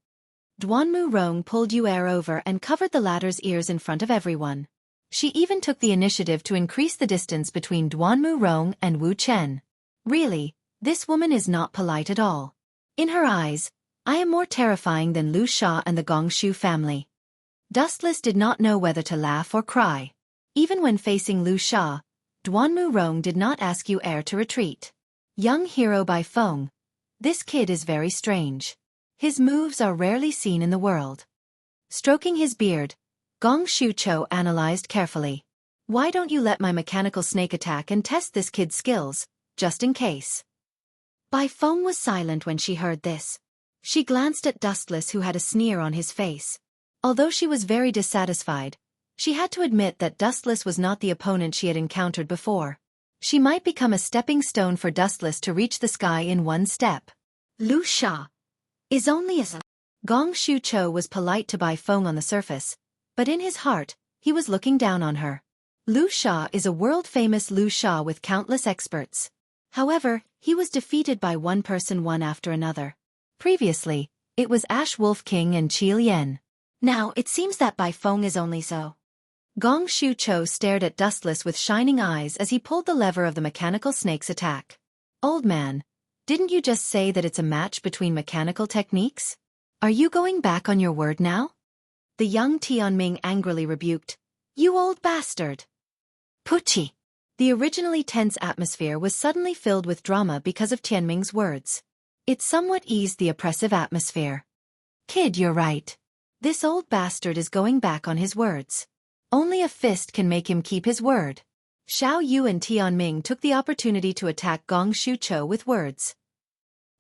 Duanmu Rong pulled Yu-Er over and covered the latter's ears in front of everyone. She even took the initiative to increase the distance between Duanmu Rong and Wu Chen. Really, this woman is not polite at all. In her eyes, I am more terrifying than Lu Sha and the Gong Shu family. Dustless did not know whether to laugh or cry. Even when facing Lu Sha, Duanmu Rong did not ask Yu-Er to retreat. Young hero Bai Feng. This kid is very strange. His moves are rarely seen in the world. Stroking his beard, Gong Shu Cho analyzed carefully. Why don't you let my mechanical snake attack and test this kid's skills, just in case? Bai Feng was silent when she heard this. She glanced at Dustless who had a sneer on his face. Although she was very dissatisfied, she had to admit that Dustless was not the opponent she had encountered before. She might become a stepping stone for Dustless to reach the sky in one step. Lu Sha is only a... Gong Shu Cho was polite to Bai Feng on the surface, but in his heart, he was looking down on her. Lu Sha is a world-famous Lu Sha with countless experts. However, he was defeated by one person one after another. Previously, it was Ash Wolf King and Qi Lian. Now it seems that Bai Feng is only so. Gong Shu Cho stared at Dustless with shining eyes as he pulled the lever of the mechanical snake's attack. Old man, didn't you just say that it's a match between mechanical techniques? Are you going back on your word now? The young Tianming angrily rebuked. You old bastard! Puchi! The originally tense atmosphere was suddenly filled with drama because of Tianming's words. It somewhat eased the oppressive atmosphere. Kid, you're right. This old bastard is going back on his words. Only a fist can make him keep his word. Xiao Yu and Tianming took the opportunity to attack Gong Shuqiu with words.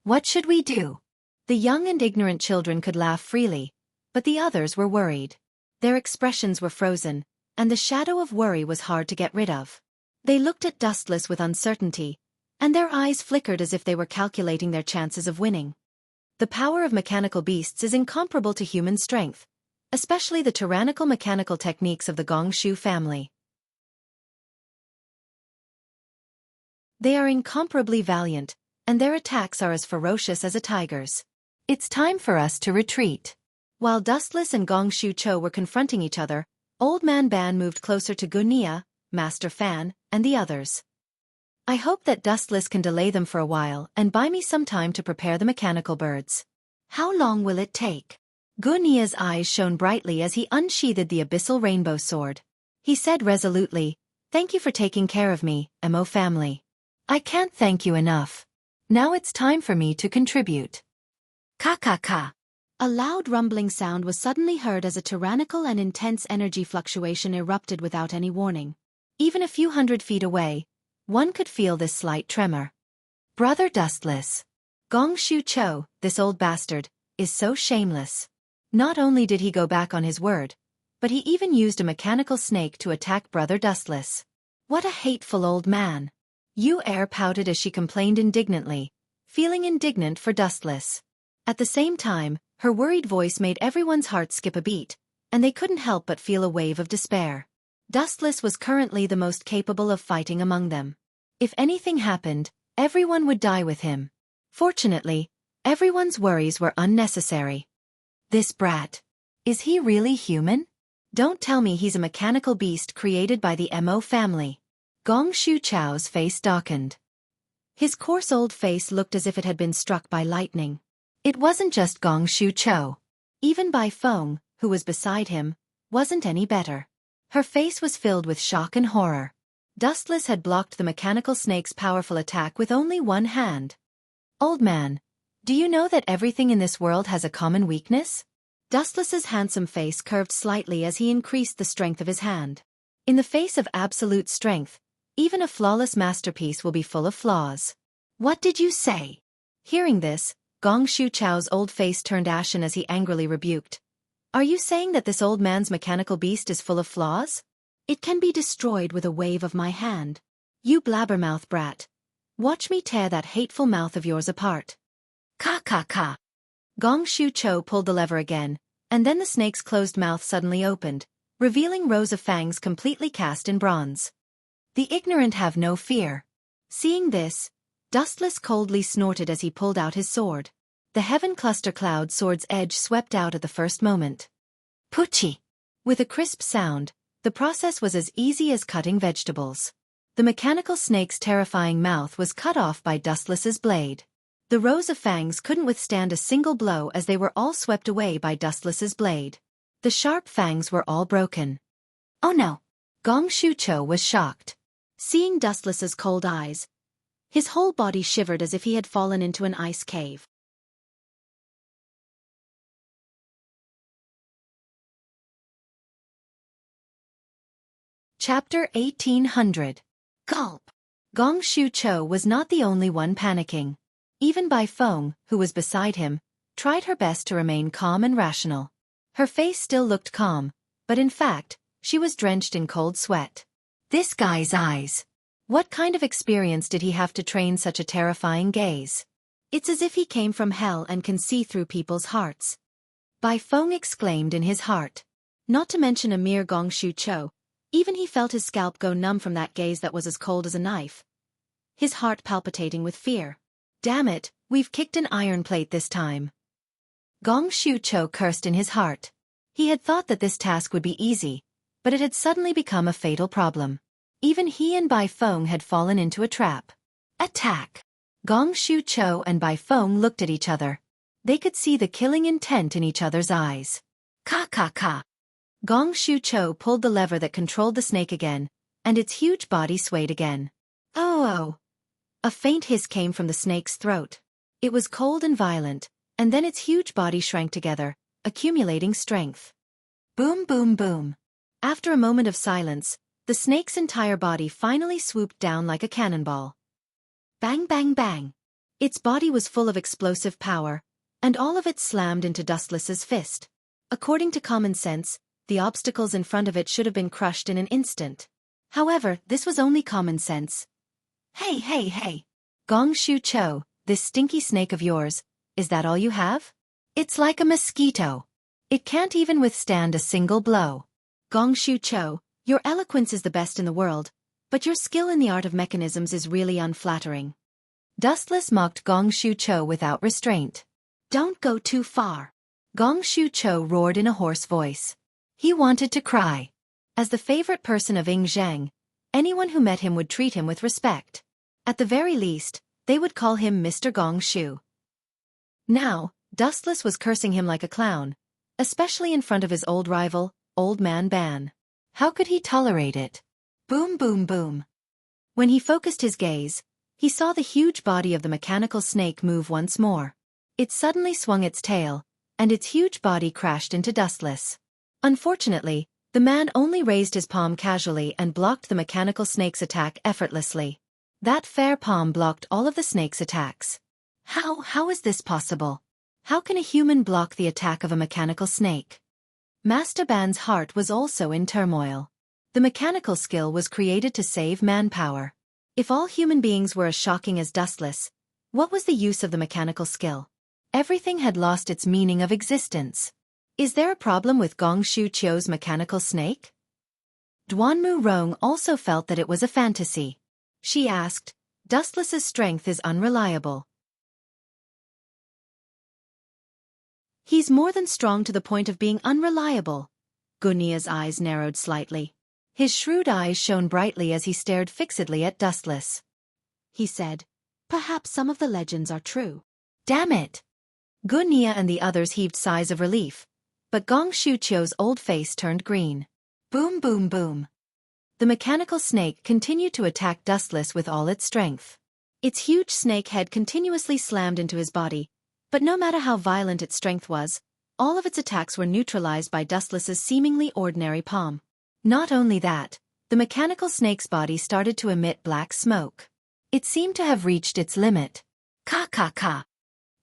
What should we do? The young and ignorant children could laugh freely, but the others were worried. Their expressions were frozen, and the shadow of worry was hard to get rid of. They looked at Dustless with uncertainty, and their eyes flickered as if they were calculating their chances of winning. The power of mechanical beasts is incomparable to human strength, especially the tyrannical mechanical techniques of the Gongshu family. They are incomparably valiant, and their attacks are as ferocious as a tiger's. It's time for us to retreat. While Dustless and Gong Shuqiu were confronting each other, Old Man Ban moved closer to Gunia, Master Fan, and the others. I hope that Dustless can delay them for a while and buy me some time to prepare the mechanical birds. How long will it take? Gunia's eyes shone brightly as he unsheathed the abyssal rainbow sword. He said resolutely, "Thank you for taking care of me, Mo family. I can't thank you enough. Now it's time for me to contribute." Ka. A loud rumbling sound was suddenly heard as a tyrannical and intense energy fluctuation erupted without any warning. Even a few hundred feet away, one could feel this slight tremor. Brother Dustless. Gong Shuqiu, this old bastard, is so shameless. Not only did he go back on his word, but he even used a mechanical snake to attack Brother Dustless. What a hateful old man. Yu Er pouted as she complained indignantly, feeling indignant for Dustless. At the same time, her worried voice made everyone's heart skip a beat, and they couldn't help but feel a wave of despair. Dustless was currently the most capable of fighting among them. If anything happened, everyone would die with him. Fortunately, everyone's worries were unnecessary. This brat. Is he really human? Don't tell me he's a mechanical beast created by the Mo family. Gong Shuqiu's face darkened. His coarse old face looked as if it had been struck by lightning. It wasn't just Gong Shuqiu. Even Bai Feng, who was beside him, wasn't any better. Her face was filled with shock and horror. Dustless had blocked the mechanical snake's powerful attack with only one hand. Old man, do you know that everything in this world has a common weakness? Dustless's handsome face curved slightly as he increased the strength of his hand. In the face of absolute strength, even a flawless masterpiece will be full of flaws. What did you say? Hearing this, Gong Shuqiu's old face turned ashen as he angrily rebuked. Are you saying that this old man's mechanical beast is full of flaws? It can be destroyed with a wave of my hand. You blabbermouth brat. Watch me tear that hateful mouth of yours apart. Ka. Gong Shuqiu pulled the lever again, and then the snake's closed mouth suddenly opened, revealing rows of fangs completely cast in bronze. The ignorant have no fear. Seeing this, Dustless coldly snorted as he pulled out his sword. The Heaven Cluster Cloud sword's edge swept out at the first moment. Puchi! With a crisp sound, the process was as easy as cutting vegetables. The mechanical snake's terrifying mouth was cut off by Dustless's blade. The rows of fangs couldn't withstand a single blow as they were all swept away by Dustless's blade. The sharp fangs were all broken. Oh no! Gong Shuqiu was shocked. Seeing Dustless's cold eyes, his whole body shivered as if he had fallen into an ice cave. Chapter 1800. Gulp. Gong Shuqiu was not the only one panicking. Even Bai Feng, who was beside him, tried her best to remain calm and rational. Her face still looked calm, but in fact, she was drenched in cold sweat. This guy's eyes. What kind of experience did he have to train such a terrifying gaze? It's as if he came from hell and can see through people's hearts. Bai Feng exclaimed in his heart. Not to mention a mere Gong Shuqiu, even he felt his scalp go numb from that gaze that was as cold as a knife. His heart palpitating with fear. Damn it, we've kicked an iron plate this time. Gong Shuqiu cursed in his heart. He had thought that this task would be easy, but it had suddenly become a fatal problem. Even he and Bai Feng had fallen into a trap. Attack! Gong Shuqiu and Bai Feng looked at each other. They could see the killing intent in each other's eyes. Ka. Gong Shuqiu pulled the lever that controlled the snake again, and its huge body swayed again. Oh, oh! A faint hiss came from the snake's throat. It was cold and violent, and then its huge body shrank together, accumulating strength. Boom, boom, boom. After a moment of silence, the snake's entire body finally swooped down like a cannonball. Bang, bang, bang. Its body was full of explosive power, and all of it slammed into Dustless's fist. According to common sense, the obstacles in front of it should have been crushed in an instant. However, this was only common sense. Hey, hey, hey! Gong Shu Cho, this stinky snake of yours, is that all you have? It's like a mosquito. It can't even withstand a single blow. Gong Shu Cho, your eloquence is the best in the world, but your skill in the art of mechanisms is really unflattering. Dustless mocked Gong Shu Cho without restraint. Don't go too far. Gong Shu Cho roared in a hoarse voice. He wanted to cry. As the favorite person of Ying Zhang, anyone who met him would treat him with respect. At the very least, they would call him Mr. Gong Shu. Now, Dustless was cursing him like a clown, especially in front of his old rival, Old Man Ban. How could he tolerate it? Boom, boom, boom. When he focused his gaze, he saw the huge body of the mechanical snake move once more. It suddenly swung its tail, and its huge body crashed into Dustless. Unfortunately, the man only raised his palm casually and blocked the mechanical snake's attack effortlessly. That fair palm blocked all of the snake's attacks. How is this possible? How can a human block the attack of a mechanical snake? Master Ban's heart was also in turmoil. The mechanical skill was created to save manpower. If all human beings were as shocking as Dustless, what was the use of the mechanical skill? Everything had lost its meaning of existence. Is there a problem with Gong Shu Cho's mechanical snake? Duanmu Rong also felt that it was a fantasy. She asked, Dustless's strength is unreliable. He's more than strong to the point of being unreliable. Gunia's eyes narrowed slightly. His shrewd eyes shone brightly as he stared fixedly at Dustless. He said, perhaps some of the legends are true. Damn it! Gunia and the others heaved sighs of relief, but Gong Shu Cho's old face turned green. Boom, boom, boom. The mechanical snake continued to attack Dustless with all its strength. Its huge snake head continuously slammed into his body, but no matter how violent its strength was, all of its attacks were neutralized by Dustless's seemingly ordinary palm. Not only that, the mechanical snake's body started to emit black smoke. It seemed to have reached its limit. Ka ka ka.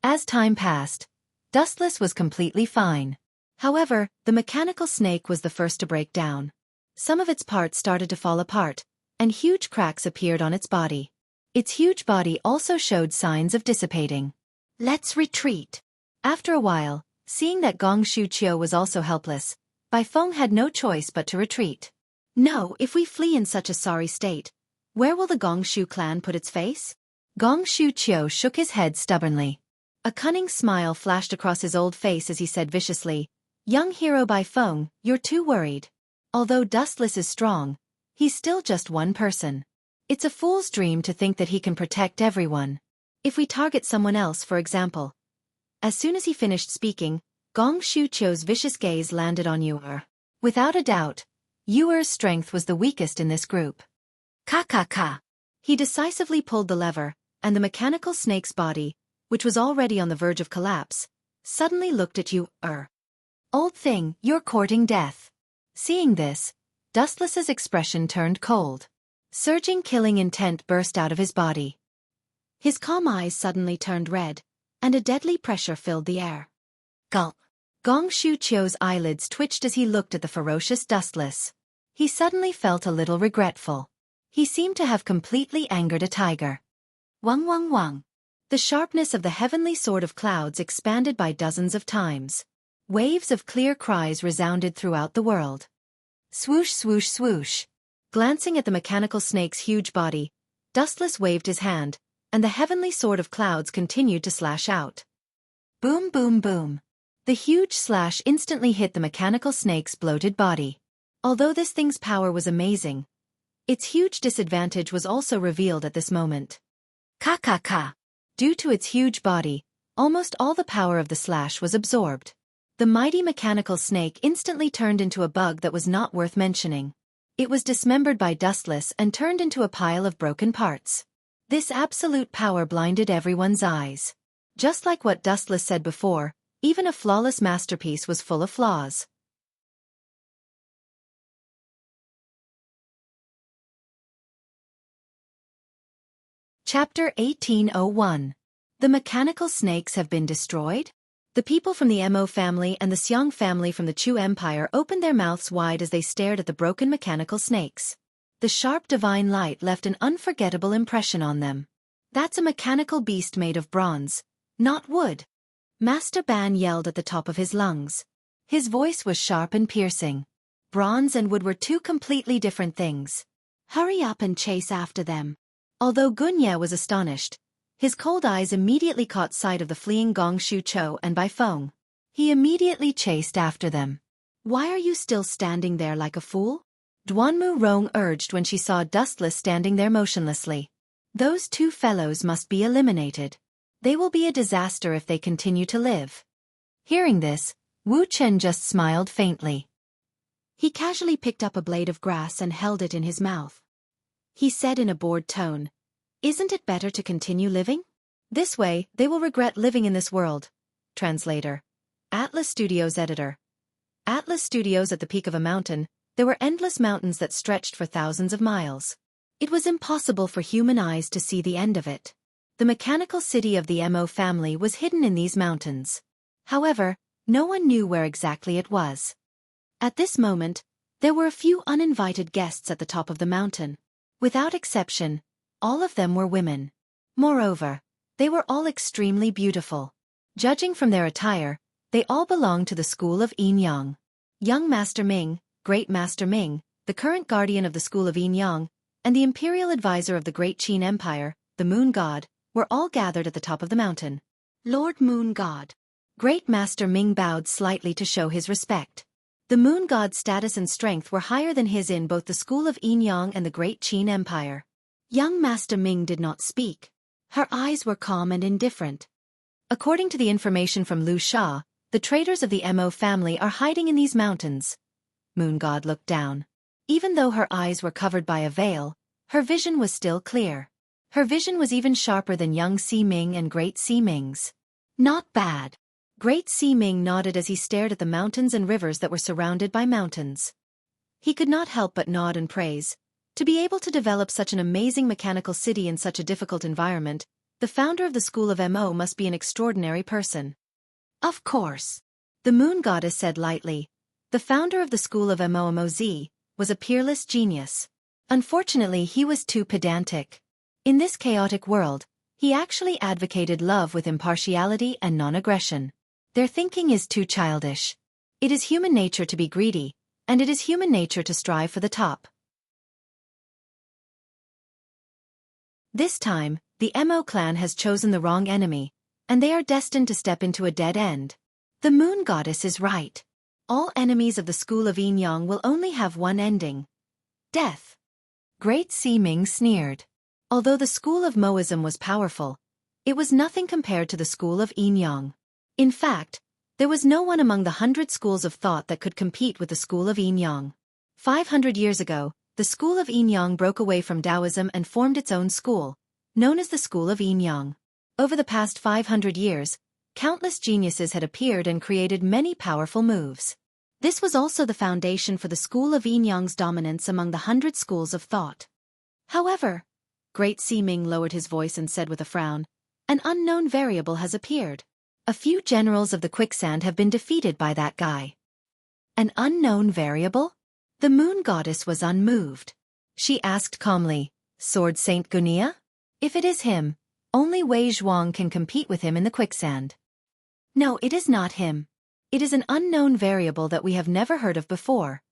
As time passed, Dustless was completely fine. However, the mechanical snake was the first to break down. Some of its parts started to fall apart, and huge cracks appeared on its body. Its huge body also showed signs of dissipating. Let's retreat. After a while, seeing that Gong Shu Chio was also helpless, Bai Feng had no choice but to retreat. No, if we flee in such a sorry state, where will the Gong Shu clan put its face? Gong Shu Chio shook his head stubbornly. A cunning smile flashed across his old face as he said viciously, Young hero Bai Feng, you're too worried. Although Dustless is strong, he's still just one person. It's a fool's dream to think that he can protect everyone. If we target someone else, for example. As soon as he finished speaking, Gong Shu Chio's vicious gaze landed on Yuer. Without a doubt, Yuer's strength was the weakest in this group. Ka ka ka. He decisively pulled the lever, and the mechanical snake's body, which was already on the verge of collapse, suddenly looked at Yuer. Old thing, you're courting death. Seeing this, Dustless's expression turned cold. Surging killing intent burst out of his body. His calm eyes suddenly turned red, and a deadly pressure filled the air. Gulp. Gong Shu Chio's eyelids twitched as he looked at the ferocious Dustless. He suddenly felt a little regretful. He seemed to have completely angered a tiger. Wang wang wang. The sharpness of the heavenly sword of clouds expanded by dozens of times. Waves of clear cries resounded throughout the world. Swoosh swoosh swoosh. Glancing at the mechanical snake's huge body, Dustless waved his hand, and the heavenly sword of clouds continued to slash out. Boom boom boom. The huge slash instantly hit the mechanical snake's bloated body. Although this thing's power was amazing, its huge disadvantage was also revealed at this moment. Ka ka ka. Due to its huge body, almost all the power of the slash was absorbed. The mighty mechanical snake instantly turned into a bug that was not worth mentioning. It was dismembered by Dustless and turned into a pile of broken parts. This absolute power blinded everyone's eyes. Just like what Dustless said before, even a flawless masterpiece was full of flaws. Chapter 1801. The mechanical snakes have been destroyed? The people from the Mo family and the Xiang family from the Chu Empire opened their mouths wide as they stared at the broken mechanical snakes. The sharp divine light left an unforgettable impression on them. That's a mechanical beast made of bronze, not wood. Master Ban yelled at the top of his lungs. His voice was sharp and piercing. Bronze and wood were two completely different things. Hurry up and chase after them. Although Gunya was astonished, his cold eyes immediately caught sight of the fleeing Gong Shu Chou and Bai Feng. He immediately chased after them. Why are you still standing there like a fool? Duanmu Rong urged when she saw Dustless standing there motionlessly. Those two fellows must be eliminated. They will be a disaster if they continue to live. Hearing this, Wu Chen just smiled faintly. He casually picked up a blade of grass and held it in his mouth. He said in a bored tone, "Isn't it better to continue living? This way, they will regret living in this world." Translator. Atlas Studios editor. Atlas Studios at the peak of a mountain, there were endless mountains that stretched for thousands of miles. It was impossible for human eyes to see the end of it. The mechanical city of the Mo family was hidden in these mountains. However, no one knew where exactly it was. At this moment, there were a few uninvited guests at the top of the mountain. Without exception, all of them were women. Moreover, they were all extremely beautiful. Judging from their attire, they all belonged to the school of Yin Yang. Young Master Ming, Great Master Ming, the current guardian of the school of Yin Yang, and the imperial advisor of the Great Qin Empire, the Moon God, were all gathered at the top of the mountain. Lord Moon God. Great Master Ming bowed slightly to show his respect. The Moon God's status and strength were higher than his in both the school of Yin Yang and the Great Qin Empire. Young Master Ming did not speak. Her eyes were calm and indifferent. According to the information from Lu Sha, the traders of the Mo family are hiding in these mountains. Moon God looked down. Even though her eyes were covered by a veil, her vision was still clear. Her vision was even sharper than young Si Ming and Great Si Ming's. Not bad. Great Si Ming nodded as he stared at the mountains and rivers that were surrounded by mountains. He could not help but nod and praise. To be able to develop such an amazing mechanical city in such a difficult environment, the founder of the school of Mo must be an extraordinary person. Of course. The Moon Goddess said lightly. The founder of the school of Moz was a peerless genius. Unfortunately, he was too pedantic. In this chaotic world, he actually advocated love with impartiality and non-aggression. Their thinking is too childish. It is human nature to be greedy, and it is human nature to strive for the top. This time, the Mo clan has chosen the wrong enemy, and they are destined to step into a dead end. The Moon Goddess is right. All enemies of the school of Yin Yang will only have one ending: death. Great Si Ming sneered. Although the school of Moism was powerful, it was nothing compared to the school of Yin Yang. In fact, there was no one among the 100 schools of thought that could compete with the school of Yin Yang. 500 years ago, the school of Yin Yang broke away from Taoism and formed its own school, known as the school of Yin Yang. Over the past 500 years, countless geniuses had appeared and created many powerful moves. This was also the foundation for the school of Yin Yang's dominance among the 100 schools of thought. However, Great Si Ming lowered his voice and said with a frown, "An unknown variable has appeared. A few generals of the quicksand have been defeated by that guy." An unknown variable? The Moon Goddess was unmoved. She asked calmly, "Sword Saint Gunia? If it is him, only Wei Zhuang can compete with him in the quicksand." "No, it is not him. It is an unknown variable that we have never heard of before.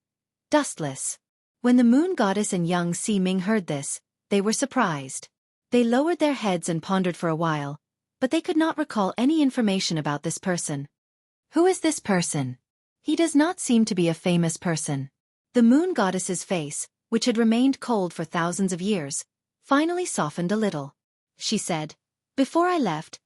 Dustless." When the Moon Goddess and young Si Ming heard this, they were surprised. They lowered their heads and pondered for a while, but they could not recall any information about this person. Who is this person? He does not seem to be a famous person. The Moon Goddess's face, which had remained cold for thousands of years, finally softened a little. She said, "Before I left,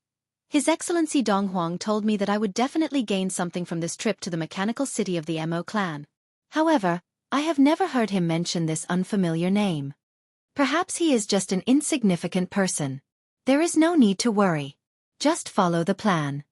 His Excellency Dong Huang told me that I would definitely gain something from this trip to the mechanical city of the Mo clan. However, I have never heard him mention this unfamiliar name. Perhaps he is just an insignificant person. There is no need to worry. Just follow the plan.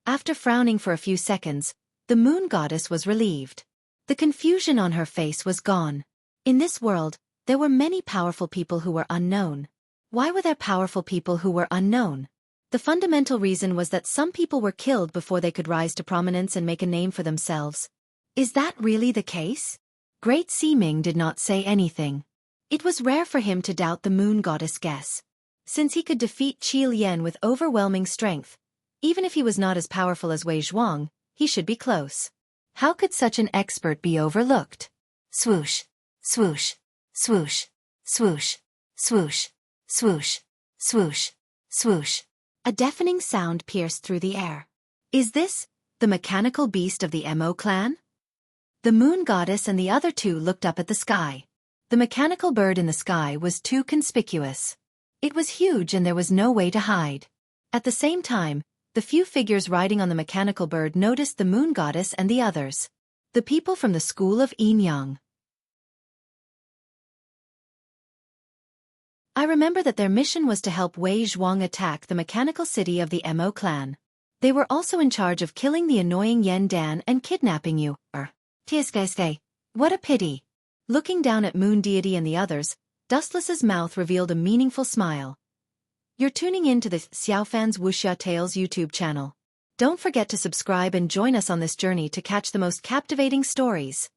After frowning for a few seconds, the moon goddess was relieved. The confusion on her face was gone. In this world, there were many powerful people who were unknown. Why were there powerful people who were unknown? The fundamental reason was that some people were killed before they could rise to prominence and make a name for themselves. Is that really the case? Great Siming did not say anything. It was rare for him to doubt the moon goddess' guess. Since he could defeat Qi Lian with overwhelming strength, even if he was not as powerful as Wei Zhuang, he should be close. How could such an expert be overlooked? Swoosh, swoosh, swoosh, swoosh, swoosh, swoosh, swoosh, swoosh. A deafening sound pierced through the air. Is this the mechanical beast of the Mo clan? The moon goddess and the other two looked up at the sky. The mechanical bird in the sky was too conspicuous. It was huge and there was no way to hide. At the same time, the few figures riding on the mechanical bird noticed the moon goddess and the others. The people from the school of Yin Yang. I remember that their mission was to help Wei Zhuang attack the mechanical city of the Mo clan. They were also in charge of killing the annoying Yen Dan and kidnapping you. What a pity. Looking down at Moon Deity and the others, Dustless's mouth revealed a meaningful smile. You're tuning in to the Xiaofan's Wuxia Tales YouTube channel. Don't forget to subscribe and join us on this journey to catch the most captivating stories.